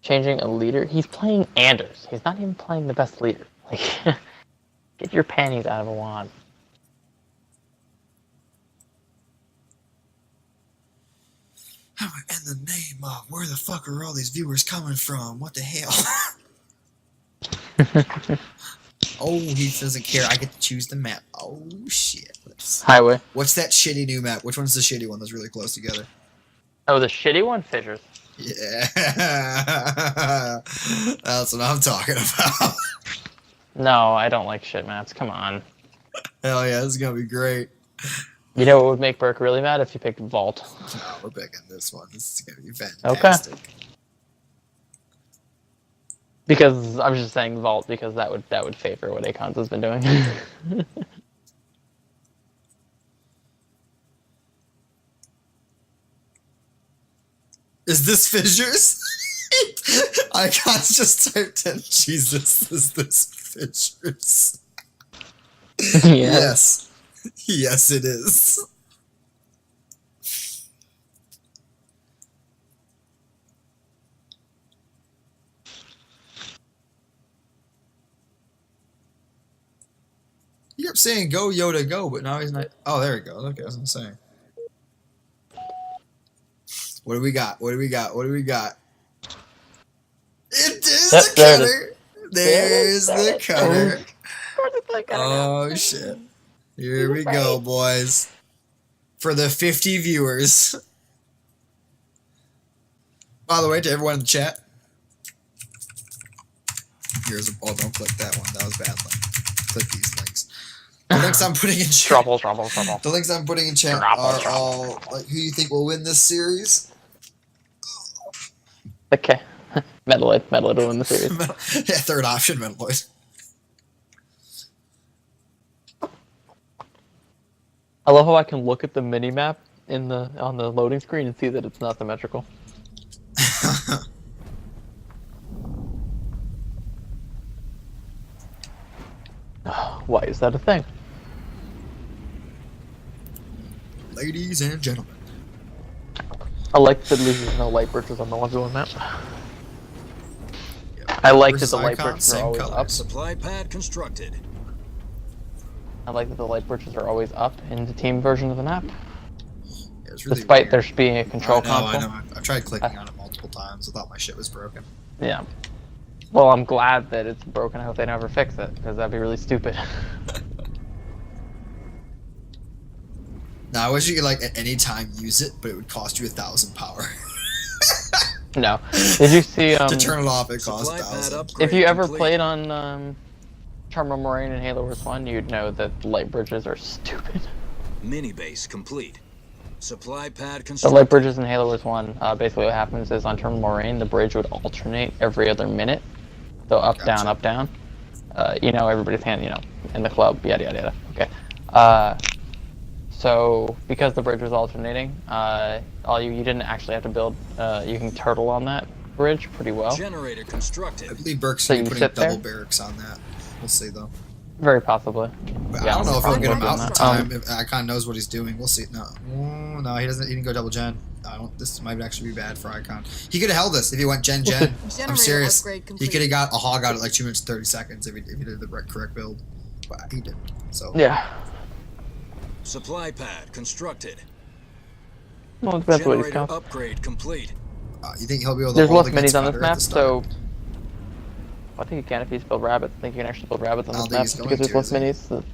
Changing a leader. He's playing Anders. He's not even playing the best leader. Like, get your panties out of a wad. In the name of where the fuck are all these viewers coming from? What the hell? Oh, he doesn't care. I get to choose the map. Oh shit. Highway. What's that shitty new map? Which one's the shitty one that's really close together? Oh, the shitty one? Fissures. Yeah. That's what I'm talking about. No, I don't like shit maps. Come on. Hell yeah, this is gonna be great. You know what would make Berk really mad if you picked Vault? No, we're picking this one. This is gonna be fantastic. Okay. Because I was just saying Vault because that would favor what Aykons has been doing. Is this fissures? I can't just typed in Jesus. Is this fissures? Yeah. Yes. Yes, it is. He kept saying "Go Yoda, go," but now he's not. Oh, there he goes. Okay, I was gonna say. What do we got? What do we got? What do we got? It is Yep, the there it cutter. There's the cutter. Oh Oh shit. Here we go, boys. For the 50 viewers. By the way, to everyone in the chat. Here's a oh, don't click that one. That was bad link. Click these links. The links I'm putting in chat. Trouble. The links I'm putting in chat are all like who you think will win this series. Okay. Metaloid will win the series. Yeah, third option, Metaloid. I love how I can look at the mini map on the loading screen and see that it's not symmetrical. Why is that a thing? Ladies and gentlemen. I like that there's no light bridges on the ones doing that. I like that the light bridges are always up. Supply pad constructed. I like that the light bridges are always up in the team version of the map. Yeah, it's really Despite weird. there being a control console. I know. I've tried clicking on it multiple times. I thought my shit was broken. Yeah. Well, I'm glad that it's broken. I hope they never fix it, because that'd be really stupid. Now, I wish you could, like, at any time use it, but it would cost you 1,000 power. No. Did you see, to turn it off, it costs Supply pad 1,000. upgrade if you ever complete. played on Charmer Moraine in Halo Wars 1, you'd know that light bridges are stupid. Mini base complete. Supply pad The constructed. light bridges in Halo Wars 1, basically what happens is on Charmer Moraine, the bridge would alternate every other minute. So up, Gotcha. down, up, down. You know, everybody's hand, you know, in the club, yada, yada, yada. Okay. So, because the bridge was alternating, you didn't actually have to build, you can turtle on that bridge pretty well. Generator I constructed. believe Berk's So going to you be putting sit there? double barracks on that. We'll see, though. Very possibly. But Yeah, I don't know if he'll I'm get him working out on in that. time. If Aykon knows what he's doing. We'll see. No. Ooh, no, he doesn't. He didn't go double gen. I don't. This might actually be bad for Aykon. He could have held us if he went gen. I'm Generator serious. upgrade He complete. could have got a hog out at like 2 minutes and 30 seconds if he did the correct build. But he didn't. So. Yeah. Supply pad constructed. Well, it depends what he's Generator got. upgrade complete. You think he'll be able to There's hold less against minis on this Cutter at map, the start? so I think you can if you build rabbits. I think you can actually build rabbits on I this don't map think he's because there's less going to, minis. So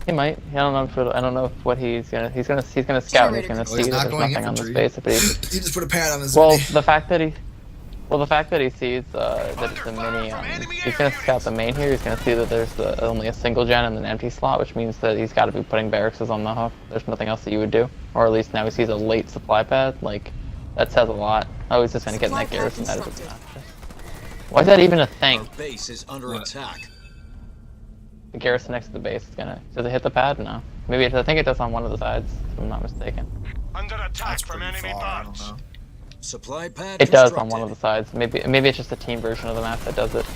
he might. I don't know. I don't know what he's gonna. He's gonna scout. And he's gonna Oh, see he's that not there's going nothing on this infantry. base. But he, He just put a pad on his well, mini. the fact that he sees that it's a mini. He's gonna scout the main here. He's gonna see that there's only a single gen and an empty slot, which means that he's got to be putting barracks on the hook. There's nothing else that you would do, or at least now he sees a late supply pad. Like that says a lot. Oh, he's just gonna get in that Supply pad garrison. That is constructed. why is that even a thing? Our base is under What? attack. The garrison next to the base is gonna. Does it hit the pad? No. Maybe I think it does on one of the sides, if I'm not mistaken. Under attack That's from pretty enemy far. I don't bots. know. Supply pad It does constructed. on one of the sides. Maybe it's just a team version of the map that does it.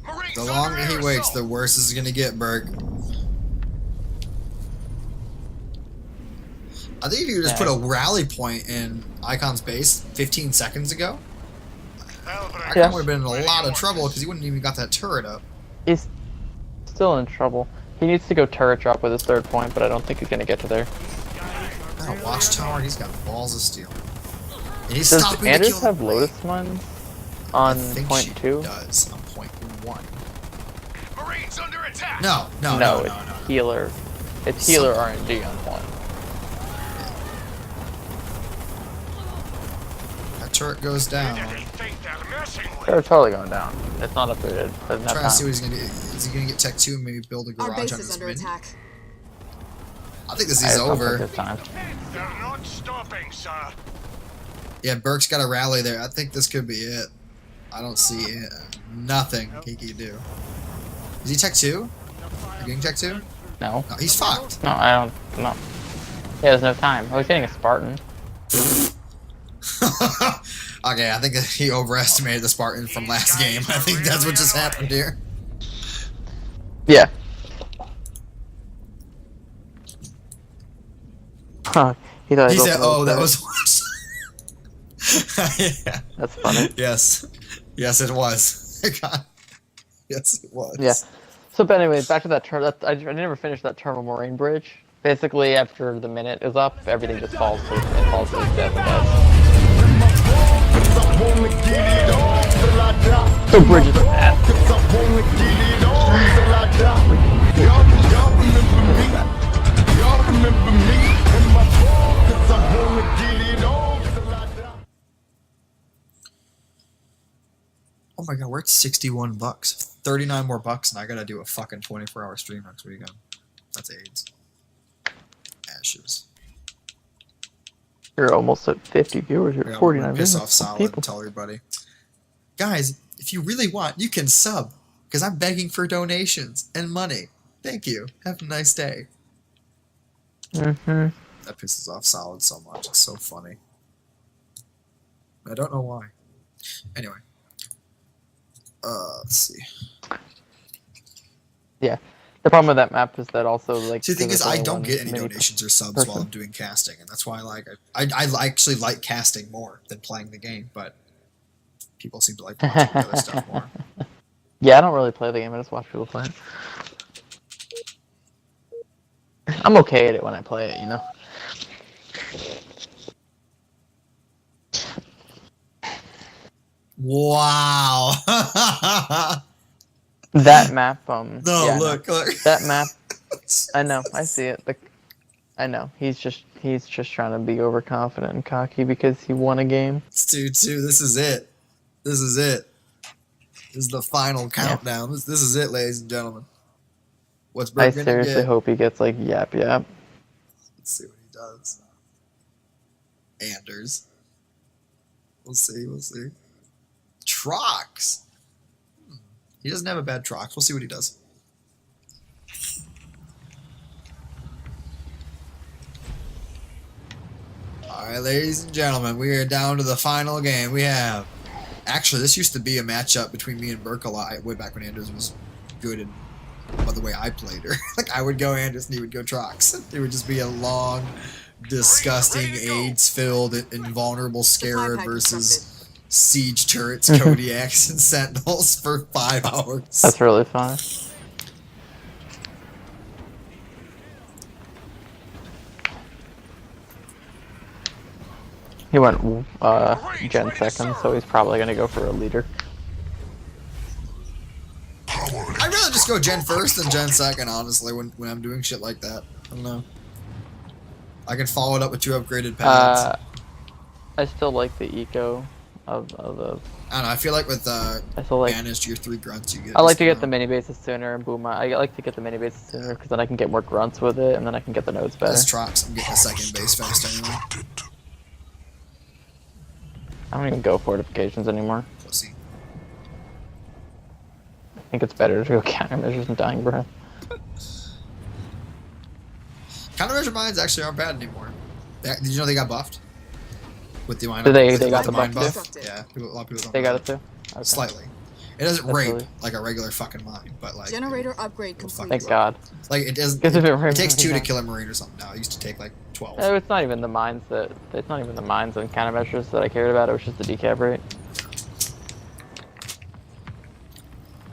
Marines The under longer he air waits, assault. the worse this is gonna get, Berk. I think if you just Yeah. put a rally point in Aykon's base 15 seconds ago, Hellbreaker. Aykon would have been in a lot of trouble because he wouldn't even got that turret up. He's still in trouble. He needs to go turret drop with his third point, but I don't think he's gonna get to there. Oh, watchtower, he's got balls of steel. And he's Does stopping to Anders kill have the Lotus mines I on think point she 2? does on point 1. Marines under attack. No, It's healer. It's healer RNG on point. That turret goes down. They think they're messing with. They're totally going down. It's not upgraded. Doesn't have Trying to see what time. he's gonna do. Is he gonna get Tech 2 and maybe build a Our garage base on is his under mid? attack. I think this I is just don't think over. it's time. They're not stopping, sir. Yeah, Berk's got a rally there. I think this could be it. I don't see it. Nothing he can do. Is he Tech 2? Are you getting Tech 2? No. No, he's fucked. No, I don't. No. Yeah, there's no time. I was getting a Spartan. Okay, I think that he overestimated the Spartan from last game. I think that's what just happened here. Yeah. Huh. He thought He was said, opening "Oh, the that turret. was worse." Yeah. That's funny. Yes. Yes, it was. God. Yes, it was. Yeah. So, but anyways, back to that turn. I never finished that Terminal Moraine bridge. Basically, after the minute is up, everything just falls to its death, I guess. The bridge is bad. Oh my god, we're at $61. 39 more bucks, and I gotta do a fucking 24-hour stream next weekend. That's AIDS. Ashes. You're almost at 50 viewers. You're Yeah, at I'm 49 gonna piss viewers. off Solid People. and tell everybody. Guys, if you really want, you can sub. Because I'm begging for donations and money. Thank you. Have a nice day. Mm-hmm. That pisses off Solid so much. It's so funny. I don't know why. Anyway. Let's see. Yeah. The problem with that map is that also, like... See, the thing is, there's I only don't one get any mini donations or subs person. while I'm doing casting, and that's why I actually like casting more than playing the game, but people seem to like watching the other stuff more. Yeah, I don't really play the game. I just watch people play it. I'm okay at it when I play it, you know? Wow! That map, No, yeah, look. That map, I know, I see it. I know, he's just trying to be overconfident and cocky because he won a game. It's 2-2. This is it. This is it. This is the final countdown. This is it, ladies and gentlemen. What's Berk I gonna seriously get? hope he gets, like, yap. Let's see what he does. Anders. We'll see. Trox. He doesn't have a bad Trox. We'll see what he does. Alright, ladies and gentlemen, we are down to the final game. We have... Actually, this used to be a matchup between me and Berk a lot, way back when Anders was good and by the way I played her. Like, I would go Anders and he would go Trox. It would just be a long, disgusting, AIDS-filled, invulnerable Scarab versus siege turrets, Kodiaks, and Sentinels for 5 hours. That's really fun. He went Gen second, so he's probably gonna go for a leader. I'd rather just go Gen first than Gen second, honestly, when I'm doing shit like that. I don't know. I can follow it up with 2 upgraded pads. I still like the eco of the. I don't know, I feel like with I still like. managed your 3 grunts you get. I like to get the mini bases sooner and boom. I like to get the mini bases sooner because then I can get more grunts with it and then I can get the nodes better. That's Trox. I'm getting a second base fast anyway. I don't even go fortifications anymore. We'll see. I think it's better to go countermeasures and dying breath. Countermeasure mines actually aren't bad anymore. Did you know they got buffed? With the mine Did they got the mine buff buff? too? Yeah, a lot of people don't They know got that. it too. Okay. Slightly. It doesn't That's rape really- like a regular fucking mine, but like Generator upgrade it'll complete. Thank God. Like it doesn't. Because if it It rapes takes 2 to me, kill a marine or something. Now it used to take like 12. It's not even the mines that. It's not even the mines and countermeasures that I cared about. It was just the decap rate.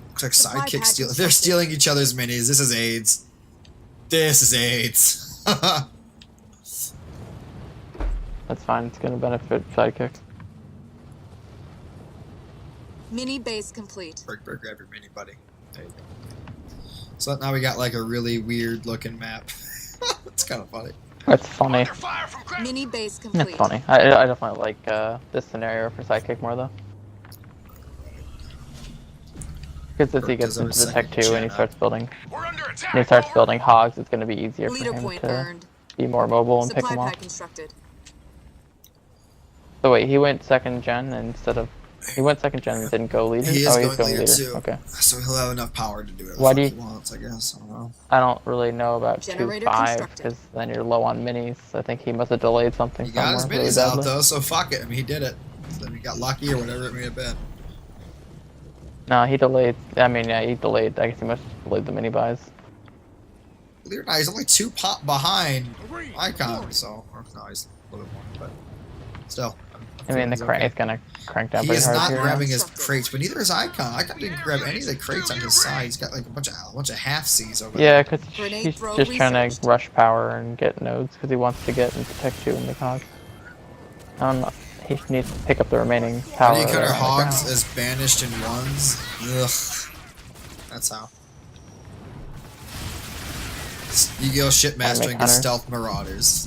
Looks like Supply sidekick pack steal. is They're fucking- stealing each other's minis. This is AIDS. This is AIDS. That's fine. It's gonna benefit sidekick. Mini base complete. Berk, grab your mini, buddy. There you go. So now we got like a really weird looking map. It's kind of funny. That's funny. Under fire from ground. Mini base complete. That's funny. I definitely like this scenario for sidekick more though. Because as he gets into the tech 2 and he starts building, We're under attack. when he starts building hogs, it's going to be easier for Leader him point to earned. be more mobile and pick Supply them off. pad constructed. So wait, he went second gen instead of he went second gen and didn't go leader. He is Oh, he's going going leader leader. too. Okay. So he'll have enough power to do it. Why do he you- wants, I guess. I don't know. I don't really know about Generator 2.5 constructed. because then you're low on minis. I think he must have delayed something He got his somewhere really minis out badly. though, so fuck it. I mean, he did it. So he got lucky or whatever it may have been. No, he delayed. I mean, yeah, he delayed. I guess he must have delayed the mini buys. Believe it or not, he's only 2 pop behind Aykon, so or, no, he's a little bit more, but still. I mean, the he's crank okay. is gonna crank down He pretty is hard not here. grabbing his crates, but neither is Aykon. Aykon didn't grab any of the crates on his side. He's got like a bunch of half C's over Yeah, there. because Grenade he's throw just trying to researched. rush power and get nodes because he wants to get into Tech 2 and the hog. I don't know. He needs to pick up the remaining power. How do you cut there our on the hogs ground. as banished in ones? Ugh. That's how. You go shipmaster and get hunters. stealth marauders.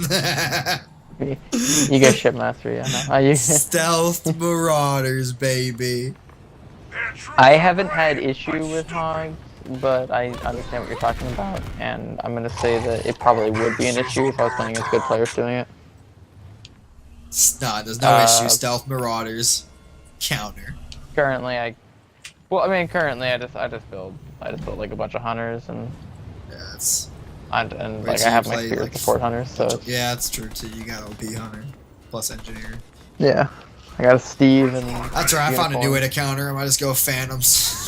You get shipmaster, yeah. No. Stealth marauders, baby. I haven't had issue with hogs, but I understand what you're talking about, and I'm gonna say that it probably would be an issue if I was playing against good players doing it. Nah, there's no issue. Stealth marauders. Counter. Currently, I just build like a bunch of hunters and Yeah, it's. and Wait, like so I you have my play, spirit like, support hunters, so it's- Yeah, that's true too. You got OP hunter plus engineer. yeah. I got a Steve and That's right. I found a new unicorn. way to counter him. I just go phantoms.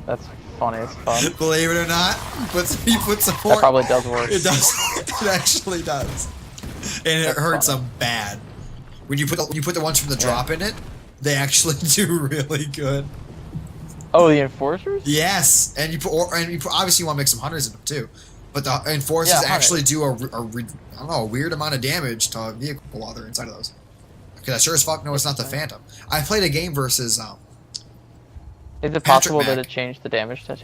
That's funny as fuck. Believe it or not, you put support. That probably does work. It does. It actually does. And it That's hurts funny. them bad. When you put the ones from the drop in it, they actually do really good. Oh, the enforcers? Yes, and you put obviously you want to make some hunters in them too, but the enforcers Yeah, actually do I don't know, a weird amount of damage to a vehicle while they're inside of those. Because I sure as fuck know it's not the Phantom. I played a game versus Is it Patrick possible that Mac. it changes the damage type?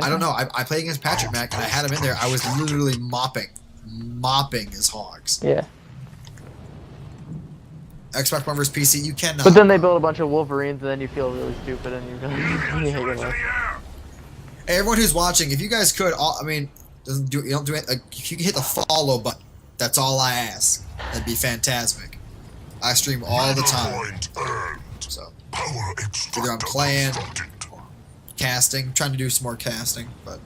I don't know. I played against Patrick Mac and I had him in there. I was literally mopping his hogs. Yeah. Xbox One versus PC, you cannot. But then they build a bunch of Wolverines, and then you feel really stupid, and you really hate your life. Everyone who's watching, if you guys could, you don't do it. Like, if you can hit the follow button, that's all I ask. That'd be fantastic. I stream all the time, so either I'm playing, or casting, trying to do some more casting, but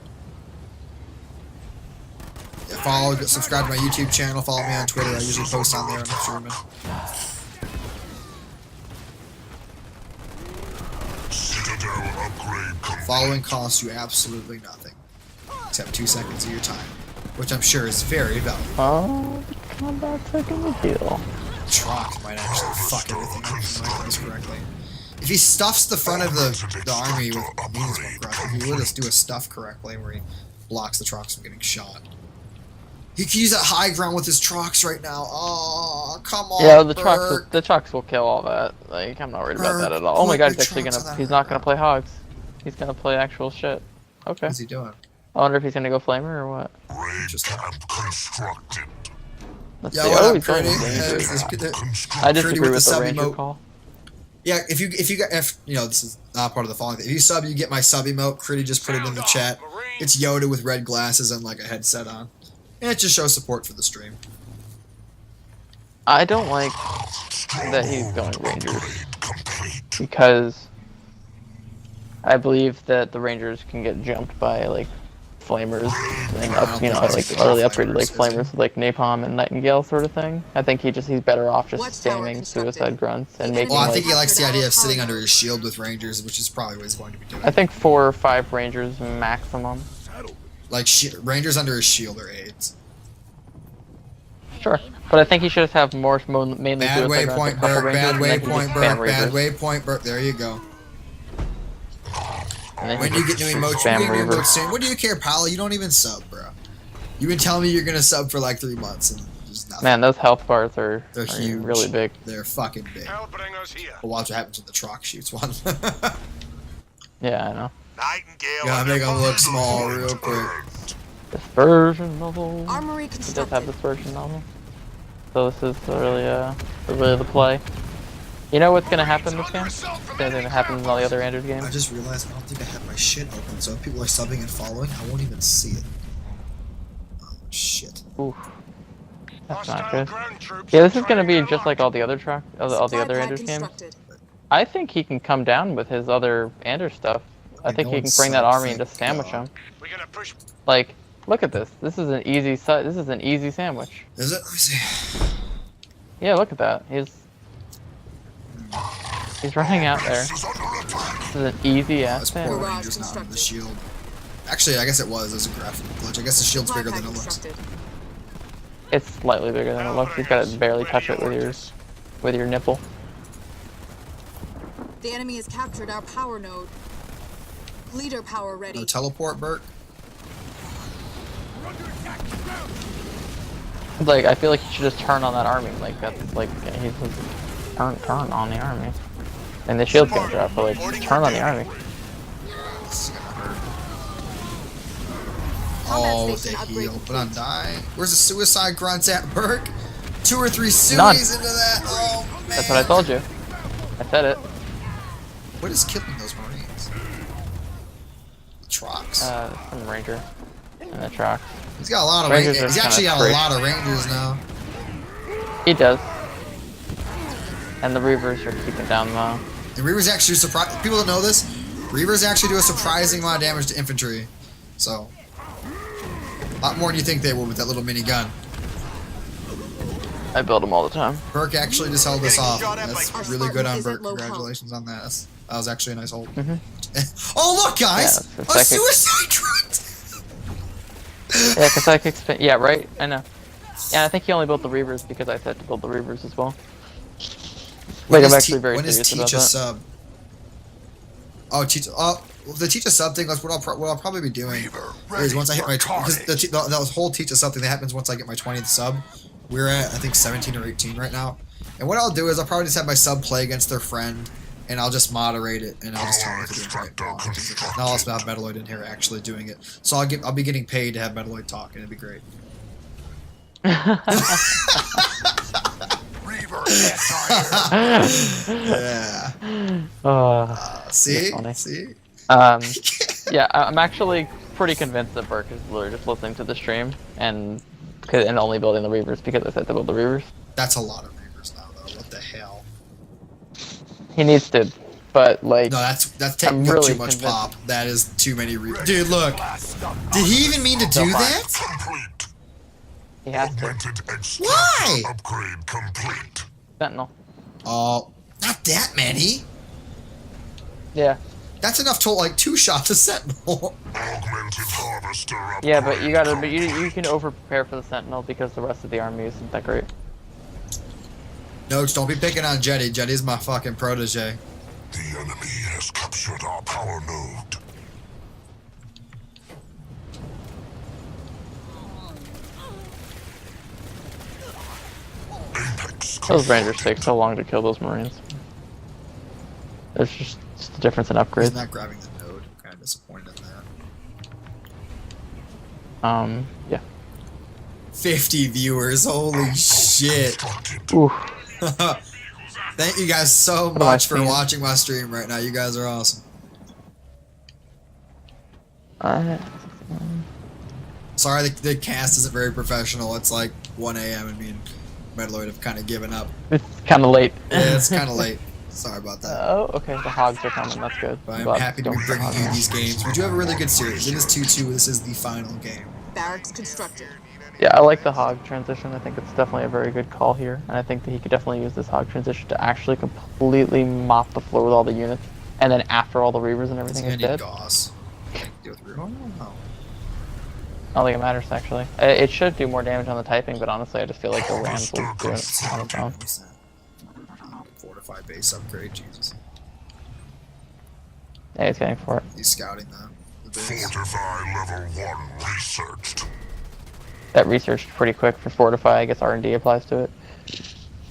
yeah, subscribe to my YouTube channel, follow me on Twitter. I usually post on there when I'm streaming. Following costs you absolutely nothing, except 2 seconds of your time, which I'm sure is very valuable. Oh, combat taking the deal. Troc might actually fuck everything up if I do this correctly. If he stuffs the front of the army with means more correctly, he would just do a stuff correctly where he blocks the Trocs from getting shot. He can use that high ground with his Trocs right now. Oh, come on, Yeah, the trucks will kill all that. Like, I'm not worried about that at all. Oh my Put god, your he's actually trucks on gonna, that he's not high gonna play hogs. He's gonna play actual shit. Okay. What's he doing? I wonder if he's gonna go flamer or what. Just Let's yeah, see. what Oh, up, he's going Critty? with Ranger. Critty I disagree with the sub Ranger emote. call. Yeah, if you this is not part of the following thing. If you sub, you get my sub emote. Critty just put it in the chat. It's Yoda with red glasses and like a headset on. And it just shows support for the stream. I don't like that he's going Rangers because I believe that the Rangers can get jumped by like flamers and like early upgraded like flamers with like napalm and nightingale sort of thing. I think he's better off just Watch tower spamming constructed. suicide grunts and making Well, I like think he likes the idea of sitting under his shield with Rangers, which is probably what he's going to be doing. I think 4 or 5 Rangers maximum. Like Rangers under his shield or aids. Sure, but I think he should just have more mainly Bad suicide grunts, waypoint, a couple Berk. Bad Rangers, and then he can waypoint, just Berk. spam Bad Rangers. waypoint, Berk. There you go. and then When he do you get just new emotes? spam When do you get new Reaver. emotes soon? What do you care, pal? You don't even sub, bro. You've been telling me you're gonna sub for like 3 months and just nothing. Man, those health bars are huge. really big. They're fucking big. Hell bring us here. But watch what happens when the truck shoots one. Yeah, I know. Nightingale. Gotta make them look small real quick. Dispersion level. Armory It does constructed. have dispersion level. So this is really the play. You know what's gonna happen this game? Same thing that happens in all the other Android I games. just realized I don't think I have my shit open, so if people are subbing and following, I won't even see it. Oh, shit. Oof. That's not Hostile good. ground troops Yeah, this is gonna trying be to just like all the other all the Supply other pad Android games. constructed. I think he can come down with his other Android stuff. I think he can bring that army and just sandwich him. We're gonna push. Like, look at this. This is an easy sandwich. Is it? Let me see. Yeah, look at that. He's running out there. This is an easy Oh, ass it's poor sandwich. Barrage Ranger's not on the constructed. shield. Actually, I guess it was as a graphical glitch. I guess the shield's Supply bigger pad than it looks. constructed. It's slightly bigger than it looks. You've got to barely touch it with your nipple. The enemy has captured our power node. Leader power ready. No teleport, Berk? Like, I feel like you should just turn on that army. Like, that's like, he's turn on the army. And the shield's gonna drop, but like, turn on the army. This is gonna hurt. Combat Oh, station they upgrade heal, but I'm dying. Where's the suicide grunts at, Berk? 2 or 3 None. suies into that. Oh, man. That's what I told you. I said it. What is killing those Marines? The trucks. Some ranger in the truck. He's got a lot of Rangers Rangers. are He's actually kinda got a crazy. lot of Rangers now. He does. And the Reavers are keeping down the. The Reavers actually surprise. People don't know this. Reavers actually do a surprising amount of damage to infantry. So, a lot more than you think they would with that little mini gun. I build them all the time. Burke actually just held this off. Our That's really good Spartan on is at Burke. low Congratulations on that. That was actually a nice hold. Mhm. Oh look, guys! Yeah, A it's a psychic. suicide grunt! Yeah, cause I could spin. Yeah, right. I know. Yeah, I think he only built the Reavers because I said to build the Reavers as well. Like, I'm actually very when is serious about teach a that. sub? Oh, teach. Oh, the teach a sub thing. That's what I'll probably be doing. Is once I hit my because the whole teach a sub thing that happens once I get my 20th sub. We're at I think 17 or 18 right now. And what I'll do is I'll probably just have my sub play against their friend, and I'll just moderate it, and I'll just tell them what to do right now. And I'll also have Metaloid in here actually doing it. So I'll be getting paid to have Metaloid talk, and it'd be great. Yeah. See? funny. See? Yeah, I'm actually pretty convinced that Burke is literally just listening to the stream and only building the Reavers because I said to build the Reavers. That's a lot of Reavers now, though. What the hell? He needs to, but like. No, that's taking I'm up really too much convinced. pop. That is too many Reavers. Dude, look. Did he even mean to do fine. that? He has to. Why? Upgrade complete. Sentinel. Oh, not that many. Yeah. That's enough to like 2 shots a Sentinel. Augmented harvester upgrade. Yeah, but you gotta, you can over prepare for the Sentinel because the rest of the army isn't that great. Notes, don't be picking on Jeddy. Jeddy's my fucking protege. The enemy has captured our power node. Apex Those Rangers take so long to kill those Marines. There's just a difference in He's upgrades. not grabbing the node. I'm kind of disappointed in that. Yeah. 50 viewers. Holy shit. Ooh. Thank you guys so am I much for seeing? watching my stream right now. You guys are awesome. Sorry, the cast isn't very professional. It's like 1 a.m. and me and Metaloid have kind of given up. It's kind of late. Yeah, it's kind of late. Sorry about that. Oh, okay. The hogs are coming. That's good. But I'm Glad happy to be don't bringing hog you them. these games. We do have a really good series. It is 2-2. This is the final game. Barracks constructed. Yeah, I like the hog transition. I think it's definitely a very good call here, and I think that he could definitely use this hog transition to actually completely mop the floor with all the units, and then after all the Reavers and It's everything gonna is need dead. Gauss. Deal with Reaver. Oh. I don't think it matters actually. It should do more damage on the typing, but honestly, I just feel like the Rams will do it on its own. What's that? Fortified base upgrade. Jesus. Yeah, he's getting for it. He's scouting the base. Fortify level 1 researched. That research pretty quick for Fortify. I guess R&D applies to it.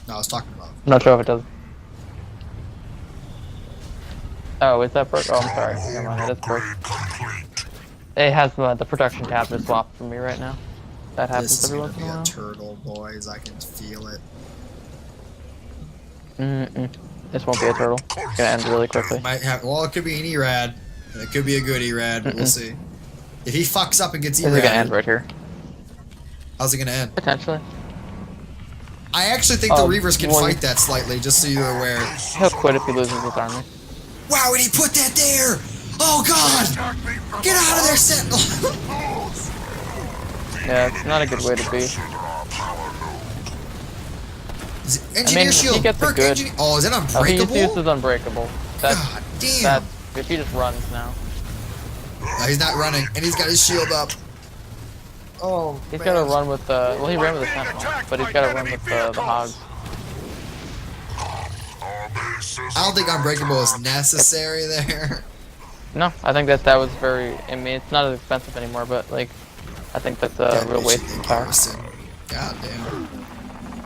No, I was talking about. I'm not sure if it does. Oh, is that Berk? Oh, I'm sorry. Never mind, that is Berk. It has the production tab is swapped for me right now. That happens This is every gonna once be in a a while. turtle, boys. I can feel it. This won't be a turtle. It's gonna end really quickly. Might have. Well, it could be an E-Rad, and it could be a good E-Rad, but we'll see. If he fucks up and gets This is gonna end E-Rad, right here. how's it gonna end? Potentially. I actually think the Reavers can fight that slightly, just so you're aware. He'll quit if he loses his army. Wow, and he put that there! Oh god! Get out of there, Sentinel! Yeah, it's not a good way to be. Is it engineer if shield. he gets a Berk, good... Oh, is it Oh, he unbreakable? uses unbreakable. That's, God damn! That's, if he just runs now. No, he's not running, and he's got his shield up. Oh, He's gotta run with the... Well, he ran with the Sentinel, but he's gotta run with the Hogs. I don't think unbreakable is necessary there. No, I think that was very... I mean, it's not as expensive anymore, but, like, I think that's a real waste of power. God damn.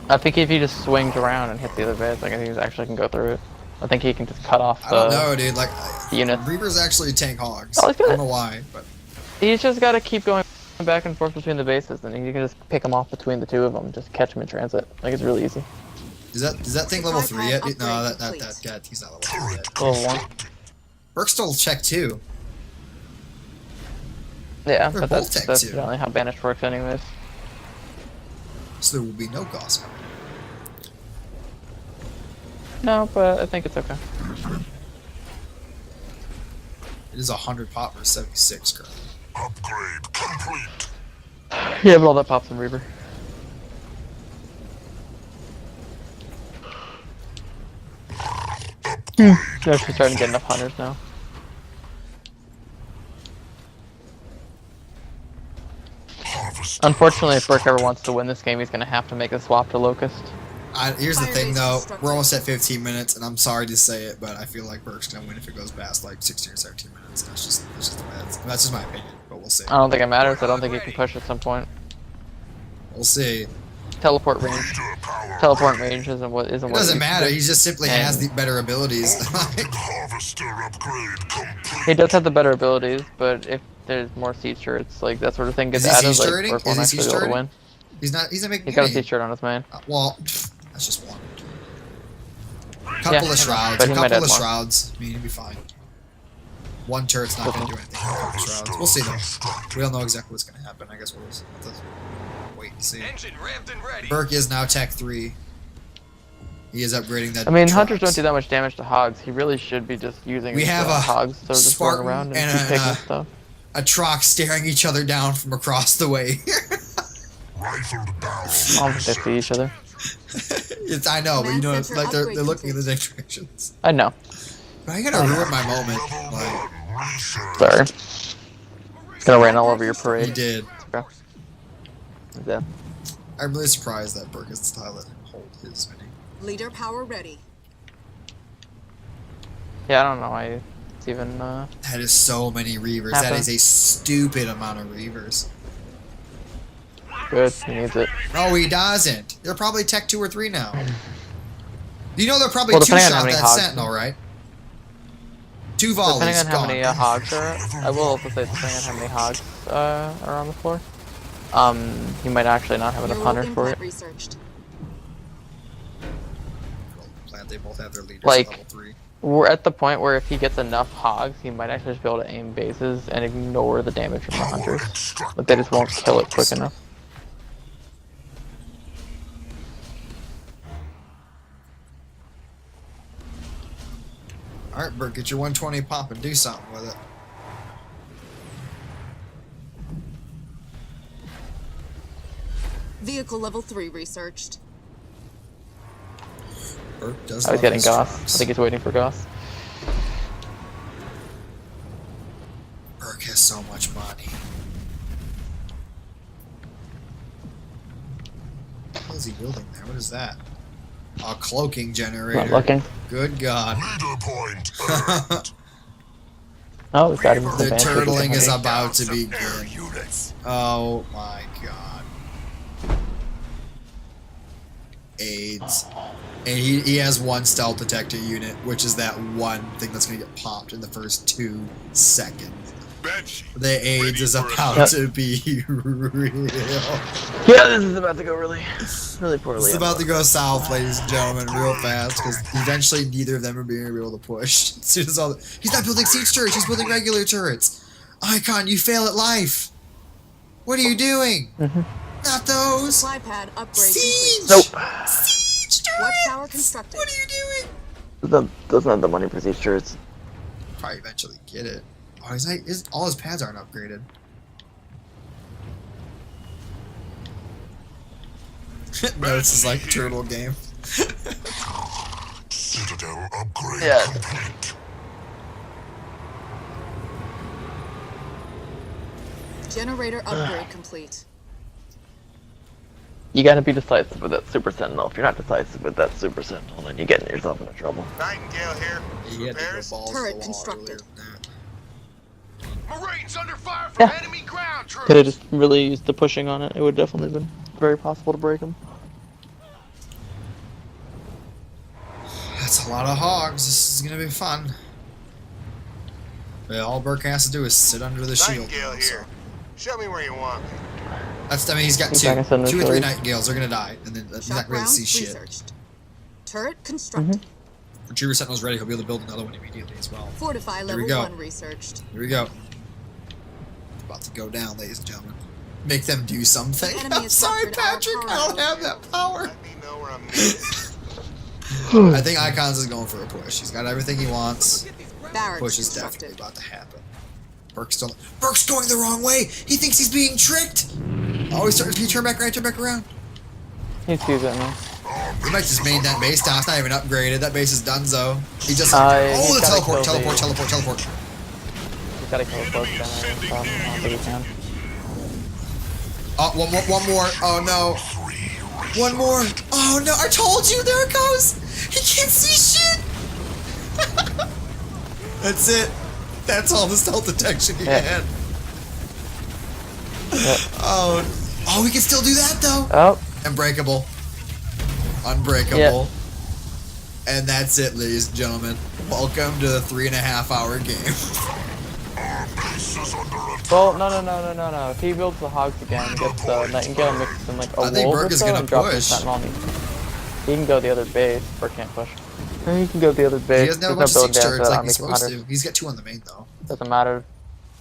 I think if he just swings around and hits the other base, like, I think he actually can go through it. I think he can just cut off the... I don't know, dude. Like, unit. Reavers actually tank hogs. Oh, I don't know why, but... He's just gotta keep going back and forth between the bases, and you can just pick them off between the two of them, just catch them in transit. Like, it's really easy. Is that thing level 3 yet? No, that he's not level 3 yet. Level 1. Berk stole check 2. Yeah, They're but both that's tech too. generally how Banished works anyways. So there will be no gossip. No, but I think it's okay. It is 100 pop for 76 currently. Upgrade complete. Yeah, but all that pops in Reaver. They're actually starting to get enough hunters now. Unfortunately, if Berk ever wants to win this game, he's going to have to make a swap to Locust. Here's the thing, though. We're almost at 15 minutes, and I'm sorry to say it, but I feel like Berk's gonna win if it goes past like 16 or 17 minutes. That's just that's just my opinion, but we'll see. I don't think it matters. I don't think he can push at some point. We'll see. Teleport range. Teleport range isn't what It doesn't matter. He just simply has the better abilities. Harvester upgrade complete. He does have the better abilities, but if there's more siege turrets, like that sort of thing gets Is he added, siege like turreting? Berk won't Is he actually siege be able to turreting? win. He's not making. He's got a siege turret on his main. Well, that's just one. Couple of shrouds. but A he might couple add of more. shrouds. I mean, he'll be fine. One turret's not gonna do anything. A couple shrouds. We'll see though. We don't know exactly what's gonna happen. I guess we'll just have to wait and see. Engine ramped and ready. Berk is now Tech 3. He is upgrading that. I mean, hunters trucks. don't do that much damage to hogs. He really should be just using We have a hogs to just run Spartan around and and keep taking stuff. A truck staring each other down from across the way. Rifled barrels. I don't think they see each other. I know, but you know, Command it's like center they're looking in the same directions. I know. But I gotta ruin my moment. Like, Sorry. Gonna rain all over your he parade. did. Okay. Yeah. I'm really surprised that Berk is the style that hold his mini. Leader power ready. Yeah, I don't know why it's even, That is so many Reavers. Happen. That is a stupid amount of Reavers. good. He needs it. No, he doesn't. They're probably Tech 2 or 3 now. You know they're probably Well, two depending on how shot many that hogs. Sentinel, right? 2 volleys. Depending on how gone. many hogs are, I will also say depending on how many hogs are on the floor, you might actually not have enough Neural hunters for it. implant researched. Plant, they both have their leaders Like- at level 3. We're at the point where if he gets enough hogs, he might actually just be able to aim bases and ignore the damage from the hunters. But they just won't kill it quick enough. Alright, Berk, get your 120 pop and do something with it. Vehicle level 3 researched. Berk does I was love getting his Goss. trucks. I think he's waiting for Goss. Berk has so much money. What is he building there? What is that? A cloaking generator. Not looking. Good God. Leader point earned. Oh, it's got him. The turtling is about to begin. Oh my god. AIDS. And he has one stealth detector unit, which is that one thing that's gonna get popped in the first 2 seconds. The AIDS is about to be real. Yeah, this is about to go really poorly. It's about to go south, ladies and gentlemen, real fast, because eventually neither of them are being able to push. As soon as he's not building siege turrets, he's building regular turrets. Aykon, you fail at life. What are you doing? Not those. Supply pad upgrade Siege. complete. Nope. Siege turrets. Watchtower constructed. What are you doing? Doesn't have the money for these shirts. Probably eventually get it. Oh, all his pads aren't upgraded. No, this is like turtle game. Citadel upgrade Yeah. complete. Generator upgrade complete. You gotta be decisive with that Super Sentinel. If you're not decisive with that Super Sentinel, then you're getting yourself into trouble. Nightingale here. He had to go Repairs? balls Turret to the wall constructed. earlier than that. Marines under fire from Yeah. enemy ground troops. Could have just really used the pushing on it. It would definitely been very possible to break him. That's a lot of hogs. This is gonna be fun. But all Berk has to do is sit under the shield. Nightingale here. Show me where you want me. I mean, he's got He's not gonna send 2 or those 3 rays. Nightingales. They're gonna die, and then he's not Shock going to see rounds shit. researched. Turret constructed. Retriever Sentinel's ready. He'll be able to build another one immediately as well. Fortify Here we level go. 1 researched. Here we go. About to go down, ladies and gentlemen. Make them do something. The enemy I'm has sorry, conquered our Patrick. power I don't node. have that power. Let me know where I'm needed. I think Icons is going for a push. He's got everything he wants. Barracks Push is constructed. definitely about to happen. Berk's going the wrong way. He thinks he's being tricked. Oh, he's starting to turn back around. Turn back around. He's using me. He might just made that base down. It's not even upgraded. That base is donezo. He just. He's Oh, the gotta teleport, kill teleport, the- teleport, teleport. He's gotta kill a close gunner. I don't think he can. Oh, one more. Oh no. One more. Oh no, I told you. There it goes. He can't see shit. That's it. That's all the stealth detection he had. Oh, we can still do that though. Oh, Unbreakable. Unbreakable. And that's it, ladies and gentlemen. Welcome to the 3.5 hour game. well, no. If he builds the hogs again, gets Nightingale mixed in like a I think wolf Berk or is so, gonna and drops his push. Sentinel on me. He can go the other base. Berk can't push. Or he can go the other base. He doesn't have a There's bunch no of building siege damage to turrets that like army he's from supposed hunters. to. He's got 2 on the main though. Doesn't matter.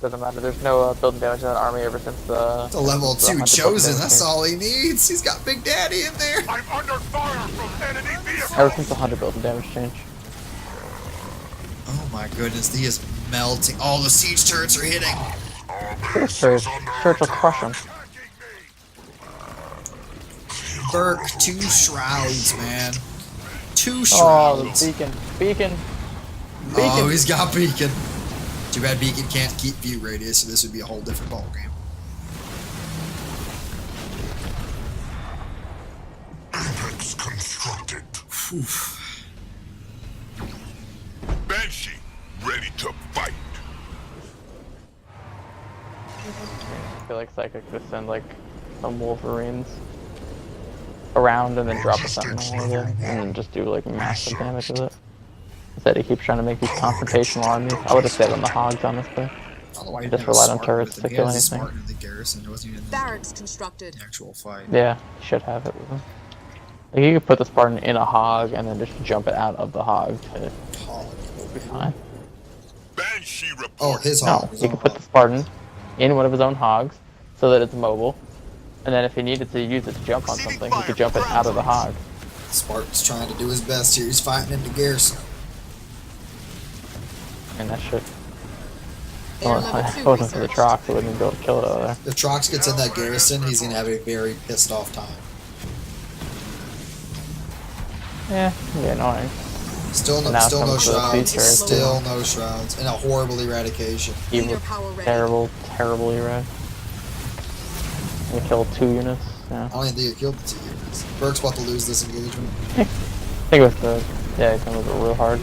There's no building damage to that army ever since the. It's a level the 2 hunter chosen. building That's damage all he needs. He's got Big Daddy in there. I'm under fire from enemy vehicles. Ever since the hunter building damage change. Oh my goodness, he is melting. All the siege turrets are hitting. Church will crush him. Berk, 2 shrouds, man. 2 Oh, shrouds. the beacon. Oh, he's got beacon. Too bad beacon can't keep view radius, so this would be a whole different ballgame. Apex constructed. Banshee, ready to fight. I feel like Psychic could send like some Wolverines around and then drop a Sentinel with it, and then just do like massive damage with it. Instead he keeps trying to make these confrontational armies. I would have stayed on the hogs, honestly. I don't know why he Just didn't have relied on Spartan turrets with him. to He kill had his anything. Spartan in the garrison. It wasn't even in Barracks constructed. the actual fight. Yeah, you should have it with him. Like you could put the Spartan in a hog and then just jump it out of the hog to be fine. Banshee report. Oh, his No, hog. you could put the Spartan in one of his own hogs so that it's mobile. And then if he needed to use it to jump on something, he could jump it out of the hog. Spartan's trying to do his best here. He's fighting in the garrison. And that shit. Air Well, level I 2 wasn't for the researched. Trox, I wouldn't be able to kill it over there. If Trox gets in that garrison, he's going to have a very pissed off time. Yeah, it'd be annoying. Still no, Now still no comes the shrouds. feature. Still no shrouds. And a horrible eradication. Evil, Leader power ready. terrible erad. You kill 2 units, yeah. I don't even think he killed the 2 units. Berk's about to lose this engagement. I think it was the, yeah, it's gonna move it real hard.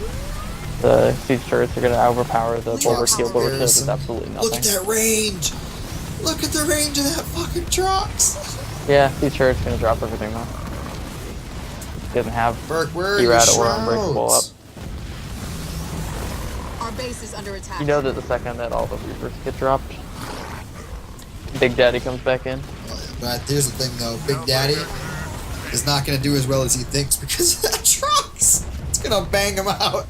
The siege turrets are gonna overpower the bulwark shield, but it's Garrison. absolutely Look nothing. at that range! Look at the range of that fucking trucks! Yeah, siege turret's gonna drop everything though. Doesn't have Berk, where are your errata or unbreakable up. shrouds? Our base is under attack. You know that the second that all the reapers get dropped, Big Daddy comes back in. But here's the thing though, Big Daddy is not gonna do as well as he thinks because of that trucks! It's gonna bang him out.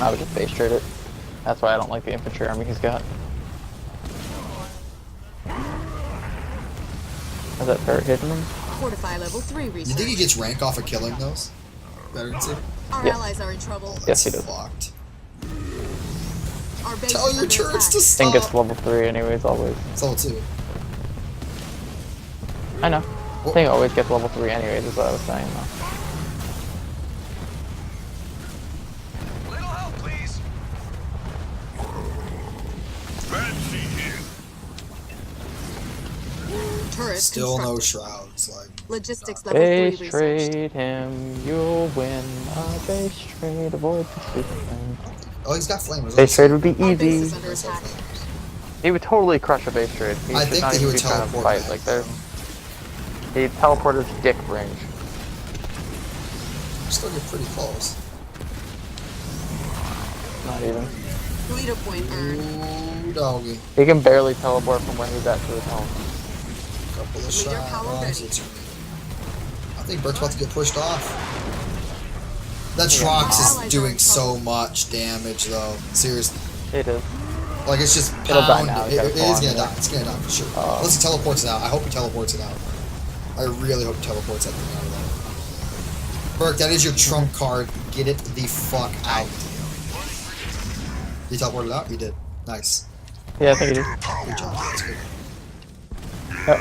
I would just base trade it. That's why I don't like the infantry army he's got. Is that turret hitting him? Fortify level 3 You research. think he gets rank off of killing those? Veterancy? Our Yeah. allies are in trouble. Yes, he does. Fucked. Our base Tell is your under turrets to attack. stop. Think it's level 3 anyways, always. It's level 2. I know. What? Thing always gets level 3 anyways is what I was saying though. Little help, please. Fancy here. Turret Still no constructed. shrouds. Like, Logistics level 3 Base research. trade him, you'll win. A base trade, avoid the stupid thing. oh, he's got flamers. Base trade would be Our base is easy. under attack. He would totally crush a base trade. He I should think not that he even would be trying to teleport fight back, like there. He teleported dick range. Still get pretty close. Not even. Leader point earned. Ooh, doggy. He can barely teleport from where he's at to his home. Couple of Leader shots. power ready. I think Berk's about to get pushed off. That Trox is Allies are doing in so trouble. much damage, though. Seriously. It is. Like, it's just It'll die pound. now, It you gotta is go on gonna there. die. It's gonna die for sure. Unless he teleports it out. I hope he teleports it out. I really hope he teleports that thing out of there. Berk, that is your trump card. Get it the fuck out. Did he teleport it out? He did. Nice. Yeah, I think it is. Good job. That's good. Yep.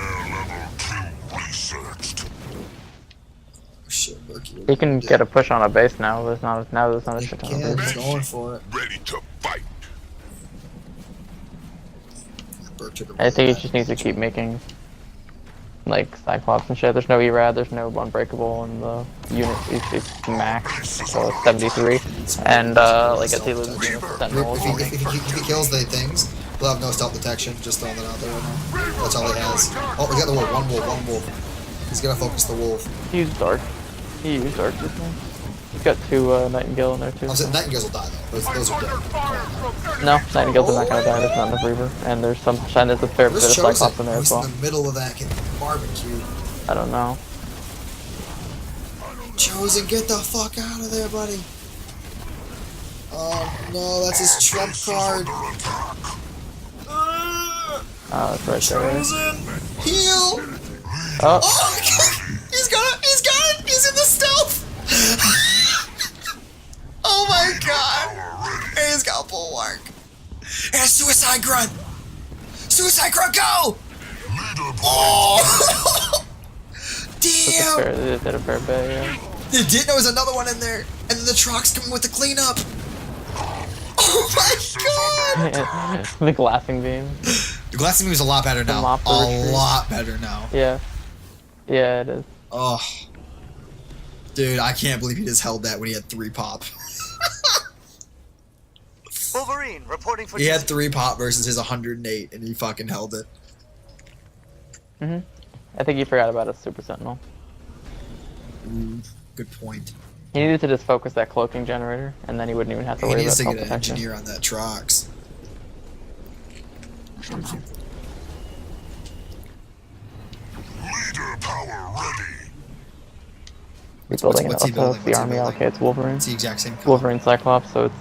Researched. Oh, shit, Berk, you He can get a push on a base now. There's not a He shit ton can. of He's bases. going for it. Ready to fight. Berk took a I really think he bad just needs to damage. keep making like Cyclops and shit. There's no ERAD, there's no unbreakable, and the unit is max, so it's 73. And like as he loses units, Sentinels. If he kills the things, he'll have no stealth detection. Just throwing that out there right now. That's all he has. Oh, we got the wolf. One wolf. He's gonna focus the wolf. He used Dark. He used Dark this time. He's got 2 Nightingale in there too. I'm saying Nightingales will die though. Those are dead. No, Nightingales are not gonna die. There's not enough Reaver, and there's a fair bit of Where's Chosen? Cyclops in there as He's well. in the middle of that getting barbecued. I don't know. Chosen, get the fuck out of there, buddy. Oh no, that's his trump card. It's right there. Chosen, heal. Oh, Oh, he's got it. He's in the stealth. Oh my god. And he's got bulwark. And a suicide grunt. Suicide grunt, go. Oh. Damn. they did a fair bit, yeah. They didn't know there was another one in there. And then the truck's coming with the cleanup. Oh my god. The glassing beam. The glassing beam is a lot better now. mop the A retreat. lot better now. Yeah. Yeah, it is. Oh. Dude, I can't believe he just held that when he had 3 pop. Wolverine reporting for He had 3 pop versus his 108, and he fucking held it. I think you forgot about a Super Sentinel. Ooh, good point. He needed to just focus that cloaking generator, and then he wouldn't even have to He worry needs about to get an self-protection. engineer on that Trox. Leader power ready. He's building what's he it building? up. What's The he army building? allocates Wolverine. It's the exact same color. Wolverine Cyclops, so it's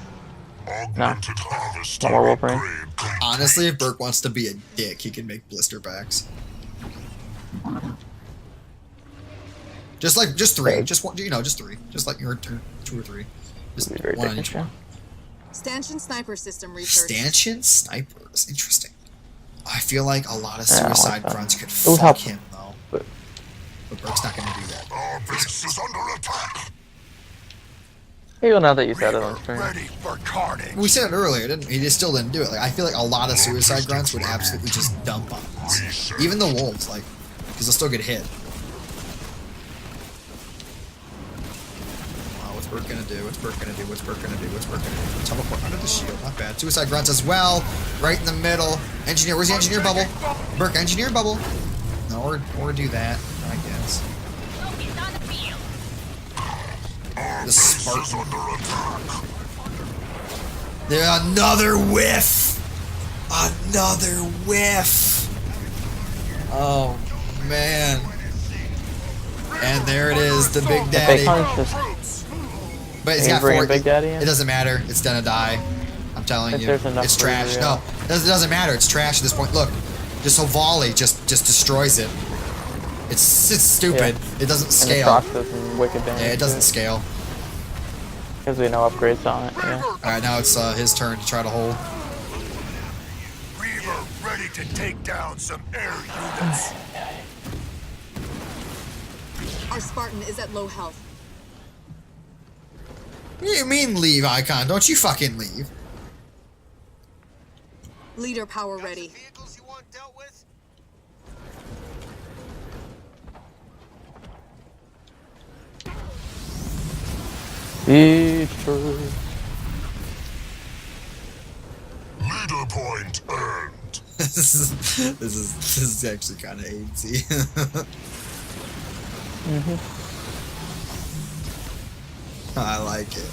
Augmented harvester no more Wolverine. upgrade complete. Honestly, if Berk wants to be a dick, he can make blister backs. Just 3. Just one, just 3. Just like your turn, 2 or 3. Just Be very one on different, each yeah. one. Stanchion sniper system research. Stanchion snipers. Interesting. I feel like a lot of Yeah, I don't like suicide that. grunts could It would fuck help. him though. But- But Berk's not gonna do that. Our base is under attack. Even now that you said it on stream. Ready for carnage. We said it earlier, didn't we? He just still didn't do it. Like I feel like a lot of suicide grunts would absolutely just dump on this. Even the wolves, like, because they'll still get hit. What's Berk gonna do? What's Berk gonna do? What's Berk gonna do? What's Berk gonna do? Teleport under the shield. Not bad. Suicide grunts as well. Right in the middle. Engineer. Where's the engineer bubble? Berk, engineer bubble. No, or do that, I guess. The Spartan. There, another whiff. Another whiff. Oh man. And there it is, the Big Daddy. But he's got 4. Big Daddy in? It doesn't matter. It's gonna die. I'm telling you. It's trash. No, it doesn't matter. It's trash at this point. Look, just a volley just destroys it. It's stupid. Yeah. It doesn't scale. And the Prox does wicked damage. Yeah, it doesn't scale. Because we know upgrades on it. Yeah. All right, now it's his turn to try to hold. Reaver ready to take down some air units. Our Spartan is at low health. What do you mean leave, Aykon? Don't you fucking leave. Leader power ready. Leader point earned. this is actually kind of easy. I like it.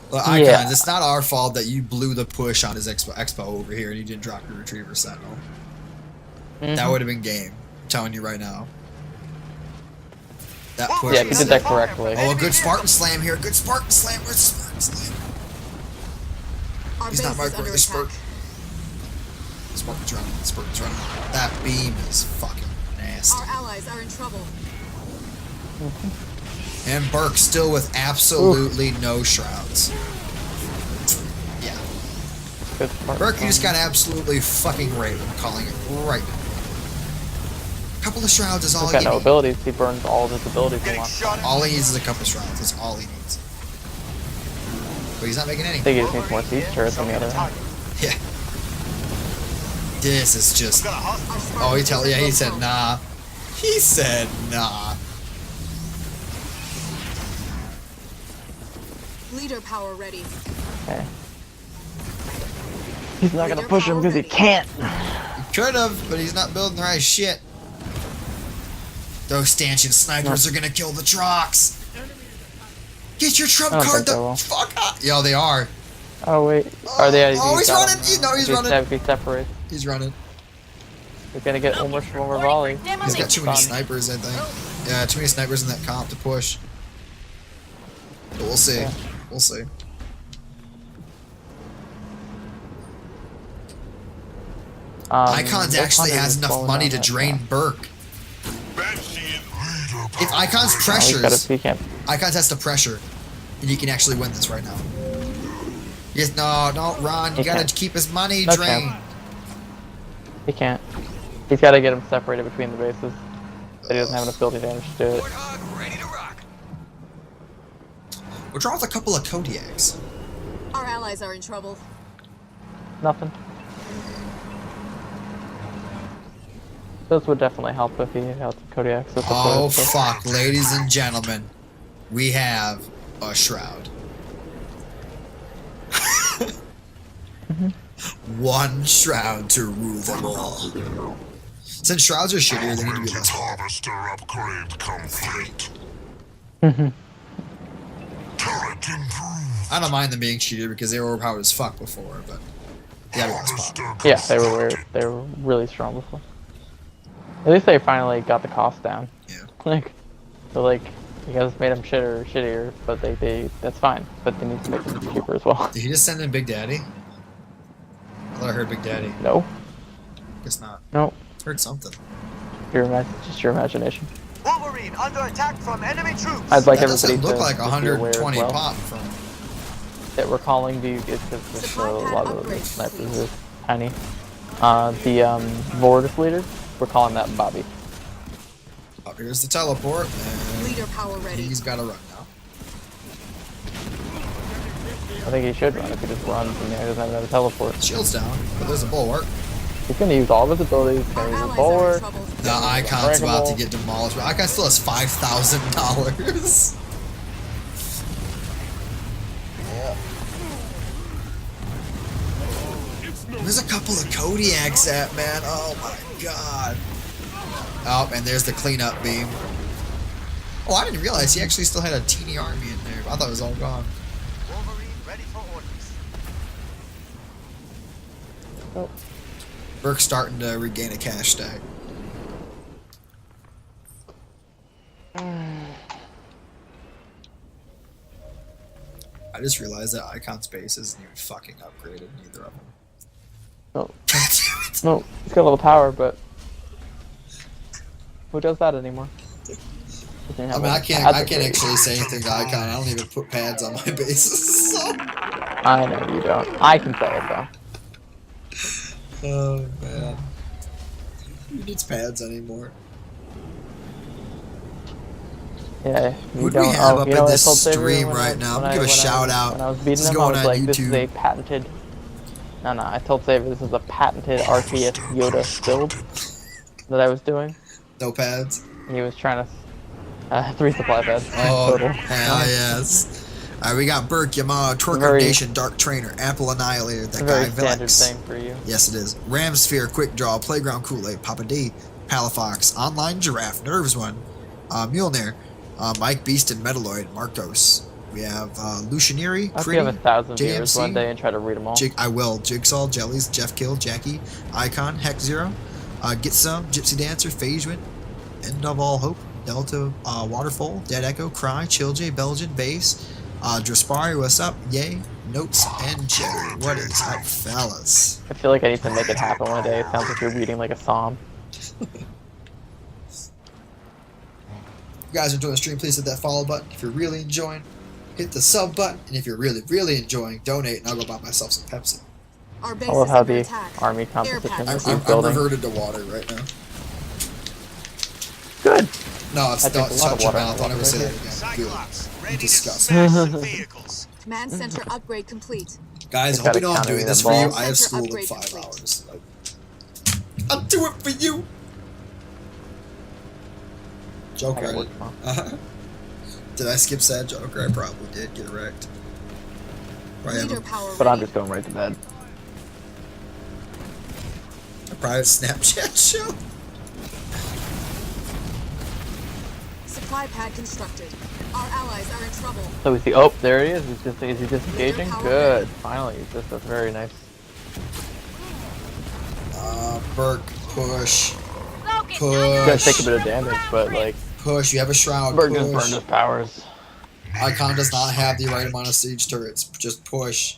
Well, Aykon, yeah. It's not our fault that you blew the push on his expo over here and you didn't drop your Retriever Sentinel. That would have been game. I'm telling you right now. That push. Yeah, if you did that correctly. Oh, a good Spartan Slam here. Good Spartan Slam. Where's the Spartan Slam? He's not marked with the Spartan. Spartan's running. Spartan's running. That beam is fucking nasty. Our allies are in trouble. And Berk still with absolutely no shrouds. Yeah. Good Berk, you just got absolutely fucking raped. I'm calling it right now. A couple of shrouds is all He's you got no need. abilities. He burns all of his abilities in one. All he needs is a couple of shrouds. That's all he needs. But he's not making any. I think he just needs more siege turrets on the other hand. Yeah. This is just. Oh, he said nah. He said nah. Leader power ready. Okay. He's not gonna push him because he can't. He could have, but he's not building the right shit. Those stanchion snipers are gonna kill the Trox. Get your trump card the fuck out. Yo, they are. Oh wait, are they? Oh, he's running. He's running. He's separated. He's running. He's gonna get almost one more volley. He's got too many snipers, I think. Yeah, too many snipers in that comp to push. But we'll see. Yeah. We'll see. Aykon's actually has enough money to drain Berk. If Aykon's pressures, Aykon's has to pressure, and he can actually win this right now. Yes, no, don't run. You gotta keep his money drained. He can't. He's gotta get him separated between the bases. But he doesn't have enough building damage to do it. We'll draw with a couple of Kodiaks. Our allies are in trouble. Nothing. Those would definitely help if he had some Kodiaks. Oh fuck, ladies and gentlemen, we have a shroud. One shroud to rule them all. Since shrouds are shittier, they need to be less. Harvester upgrade complete. Turret improved. I don't mind them being cheated because they were overpowered as fuck before, but yeah, yeah, they were weird. They were really strong before. At least they finally got the cost down. Yeah. Like, so like, you guys made them shittier, but they that's fine. But they need to make them cheaper as well. Did he just send in Big Daddy? I thought I heard Big Daddy. No. Guess not. No. Heard something. Just your imagination. Wolverine under attack from enemy troops. I'd like That everybody doesn't look to like just be aware 120 as well pop from. that we're calling the it's just a lot of the snipers are tiny. The Vortis leader, we're calling that Bobby. Oh, here's the teleport, and Leader power ready. he's got to run now. I think he should run if he just runs and he doesn't have another teleport. Shield's down, but there's a bulwark. He's gonna use all of his abilities. He's gonna use a bulwark. The Aykon's about to get demolished, but Aykon still has $5,000. There's a couple of Kodiaks at, man. Oh my god. Oh, and there's the cleanup beam. Oh, I didn't realize he actually still had a teeny army in there. I thought it was all gone. Ready for orders. Oh. Berk's starting to regain a cash stack. I just realized that Aykon's base isn't even fucking upgraded, neither of them. No. No, he's got a little power, but who does that anymore? I mean, I can't actually say anything to Aykon. I don't even put pads on my bases. So. I know you don't. I can say it though. Oh man, who needs pads anymore? Yeah, you What do don't. we have Oh, up you in know what I this told Xavier stream when right I- now? when I'm I- gonna give a when I shout was- out. When I was This beating is him, I going was on like, "This is YouTube. a patented." No, I told Xavier this is a patented RTS Yoda build that I was doing. No pads. He was trying to 3 supply pads. Oh, total. hell yes. Alright, we got Berk, Yamaha, Twerker Very- Nation, Dark Trainer, Apple Annihilator, that It's a guy very standard Vex. thing for you. Yes, it is. Ram Sphere, Quick Draw, Playground Kool-Aid, Papa D, Palafox, Online Giraffe, Nerves One, Mjolnir, Mike Beast and Metaloid, Marcos. We have Lucianiri, I'll Pretty, give 1,000 viewers JMC, one day and try to read them all. I will. Jigsaw, Jellies, Jeff Kill, Jackie, Aykon, Heck Zero, Get Some, Gypsy Dancer, Phasewin, End of All Hope, Delta, Waterfall, Dead Echo, Cry, Chill J, Belgian, Bass, Draspari, what's up? Yay, Notes, and Jeddy. What is up, fellas? I feel like I need to make it happen one day. It sounds like you're reading like a psalm. If you guys are enjoying the stream, please hit that follow button. If you're really enjoying, hit the sub button. And if you're really, really enjoying, donate, and I'll go buy myself some Pepsi. Our base I love is how under the attack. army composition Air is pack. I'm building. reverted to water right now. Good. No, it's I drink not a lot of shut your water. mouth. I'll never say that again. Cyclops, Good. ready to Disgusting. smash some vehicles. Command center upgrade complete. Guys, It's hope you gotta know I'm counter doing that this for you. ball. I have Center school in upgrade 5 complete. hours. Like, I'll do it for you. I Joker. gotta work tomorrow. Did I skip sad Joker? I probably did. Get wrecked. Probably have Leader a power But I'm ready. just going right to bed. private Snapchat show. Supply pad constructed. Our allies are in trouble. So we see. Oh, there he is. Is he disengaging? Good. Finally, that's very nice. Berk, push. Logan, He's gonna Push. take a bit of damage, but like, Push. You have a shroud. Berk just Push. burned his powers. Aykon does not have the right amount of siege turrets. Just push.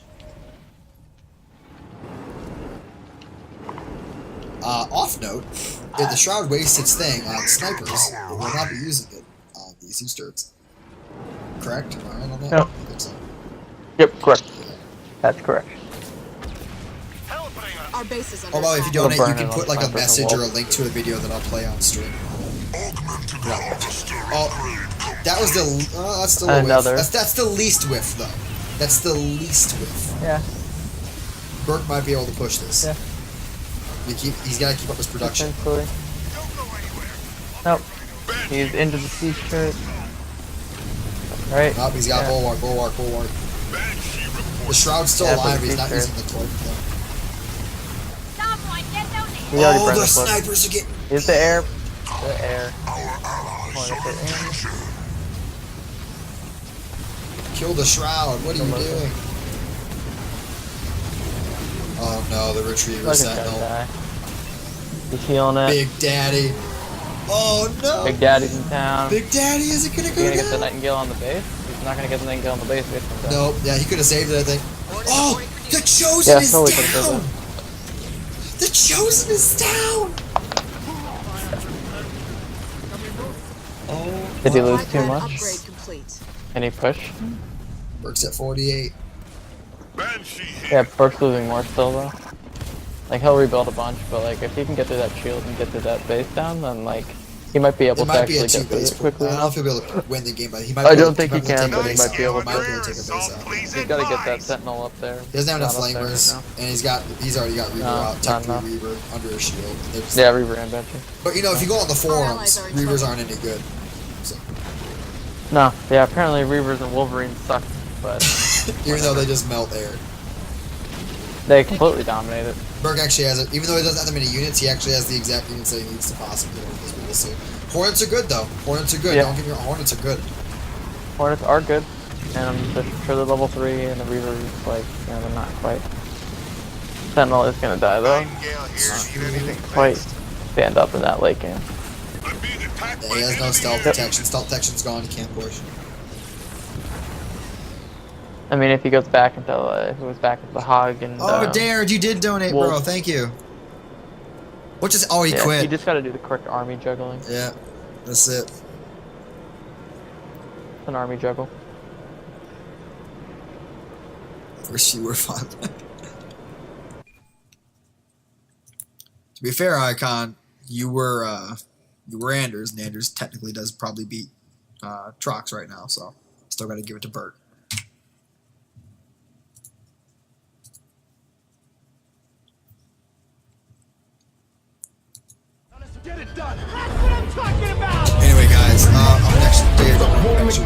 Off note, if the shroud wastes its thing on snipers, it will not be using it on the siege turrets. Correct? Am I right on that? Yep. I think so. Yep, correct. That's correct. Our base is under Although if you attack. donate, you burn can it put on like a snipers message and or a wolves. link to a video that I'll play on stream. Augmented harvester Oh, that was the that's the Another. whiff. That's the least whiff though. That's the least whiff. Yeah. Berk might be able to push this. Yeah. He's got to keep up his production. Essentially. Nope. He's into the siege turret. Right. Oh, he's got Yeah. bulwark. The shroud's still Yeah, but alive. the He's not siege using the cloak though. Someone get those He already Oh, burned the the cloak. snipers are getting. Here's the air. The air. our allies Point are it in. danger. Kill the shroud. What are you doing? Oh no, the retriever Look at that sentinel. guy. He's healing it. Big Daddy. Oh no. Big Daddy's in town. Big Daddy, is it gonna He's go gonna get the down? Nightingale on the base. He's not gonna get the Nightingale on the base. Based on that. Nope. Yeah, he could have saved it. I think. Oh, the Chosen Yeah, is totally could've saved down. The Chosen is down. Oh. Did he lose Supply too pad much? upgrade complete. Can he push? Berk's at 48. Banshee hit. Yeah, Berk's losing more still though. Like he'll rebuild a bunch, but like if he can get through that shield and get through that base down, then like He might be able It to might be a actually get through two-base. it I quickly don't know enough. if he'll be able to win the game, but he might. I don't think he be able to can, take a but he base might be able out. to. Might be able to take a base out. He's got to get that sentinel up there. He doesn't have enough Not up there right flamers, now. and he's already got Reaver No, out, not technically enough. Reaver under his shield. They're just- Yeah, Reaver and Benji. But you know, if you go on the forums, allies are in Reavers trouble. aren't any good. So, No, yeah, apparently Reavers and Wolverines suck, but even though they just melt air. they completely dominate it. Berk actually has it, even though he doesn't have that many units, he actually has the exact units that he needs to possibly win, as we will see. Hornets are good though. Hornets are good. Yeah. Don't get me wrong. Hornets are good. Hornets are good, and I'm sure they're level 3, and the Reavers, like, you know, they're not quite. Sentinel is gonna die though. Quite stand up in that late game. Yeah, he has no stealth protection. Stealth protection's gone. He can't push. I mean, if he goes back into the Hog and Oh, Dared, you did donate, Wolf. bro. Thank you. What just? Oh, he yeah, quit. you just got to do the correct army juggling. Yeah, that's it. It's an army juggle. Wish you were fun. To be fair, Aykon, you were Anders, and Anders technically does probably beat Trox right now, so still got to give it to Berk. Let's get it done. That's what I'm talking about. Anyway, guys, I'm actually Dared. I'm actually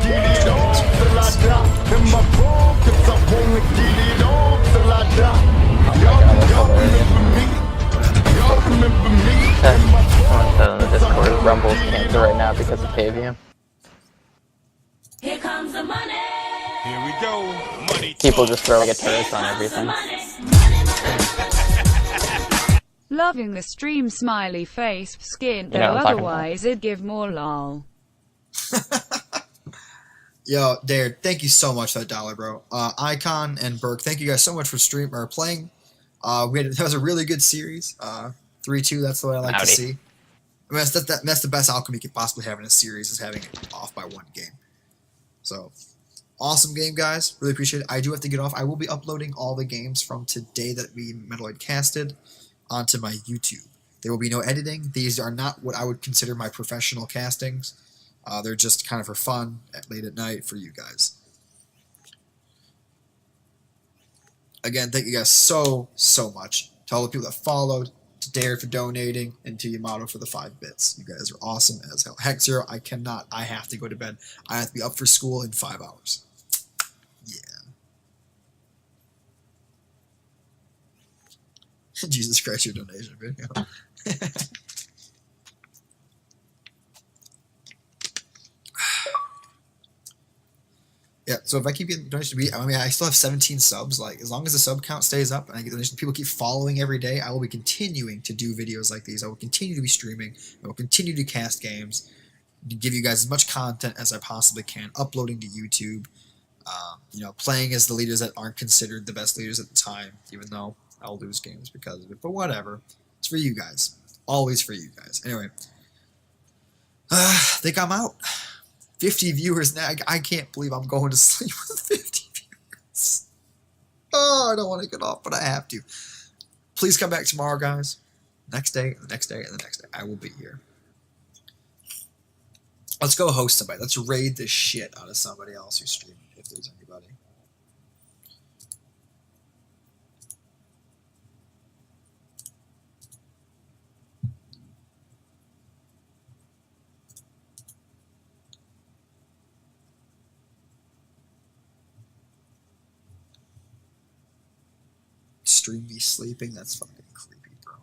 Someone said on the Discord, Rumble's cancer right now because of Pavium. Here comes the money. Here we go. Money. People just throw like a terrorist on everything. Loving the stream smiley face skin, You know though what I'm talking otherwise it'd give more lol. Yo, Dared, thank you so much for that $1, bro. Aykon and Berk, thank you guys so much for playing. That was a really good series. 3-2, that's what I like to see. I mean, that's the best outcome you could possibly have in a series, is having it off by one game. So, awesome game, guys. Really appreciate it. I do have to get off. I will be uploading all the games from today that we Metalloid casted onto my YouTube. There will be no editing. These are not what I would consider my professional castings. They're just kind of for fun, late at night, for you guys. Again, thank you guys so much. To all the people that followed, to Dare for donating, and to Yamato for the 5 bits. You guys are awesome as hell. Heck Zero, I cannot. I have to go to bed. I have to be up for school in 5 hours. Yeah. Jesus Christ, your donation video. Yeah, so if I keep getting donations, I mean, I still have 17 subs. Like, as long as the sub count stays up and I get donations, people keep following every day, I will be continuing to do videos like these. I will continue to be streaming. I will continue to cast games, to give you guys as much content as I possibly can, uploading to YouTube. You know, playing as the leaders that aren't considered the best leaders at the time, even though I'll lose games because of it. But whatever, it's for you guys. Always for you guys. Anyway, I think I'm out. 50 viewers now. I can't believe I'm going to sleep with 50 viewers. Oh, I don't want to get off, but I have to. Please come back tomorrow, guys. Next day, the next day, and the next day. I will be here. Let's go host somebody. Let's raid the shit out of somebody else who's streaming, if there's anybody. Stream me sleeping? That's fucking creepy, bro.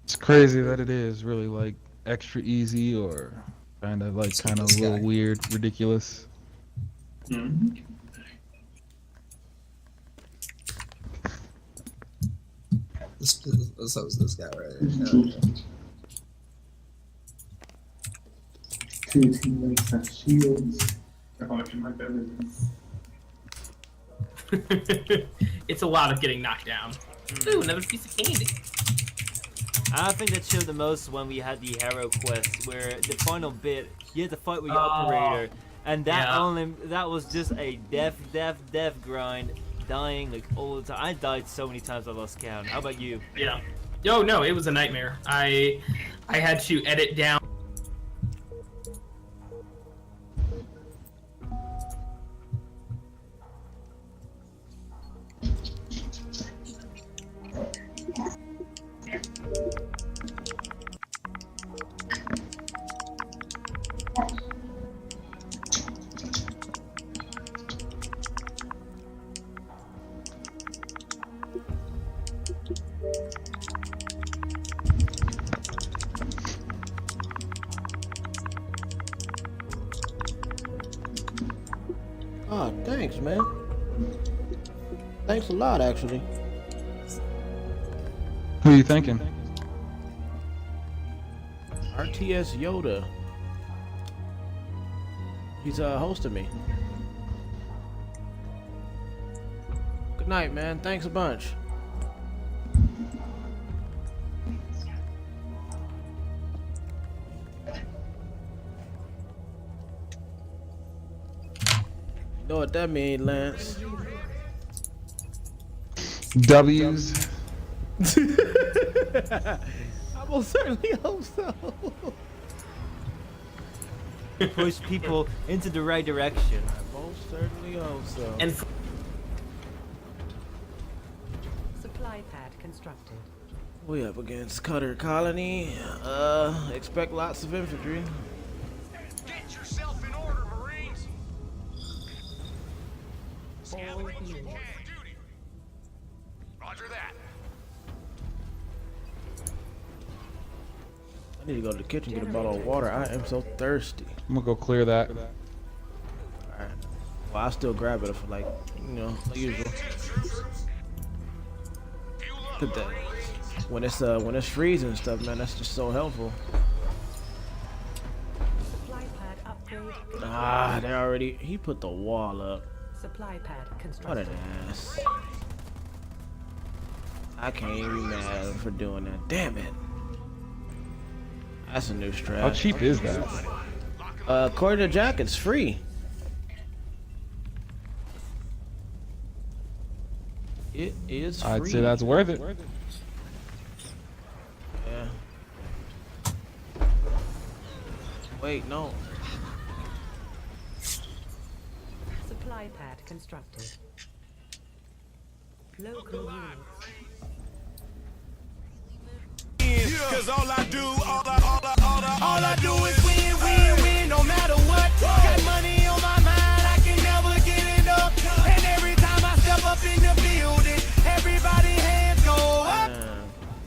It's crazy that it is really like extra easy or kind of a little weird, ridiculous. This was this guy right here. Two teammates have shields. It's a lot of getting knocked down. Ooh, another piece of candy. I think that showed the most when we had the hero quest, where the final bit you had to fight with your operator, and that was just a death grind, dying like all the time. I died so many times I lost count. How about you? Yeah. Oh no, it was a nightmare. I had to edit down. Oh, thanks, man. Thanks a lot, actually. Who are you thinking? RTS Yoda. He's hosting me. Good night, man. Thanks a bunch. Know what that means, Lance? W's. I most certainly hope so. Push people into the right direction. I most certainly hope so. And Supply pad constructed. We up against Cutter Colony. Expect lots of infantry. Get yourself in order, Marines. All units. Roger that. I need to go to the kitchen and get a bottle of water. I am so thirsty. I'm gonna go clear that. Alright. Well, I'll still grab it if, like, you know, like usual. Look at that. When it's freezing and stuff, man, that's just so helpful. Supply pad upgrade. Ah, they already. He put the wall up. Supply pad What constructed. an ass. I can't even be mad at him for doing that. Damn it. That's a new strat. How cheap is that? According to Jack, it's free. It is free. I'd say that's worth it. Yeah. Wait, no. Supply pad constructed. Local units.